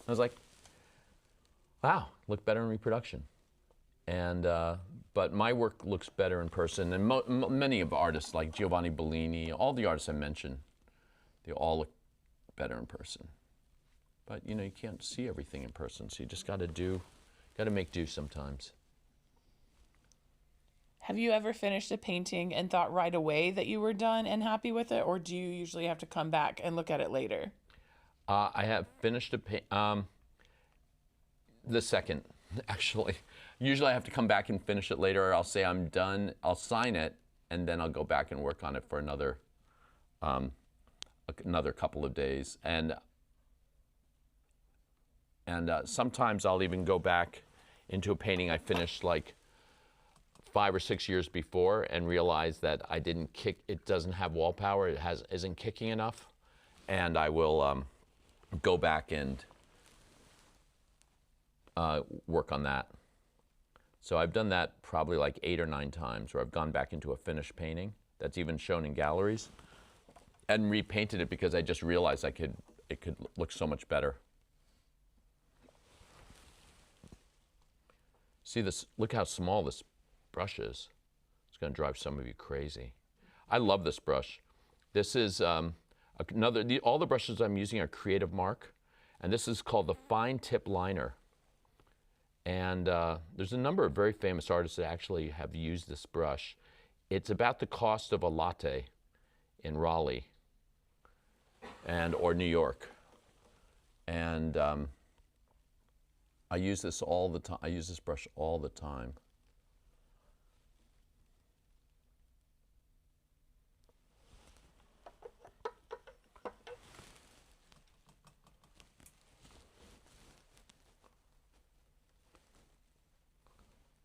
I was like, wow, look better in reproduction. And, but my work looks better in person. And many of artists, like Giovanni Bellini, all the artists I mentioned, they all look better in person. But, you know, you can't see everything in person, so you just got to make do sometimes. Have you ever finished a painting and thought right away that you were done and happy with it, or do you usually have to come back and look at it later? I have finished the second, actually. Usually I have to come back and finish it later, or I'll say I'm done, I'll sign it, and then I'll go back and work on it for another couple of days. And sometimes I'll even go back into a painting I finished like 5 or 6 years before and realize that I didn't kick, it doesn't have wall power, it isn't kicking enough, and I will go back and work on that. So I've done that probably like 8 or 9 times, where I've gone back into a finished painting that's even shown in galleries and repainted it because I just realized it could look so much better. See this, look how small this brush is. It's going to drive some of you crazy. I love this brush. This is all the brushes I'm using are Creative Mark, and this is called the Fine Tip Liner. And there's a number of very famous artists that actually have used this brush. It's about the cost of a latte in Raleigh or New York. And I use this all the time. I use this brush all the time.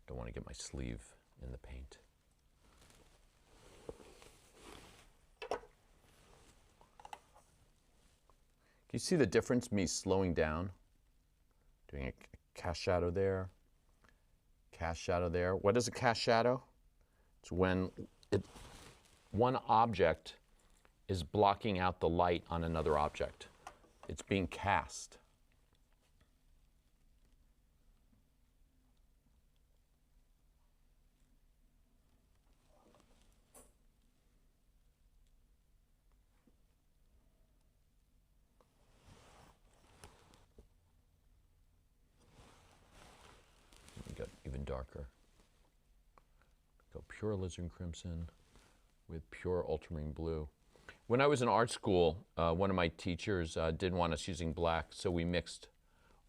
Don't want to get my sleeve in the paint. Can you see the difference, me slowing down? Doing a cast shadow there, cast shadow there. What is a cast shadow? It's when one object is blocking out the light on another object. It's being cast. Even darker. Go pure alizarin crimson with pure ultramarine blue. When I was in art school, one of my teachers didn't want us using black, so we mixed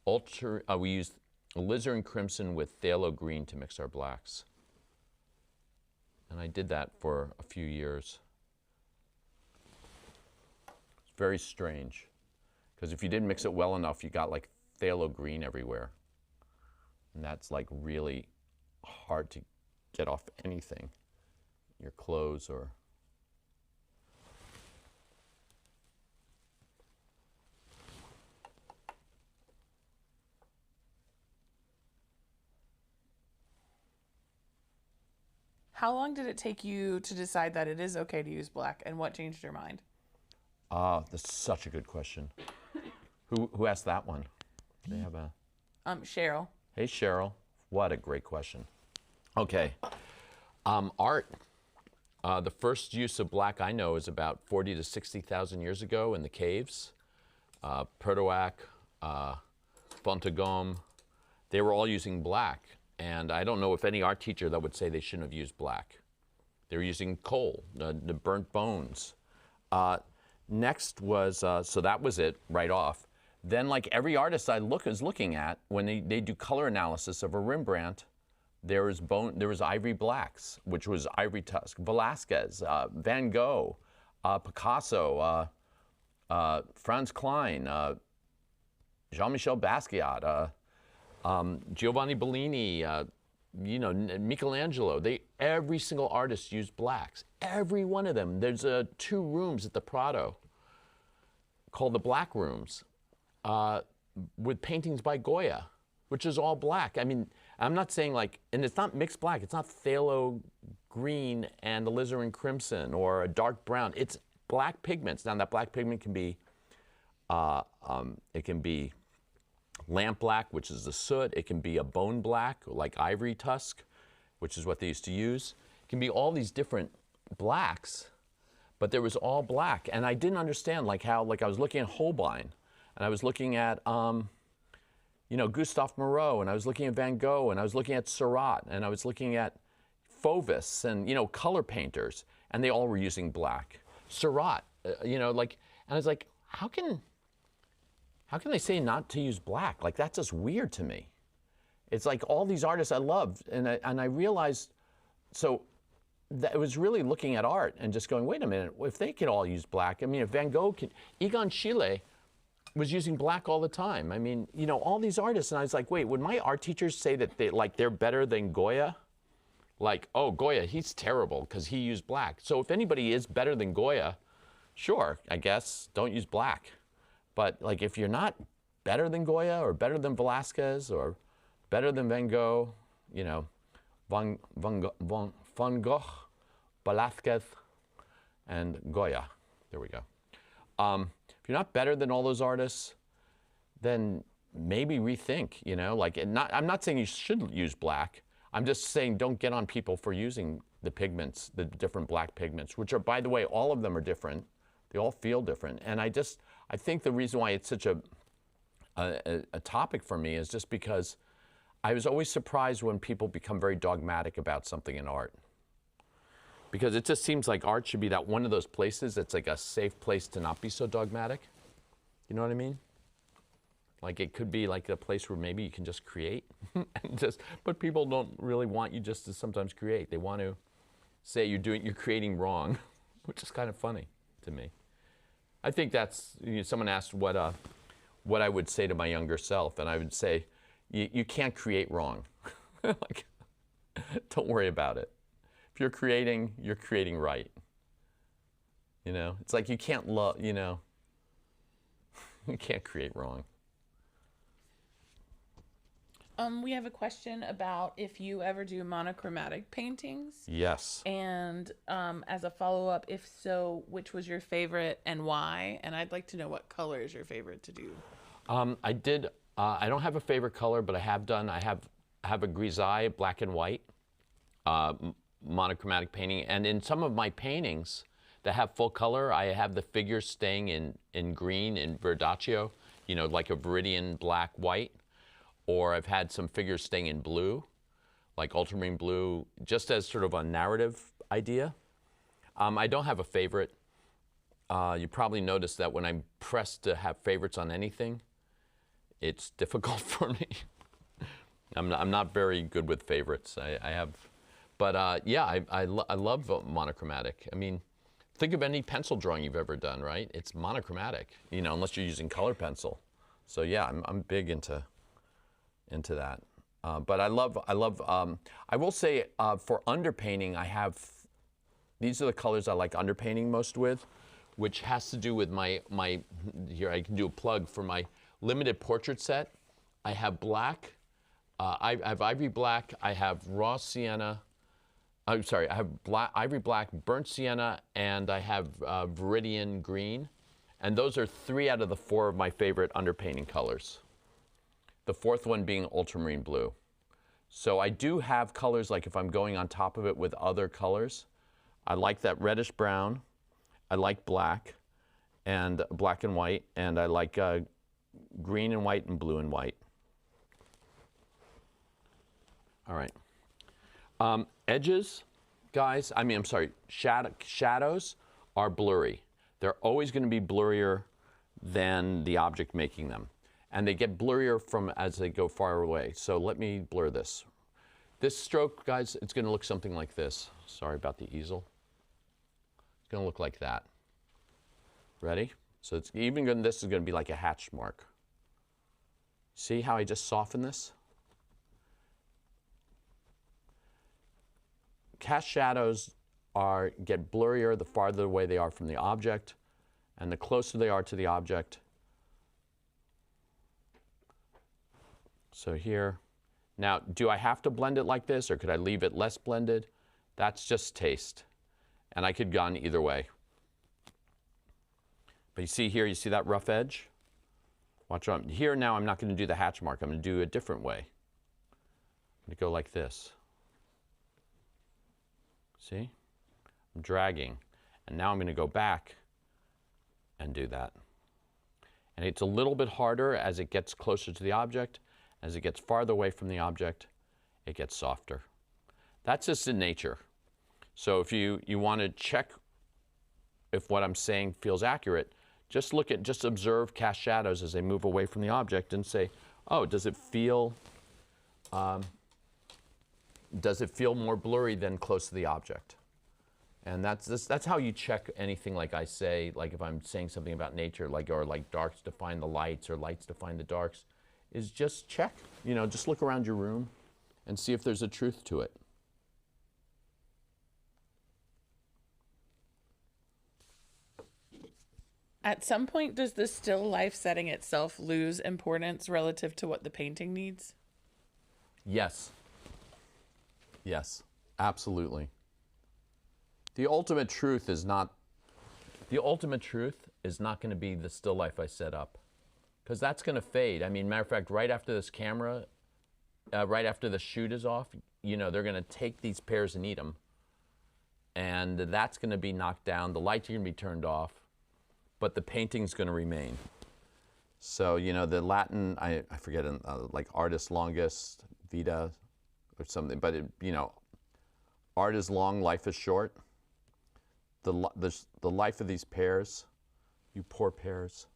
we used alizarin crimson with phthalo green to mix our blacks. And I did that for a few years. It's very strange, because if you didn't mix it well enough, you got like phthalo green everywhere. And that's like really hard to get off anything, your clothes or. How long did it take you to decide that it is okay to use black, and what changed your mind? That's such a good question. Who asked that one? They have a... Cheryl. Hey, Cheryl. What a great question. Okay. Art. The first use of black I know is about 40 to 60,000 years ago in the caves. Perdoac, Fontagome, they were all using black. And I don't know if any art teacher that would say they shouldn't have used black. They were using coal, the burnt bones. Next was, so that was it right off. Then like every artist I is looking at, when they do color analysis of a Rembrandt, there was ivory blacks, which was ivory Tusc, Velázquez, Van Gogh, Picasso, Franz Klein, Jean-Michel Basquiat, Giovanni Bellini, Michelangelo. Every single artist used blacks. Every one of them. There's 2 rooms at the Prado called the Black Rooms with paintings by Goya, which is all black. I mean, I'm not saying like, and it's not mixed black. It's not phthalo green and alizarin crimson or a dark brown. It's black pigments. Now that black pigment can be, it can be lamp black, which is the soot. It can be a bone black, like ivory tusk, which is what they used to use. It can be all these different blacks, but there was all black. And I didn't understand like how, like I was looking at Holbein, and I was looking at, Gustave Moreau, and I was looking at Van Gogh, and I was looking at Seurat, and I was looking at Fauvis, and, color painters, and they all were using black. Seurat, and I was like, how can they say not to use black? Like, that's just weird to me. It's like all these artists I love, and I realized, so that it was really looking at art and just going, wait a minute, if they could all use black, I mean, if Van Gogh could, Egon Schiele was using black all the time. I mean, all these artists, and I was like, wait, would my art teachers say that they're better than Goya? Like, oh, Goya, he's terrible because he used black. So if anybody is better than Goya, sure, I guess, don't use black. But like, if you're not better than Goya or better than Velázquez or better than Van Gogh, Van Gogh, Velázquez, and Goya. There we go. If you're not better than all those artists, then maybe rethink. I'm not saying you should use black. I'm just saying don't get on people for using the pigments, the different black pigments, which are, by the way, all of them are different. They all feel different. And I think the reason why it's such a topic for me is just because I was always surprised when people become very dogmatic about something in art. Because it just seems like art should be that one of those places that's like a safe place to not be so dogmatic. You know what I mean? Like it could be like a place where maybe you can just create. But people don't really want you just to sometimes create. They want to say you're creating wrong, which is kind of funny to me. I think that's, someone asked what I would say to my younger self, and I would say, you can't create wrong. Like, don't worry about it. If you're creating right. It's like you can't you can't create wrong. We have a question about if you ever do monochromatic paintings. Yes. And as a follow-up, if so, which was your favorite and why? And I'd like to know what color is your favorite to do. I did. I don't have a favorite color, but I have a Grisaille black and white monochromatic painting. And in some of my paintings that have full color, I have the figures staying in green, in verdaccio, like a viridian black white. Or I've had some figures staying in blue, like ultramarine blue, just as sort of a narrative idea. I don't have a favorite. You probably noticed that when I'm pressed to have favorites on anything, it's difficult for me. I'm not very good with favorites. I love monochromatic. I mean, think of any pencil drawing you've ever done, right? It's monochromatic, unless you're using color pencil. So yeah, I'm big into that. But I will say for underpainting, these are the colors I like underpainting most with, which has to do with here I can do a plug for my limited portrait set. I have black, I have ivory black, I have raw sienna, I'm sorry, I have black, ivory black, burnt sienna, and I have viridian green. And those are 3 out of the 4 of my favorite underpainting colors. The 4th one being ultramarine blue. So I do have colors, like if I'm going on top of it with other colors, I like that reddish brown, I like black and black and white, and I like green and white and blue and white. All right. Edges, guys, I'm sorry, shadows are blurry. They're always going to be blurrier than the object making them. And they get blurrier from as they go far away. So let me blur this. This stroke, guys, it's going to look something like this. Sorry about the easel. It's going to look like that. Ready? So it's even going, this is going to be like a hatch mark. See how I just soften this? Cast shadows get blurrier the farther away they are from the object, and the closer they are to the object. So here, now do I have to blend it like this, or could I leave it less blended? That's just taste, and I could gone either way. But you see here, you see that rough edge? Watch out. Here now I'm not going to do the hatch mark, I'm going to do a different way. I'm going to go like this. See? I'm dragging, and now I'm going to go back and do that. And it's a little bit harder as it gets closer to the object. As it gets farther away from the object, it gets softer. That's just in nature. So if you want to check if what I'm saying feels accurate, just observe cast shadows as they move away from the object and say, oh, does it feel more blurry than close to the object? And that's how you check anything, like I say, like if I'm saying something about nature, or like darks define the lights or lights define the darks, is just check, just look around your room and see if there's a truth to it. At some point, does the still life setting itself lose importance relative to what the painting needs? Yes. Yes, absolutely. The ultimate truth is not going to be the still life I set up, because that's going to fade. Matter of fact, right after this camera, right after the shoot is off, they're going to take these pears and eat them, and that's going to be knocked down. The lights are going to be turned off, but the painting's going to remain. So, the Latin, I forget, like artis longus vita or something, but art is long, life is short. The life of these pears, you poor pears,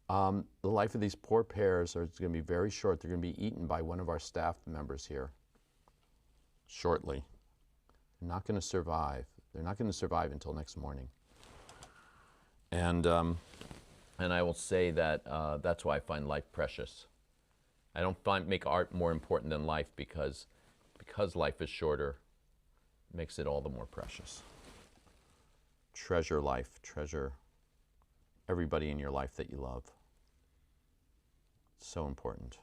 the life of these poor pears is going to be very short. They're going to be eaten by one of our staff members here shortly. They're not going to survive. They're not going to survive until next morning. And I will say that that's why I find life precious. I don't make art more important than life, because life is shorter, it makes it all the more precious. Treasure life, treasure everybody in your life that you love. It's so important.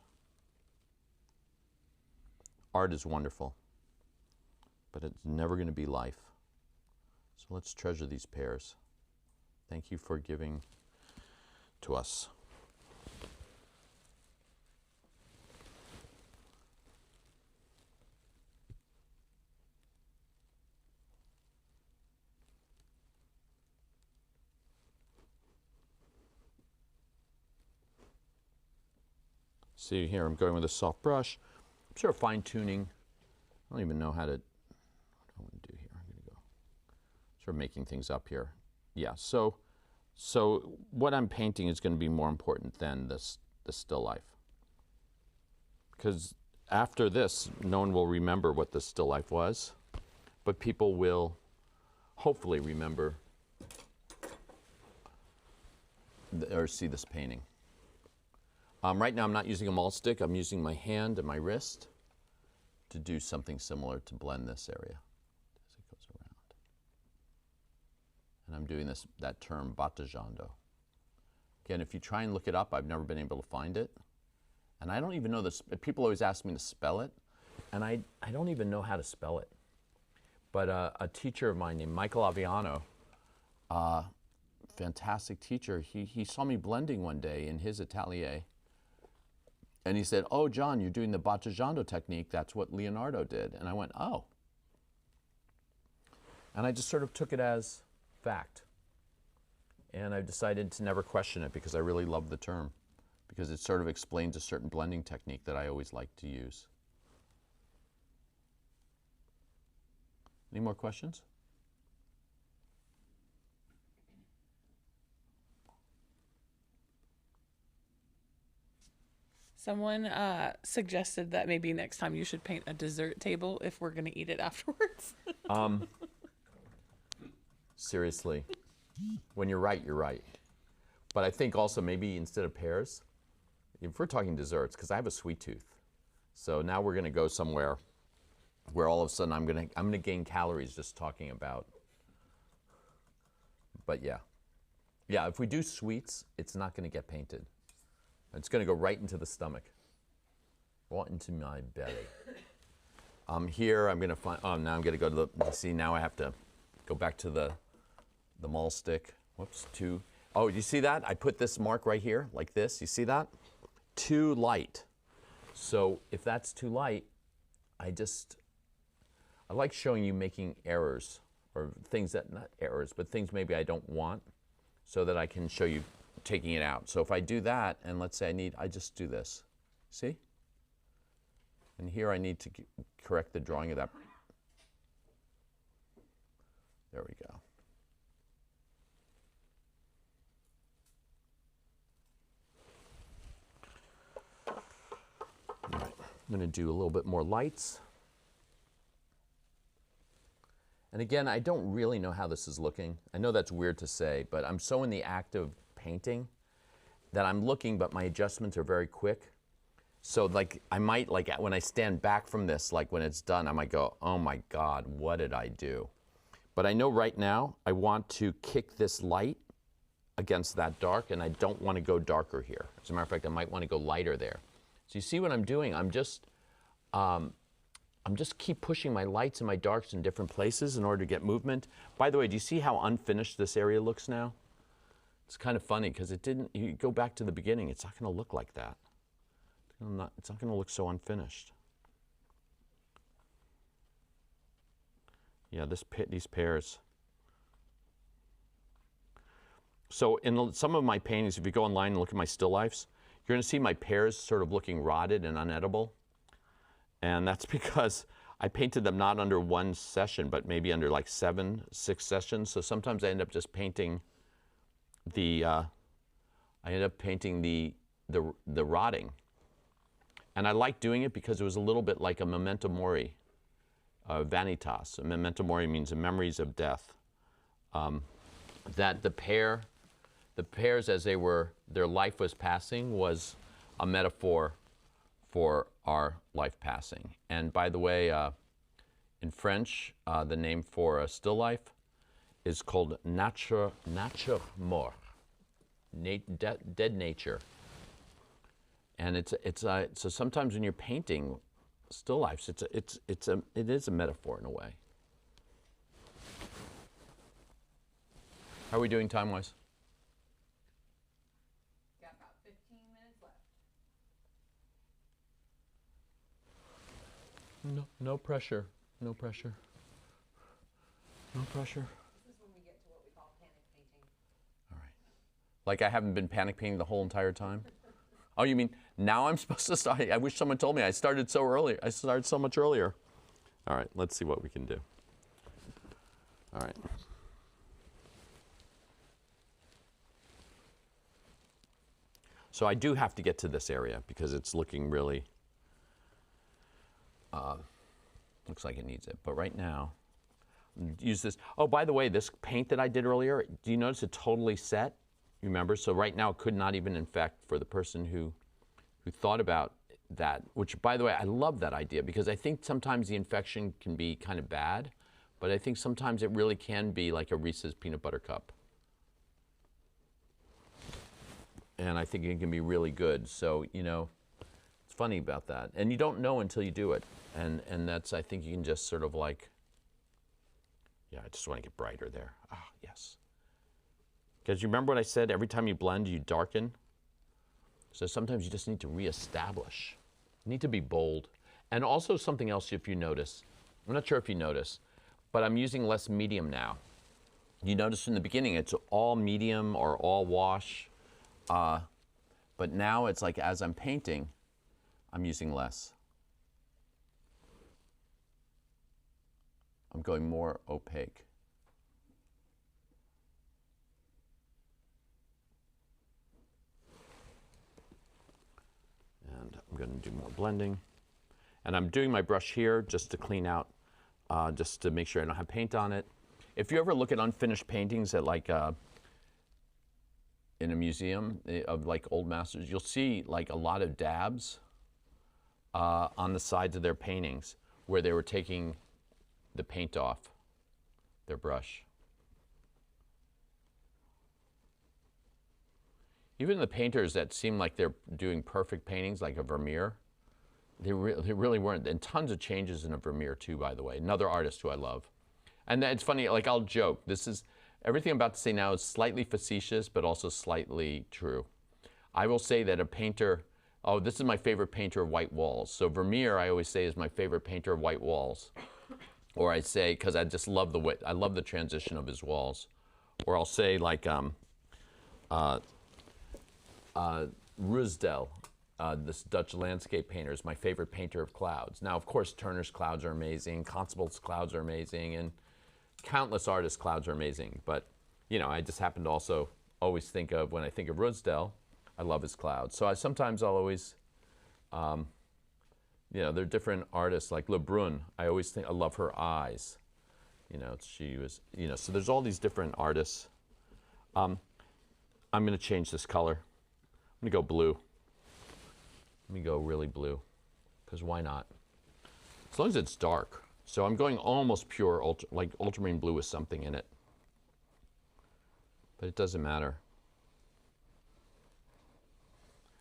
Art is wonderful, but it's never going to be life. So let's treasure these pears. Thank you for giving to us. See here, I'm going with a soft brush. I'm sort of fine tuning. I don't even know how to, what do I want to do here? I'm going to go sort of making things up here. Yeah, so what I'm painting is going to be more important than the still life. Because after this, no one will remember what the still life was, but people will hopefully remember or see this painting. Right now I'm not using a malt stick, I'm using my hand and my wrist to do something similar to blend this area as it goes around. And I'm doing that term battajando. Again, if you try and look it up, I've never been able to find it. And I don't even know this, people always ask me to spell it, and I don't even know how to spell it. But a teacher of mine named Michael Aviano, fantastic teacher, he saw me blending one day in his atelier. And he said, "Oh, John, you're doing the batteggio technique. That's what Leonardo did." And I went, "Oh." And I just sort of took it as fact. And I decided to never question it because I really love the term, because it sort of explains a certain blending technique that I always like to use. Any more questions? Someone suggested that maybe next time you should paint a dessert table if we're going to eat it afterwards. Seriously, when you're right, you're right. But I think also maybe instead of pears, if we're talking desserts, because I have a sweet tooth, so now we're going to go somewhere where all of a sudden I'm going to gain calories just talking about. But yeah, if we do sweets, it's not going to get painted. It's going to go right into the stomach, right into my belly. Here I'm going to find. Oh, now I'm going to go to the. See, now I have to go back to the maul stick. Whoops, too. Oh, you see that? I put this mark right here, like this. You see that? Too light. So if that's too light, I like showing you making errors, or things that, not errors, but things maybe I don't want, so that I can show you taking it out. So if I do that, and let's say I just do this. See? And here I need to correct the drawing of that. There we go. All right, I'm going to do a little bit more lights. And again, I don't really know how this is looking. I know that's weird to say, but I'm so in the act of painting that I'm looking, but my adjustments are very quick. So like I might, like when I stand back from this, like when it's done, I might go, "Oh my God, what did I do?" But I know right now I want to kick this light against that dark, and I don't want to go darker here. As a matter of fact, I might want to go lighter there. So you see what I'm doing? I'm just keep pushing my lights and my darks in different places in order to get movement. By the way, do you see how unfinished this area looks now? It's kind of funny because it didn't, you go back to the beginning, it's not going to look like that. It's not going to look so unfinished. Yeah, these pears. So in some of my paintings, if you go online and look at my still lifes, you're going to see my pears sort of looking rotted and unedible. And that's because I painted them not under one session, but maybe under like 6 sessions. So sometimes I end up just painting the rotting. And I like doing it because it was a little bit like a memento mori, vanitas. A memento mori means the memories of death. That the pears as their life was passing was a metaphor for our life passing. And by the way, in French, the name for a still life is called nature mort, dead nature. And so sometimes when you're painting still lifes, it is a metaphor in a way. How are we doing time-wise? Got about 15 minutes left. No pressure. No pressure. No pressure. This is when we get to what we call panic painting. All right. Like I haven't been panic painting the whole entire time? Oh, you mean now I'm supposed to start? I wish someone told me. I started so early. I started so much earlier. All right, let's see what we can do. All right. So I do have to get to this area because it's looking really, looks like it needs it. But right now, use this. Oh, by the way, this paint that I did earlier, do you notice it totally set? You remember? So right now it could not even infect for the person who thought about that, which by the way, I love that idea because I think sometimes the infection can be kind of bad, but I think sometimes it really can be like a Reese's peanut butter cup. And I think it can be really good. So, you know, it's funny about that. And you don't know until you do it. And that's, I think you can just sort of like Yeah, I just want to get brighter there. Ah, yes. Because you remember what I said, every time you blend, you darken. So sometimes you just need to reestablish. You need to be bold. And also something else, if you notice, I'm not sure if you notice, but I'm using less medium now. You notice in the beginning, it's all medium or all wash. But now it's like as I'm painting, I'm using less. I'm going more opaque. And I'm going to do more blending. And I'm doing my brush here just to clean out, just to make sure I don't have paint on it. If you ever look at unfinished paintings at like in a museum of like old masters, you'll see like a lot of dabs on the sides of their paintings where they were taking the paint off their brush. Even the painters that seem like they're doing perfect paintings, like a Vermeer, they really weren't. And tons of changes in a Vermeer too, by the way. Another artist who I love. And it's funny, like I'll joke, everything I'm about to say now is slightly facetious, but also slightly true. I will say that a painter, oh, this is my favorite painter of white walls. So Vermeer, I always say, is my favorite painter of white walls. Or I say, because I just love I love the transition of his walls. Or I'll say like Grisaille, this Dutch landscape painter, is my favorite painter of clouds. Now, of course, Turner's clouds are amazing, Constable's clouds are amazing, and countless artists' clouds are amazing. But, you know, I just happen to also always think of, when I think of Grisaille, I love his clouds. So sometimes I'll always, you know, there are different artists, like Lebrun. I always think, I love her eyes. You know, she was, you know, so there's all these different artists. I'm going to change this color. I'm going to go blue. Let me go really blue, because why not? As long as it's dark. So I'm going almost pure, like ultramarine blue with something in it. But it doesn't matter.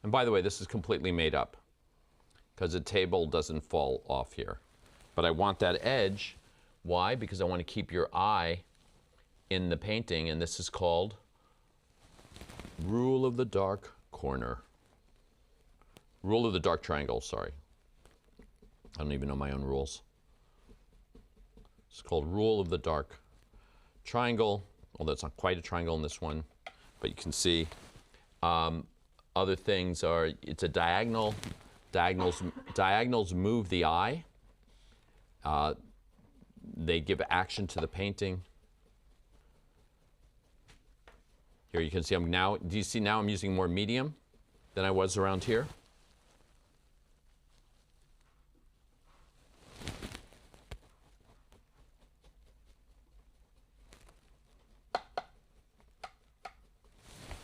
And by the way, this is completely made up, because the table doesn't fall off here. But I want that edge. Why? Because I want to keep your eye in the painting, and this is called Rule of the Dark Corner. Rule of the Dark Triangle, sorry. I don't even know my own rules. It's called Rule of the Dark Triangle, although it's not quite a triangle in this one, but you can see other things are, it's a diagonal. Diagonals move the eye. They give action to the painting. Here you can see I'm now, do you see now I'm using more medium than I was around here?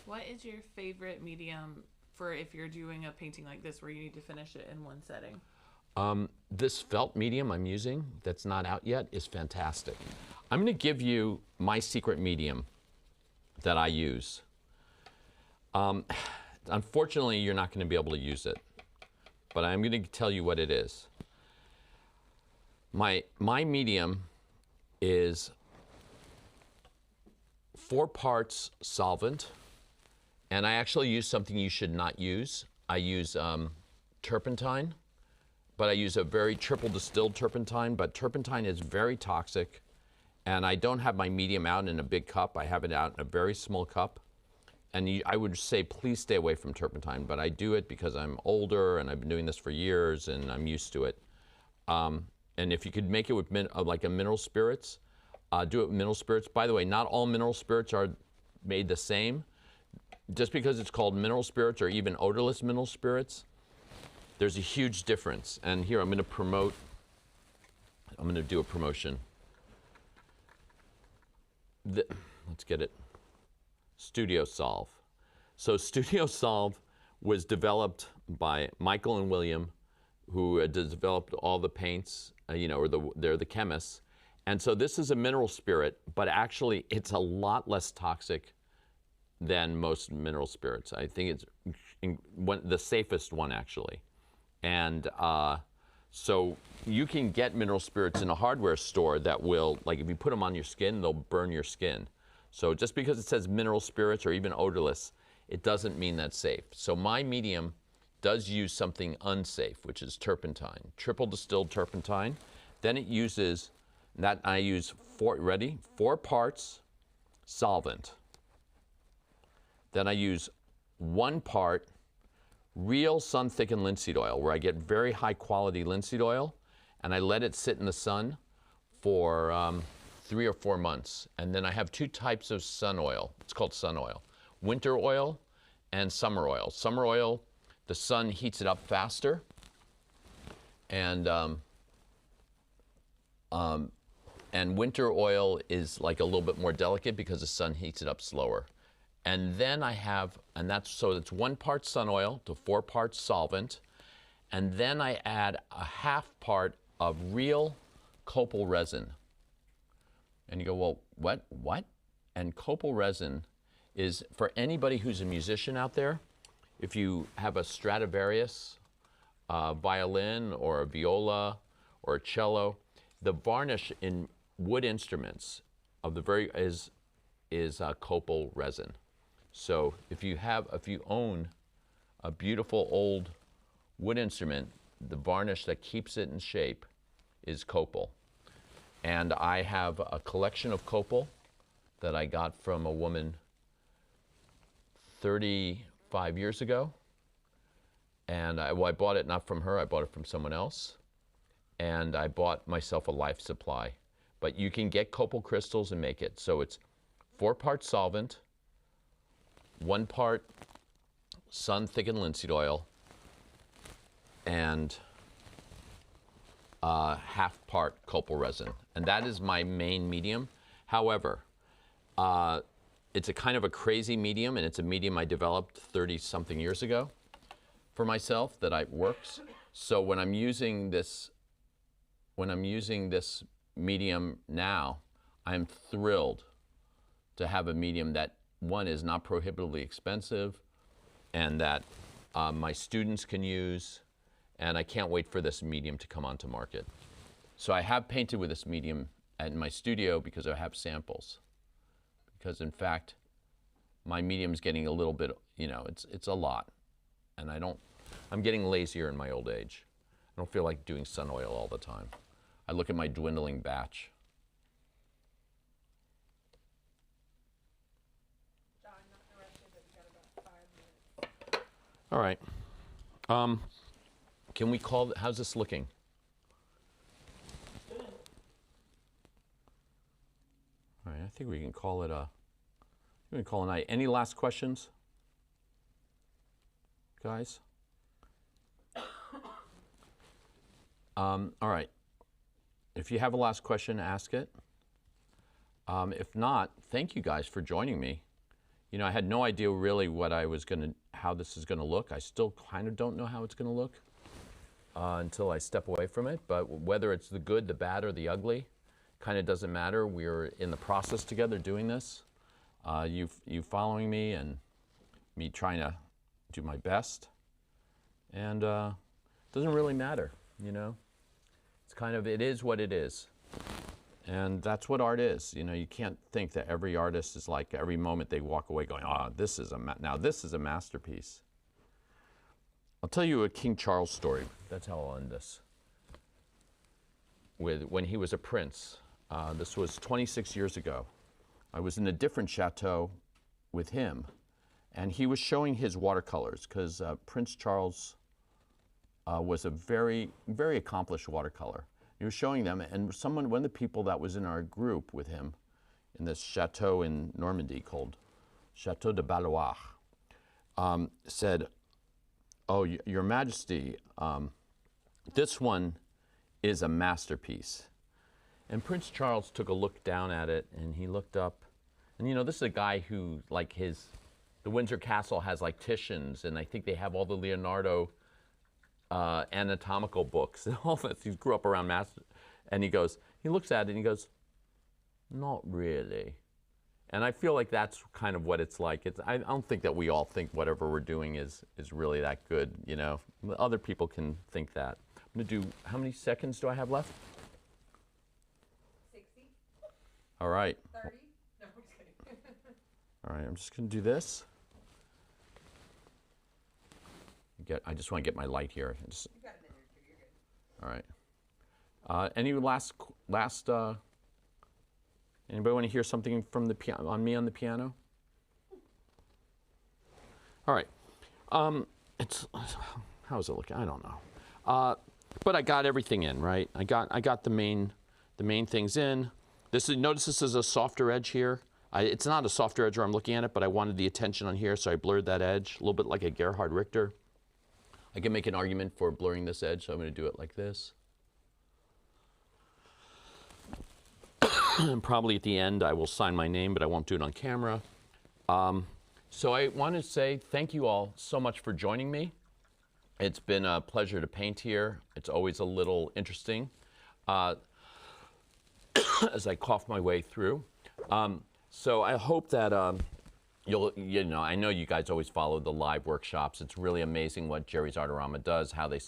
What is your favorite medium for if you're doing a painting like this where you need to finish it in one setting? This felt medium I'm using that's not out yet is fantastic. I'm going to give you my secret medium that I use. Unfortunately, you're not going to be able to use it, but I'm going to tell you what it is. My medium is 4 parts solvent, and I actually use something you should not use. I use turpentine, but I use a very triple distilled turpentine, but turpentine is very toxic, and I don't have my medium out in a big cup. I have it out in a very small cup, and I would say please stay away from turpentine, but I do it because I'm older and I've been doing this for years and I'm used to it. And if you could make it with like a mineral spirits, do it with mineral spirits. By the way, not all mineral spirits are made the same. Just because it's called mineral spirits or even odorless mineral spirits, there's a huge difference. And here I'm going to do a promotion. Let's get it. Studio Solve. So Studio Solve was developed by Michael and William, who developed all the paints, you know, they're the chemists. And so this is a mineral spirit, but actually it's a lot less toxic than most mineral spirits. I think it's the safest one, actually. And So you can get mineral spirits in a hardware store that will, like if you put them on your skin, they'll burn your skin. So just because it says mineral spirits or even odorless, it doesn't mean that's safe. So my medium does use something unsafe, which is turpentine, triple distilled turpentine. Then it uses, that I use 4 parts solvent. Then I use 1 part real sun-thickened linseed oil, where I get very high-quality linseed oil, and I let it sit in the sun for 3 or 4 months. And then I have 2 types of sun oil. It's called sun oil. Winter oil and summer oil. Summer oil, the sun heats it up faster, and winter oil is like a little bit more delicate because the sun heats it up slower. And then I have, and that's, so it's 1 part sun oil to 4 parts solvent. And then I add a 1/2 part of real copal resin. And you go, well, what? And copal resin is, for anybody who's a musician out there, if you have a Stradivarius violin or a viola or a cello, the varnish in wood instruments of the is copal resin. So if you own a beautiful old wood instrument, the varnish that keeps it in shape is copal. And I have a collection of copal that I got from a woman 35 years ago. And I bought it not from her, I bought it from someone else. And I bought myself a life supply. But you can get copal crystals and make it. So it's 4 parts solvent, 1 part sun-thickened linseed oil, and 1/2 part copal resin. And that is my main medium. However, it's a kind of a crazy medium, and it's a medium I developed 30-something years ago for myself that works. So when I'm using this medium now, I'm thrilled to have a medium that, one, is not prohibitively expensive, and that my students can use, and I can't wait for this medium to come onto market. So I have painted with this medium in my studio because I have samples. Because in fact, my medium's getting a little bit, it's a lot. And I'm getting lazier in my old age. I don't feel like doing sun oil all the time. I look at my dwindling batch. John, not to rush you, but you got about 5 minutes. All right. Can we call, how's this looking? Good. All right, I think we can call it a night. Any last questions, guys? All right. If you have a last question, ask it. If not, thank you guys for joining me. I had no idea really how this is gonna look. I still kind of don't know how it's gonna look until I step away from it. But whether it's the good, the bad, or the ugly, kind of doesn't matter. We're in the process together doing this. You following me and me trying to do my best. And it doesn't really matter, It's kind of, it is what it is. And that's what art is. You can't think that every artist is like, every moment they walk away going, this is a masterpiece. I'll tell you a King Charles story. That's how I'll end this. When he was a prince. This was 26 years ago. I was in a different chateau with him, and he was showing his watercolors, because Prince Charles was a very, very accomplished watercolor. He was showing them, and one of the people that was in our group with him in this chateau in Normandy called Chateau de Ballois said, "Oh, Your Majesty, this one is a masterpiece." And Prince Charles took a look down at it, and he looked up, and this is a guy who, the Windsor Castle has Titians, and I think they have all the Leonardo anatomical books and all that. He grew up around and he looks at it and he goes, "Not really." And I feel like that's kind of what it's like. I don't think that we all think whatever we're doing is really that good, Other people can think that. I'm going to do, how many seconds do I have left? 60, All right. 30. No, I'm just kidding. All right, I'm just going to do this. I just want to get my light here. You've got a minute or two. You're good. All right. Any last anybody want to hear something from the piano, on me on the piano? All right. How's it looking? I don't know. But I got everything in, right? I got the main things in. Notice this is a softer edge here. It's not a softer edge where I'm looking at it, but I wanted the attention on here, so I blurred that edge a little bit like a Gerhard Richter. I can make an argument for blurring this edge, so I'm going to do it like this. And probably at the end I will sign my name, but I won't do it on camera. So I want to say thank you all so much for joining me. It's been a pleasure to paint here. It's always a little interesting as I cough my way through. So I hope that I know you guys always follow the live workshops. It's really amazing what JerrysArtarama does, how they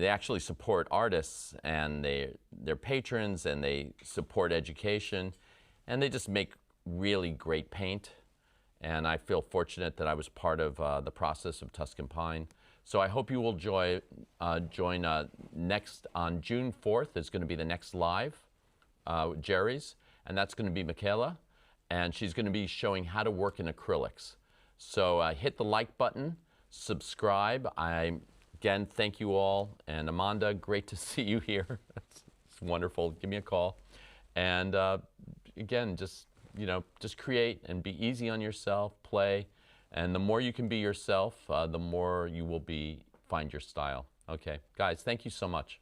actually support artists and their patrons, and they support education, and they just make really great paint. And I feel fortunate that I was part of the process of Tuscan Pine. So I hope you will join next on June 4th. Is going to be the next live Jerry's, and that's going to be Michaela, and she's going to be showing how to work in acrylics. So hit the like button, subscribe. Again, thank you all, and Amanda, great to see you here. It's wonderful. Give me a call, and again, just create and be easy on yourself, play, and the more you can be yourself, the more you will find your style. Okay, guys, thank you so much.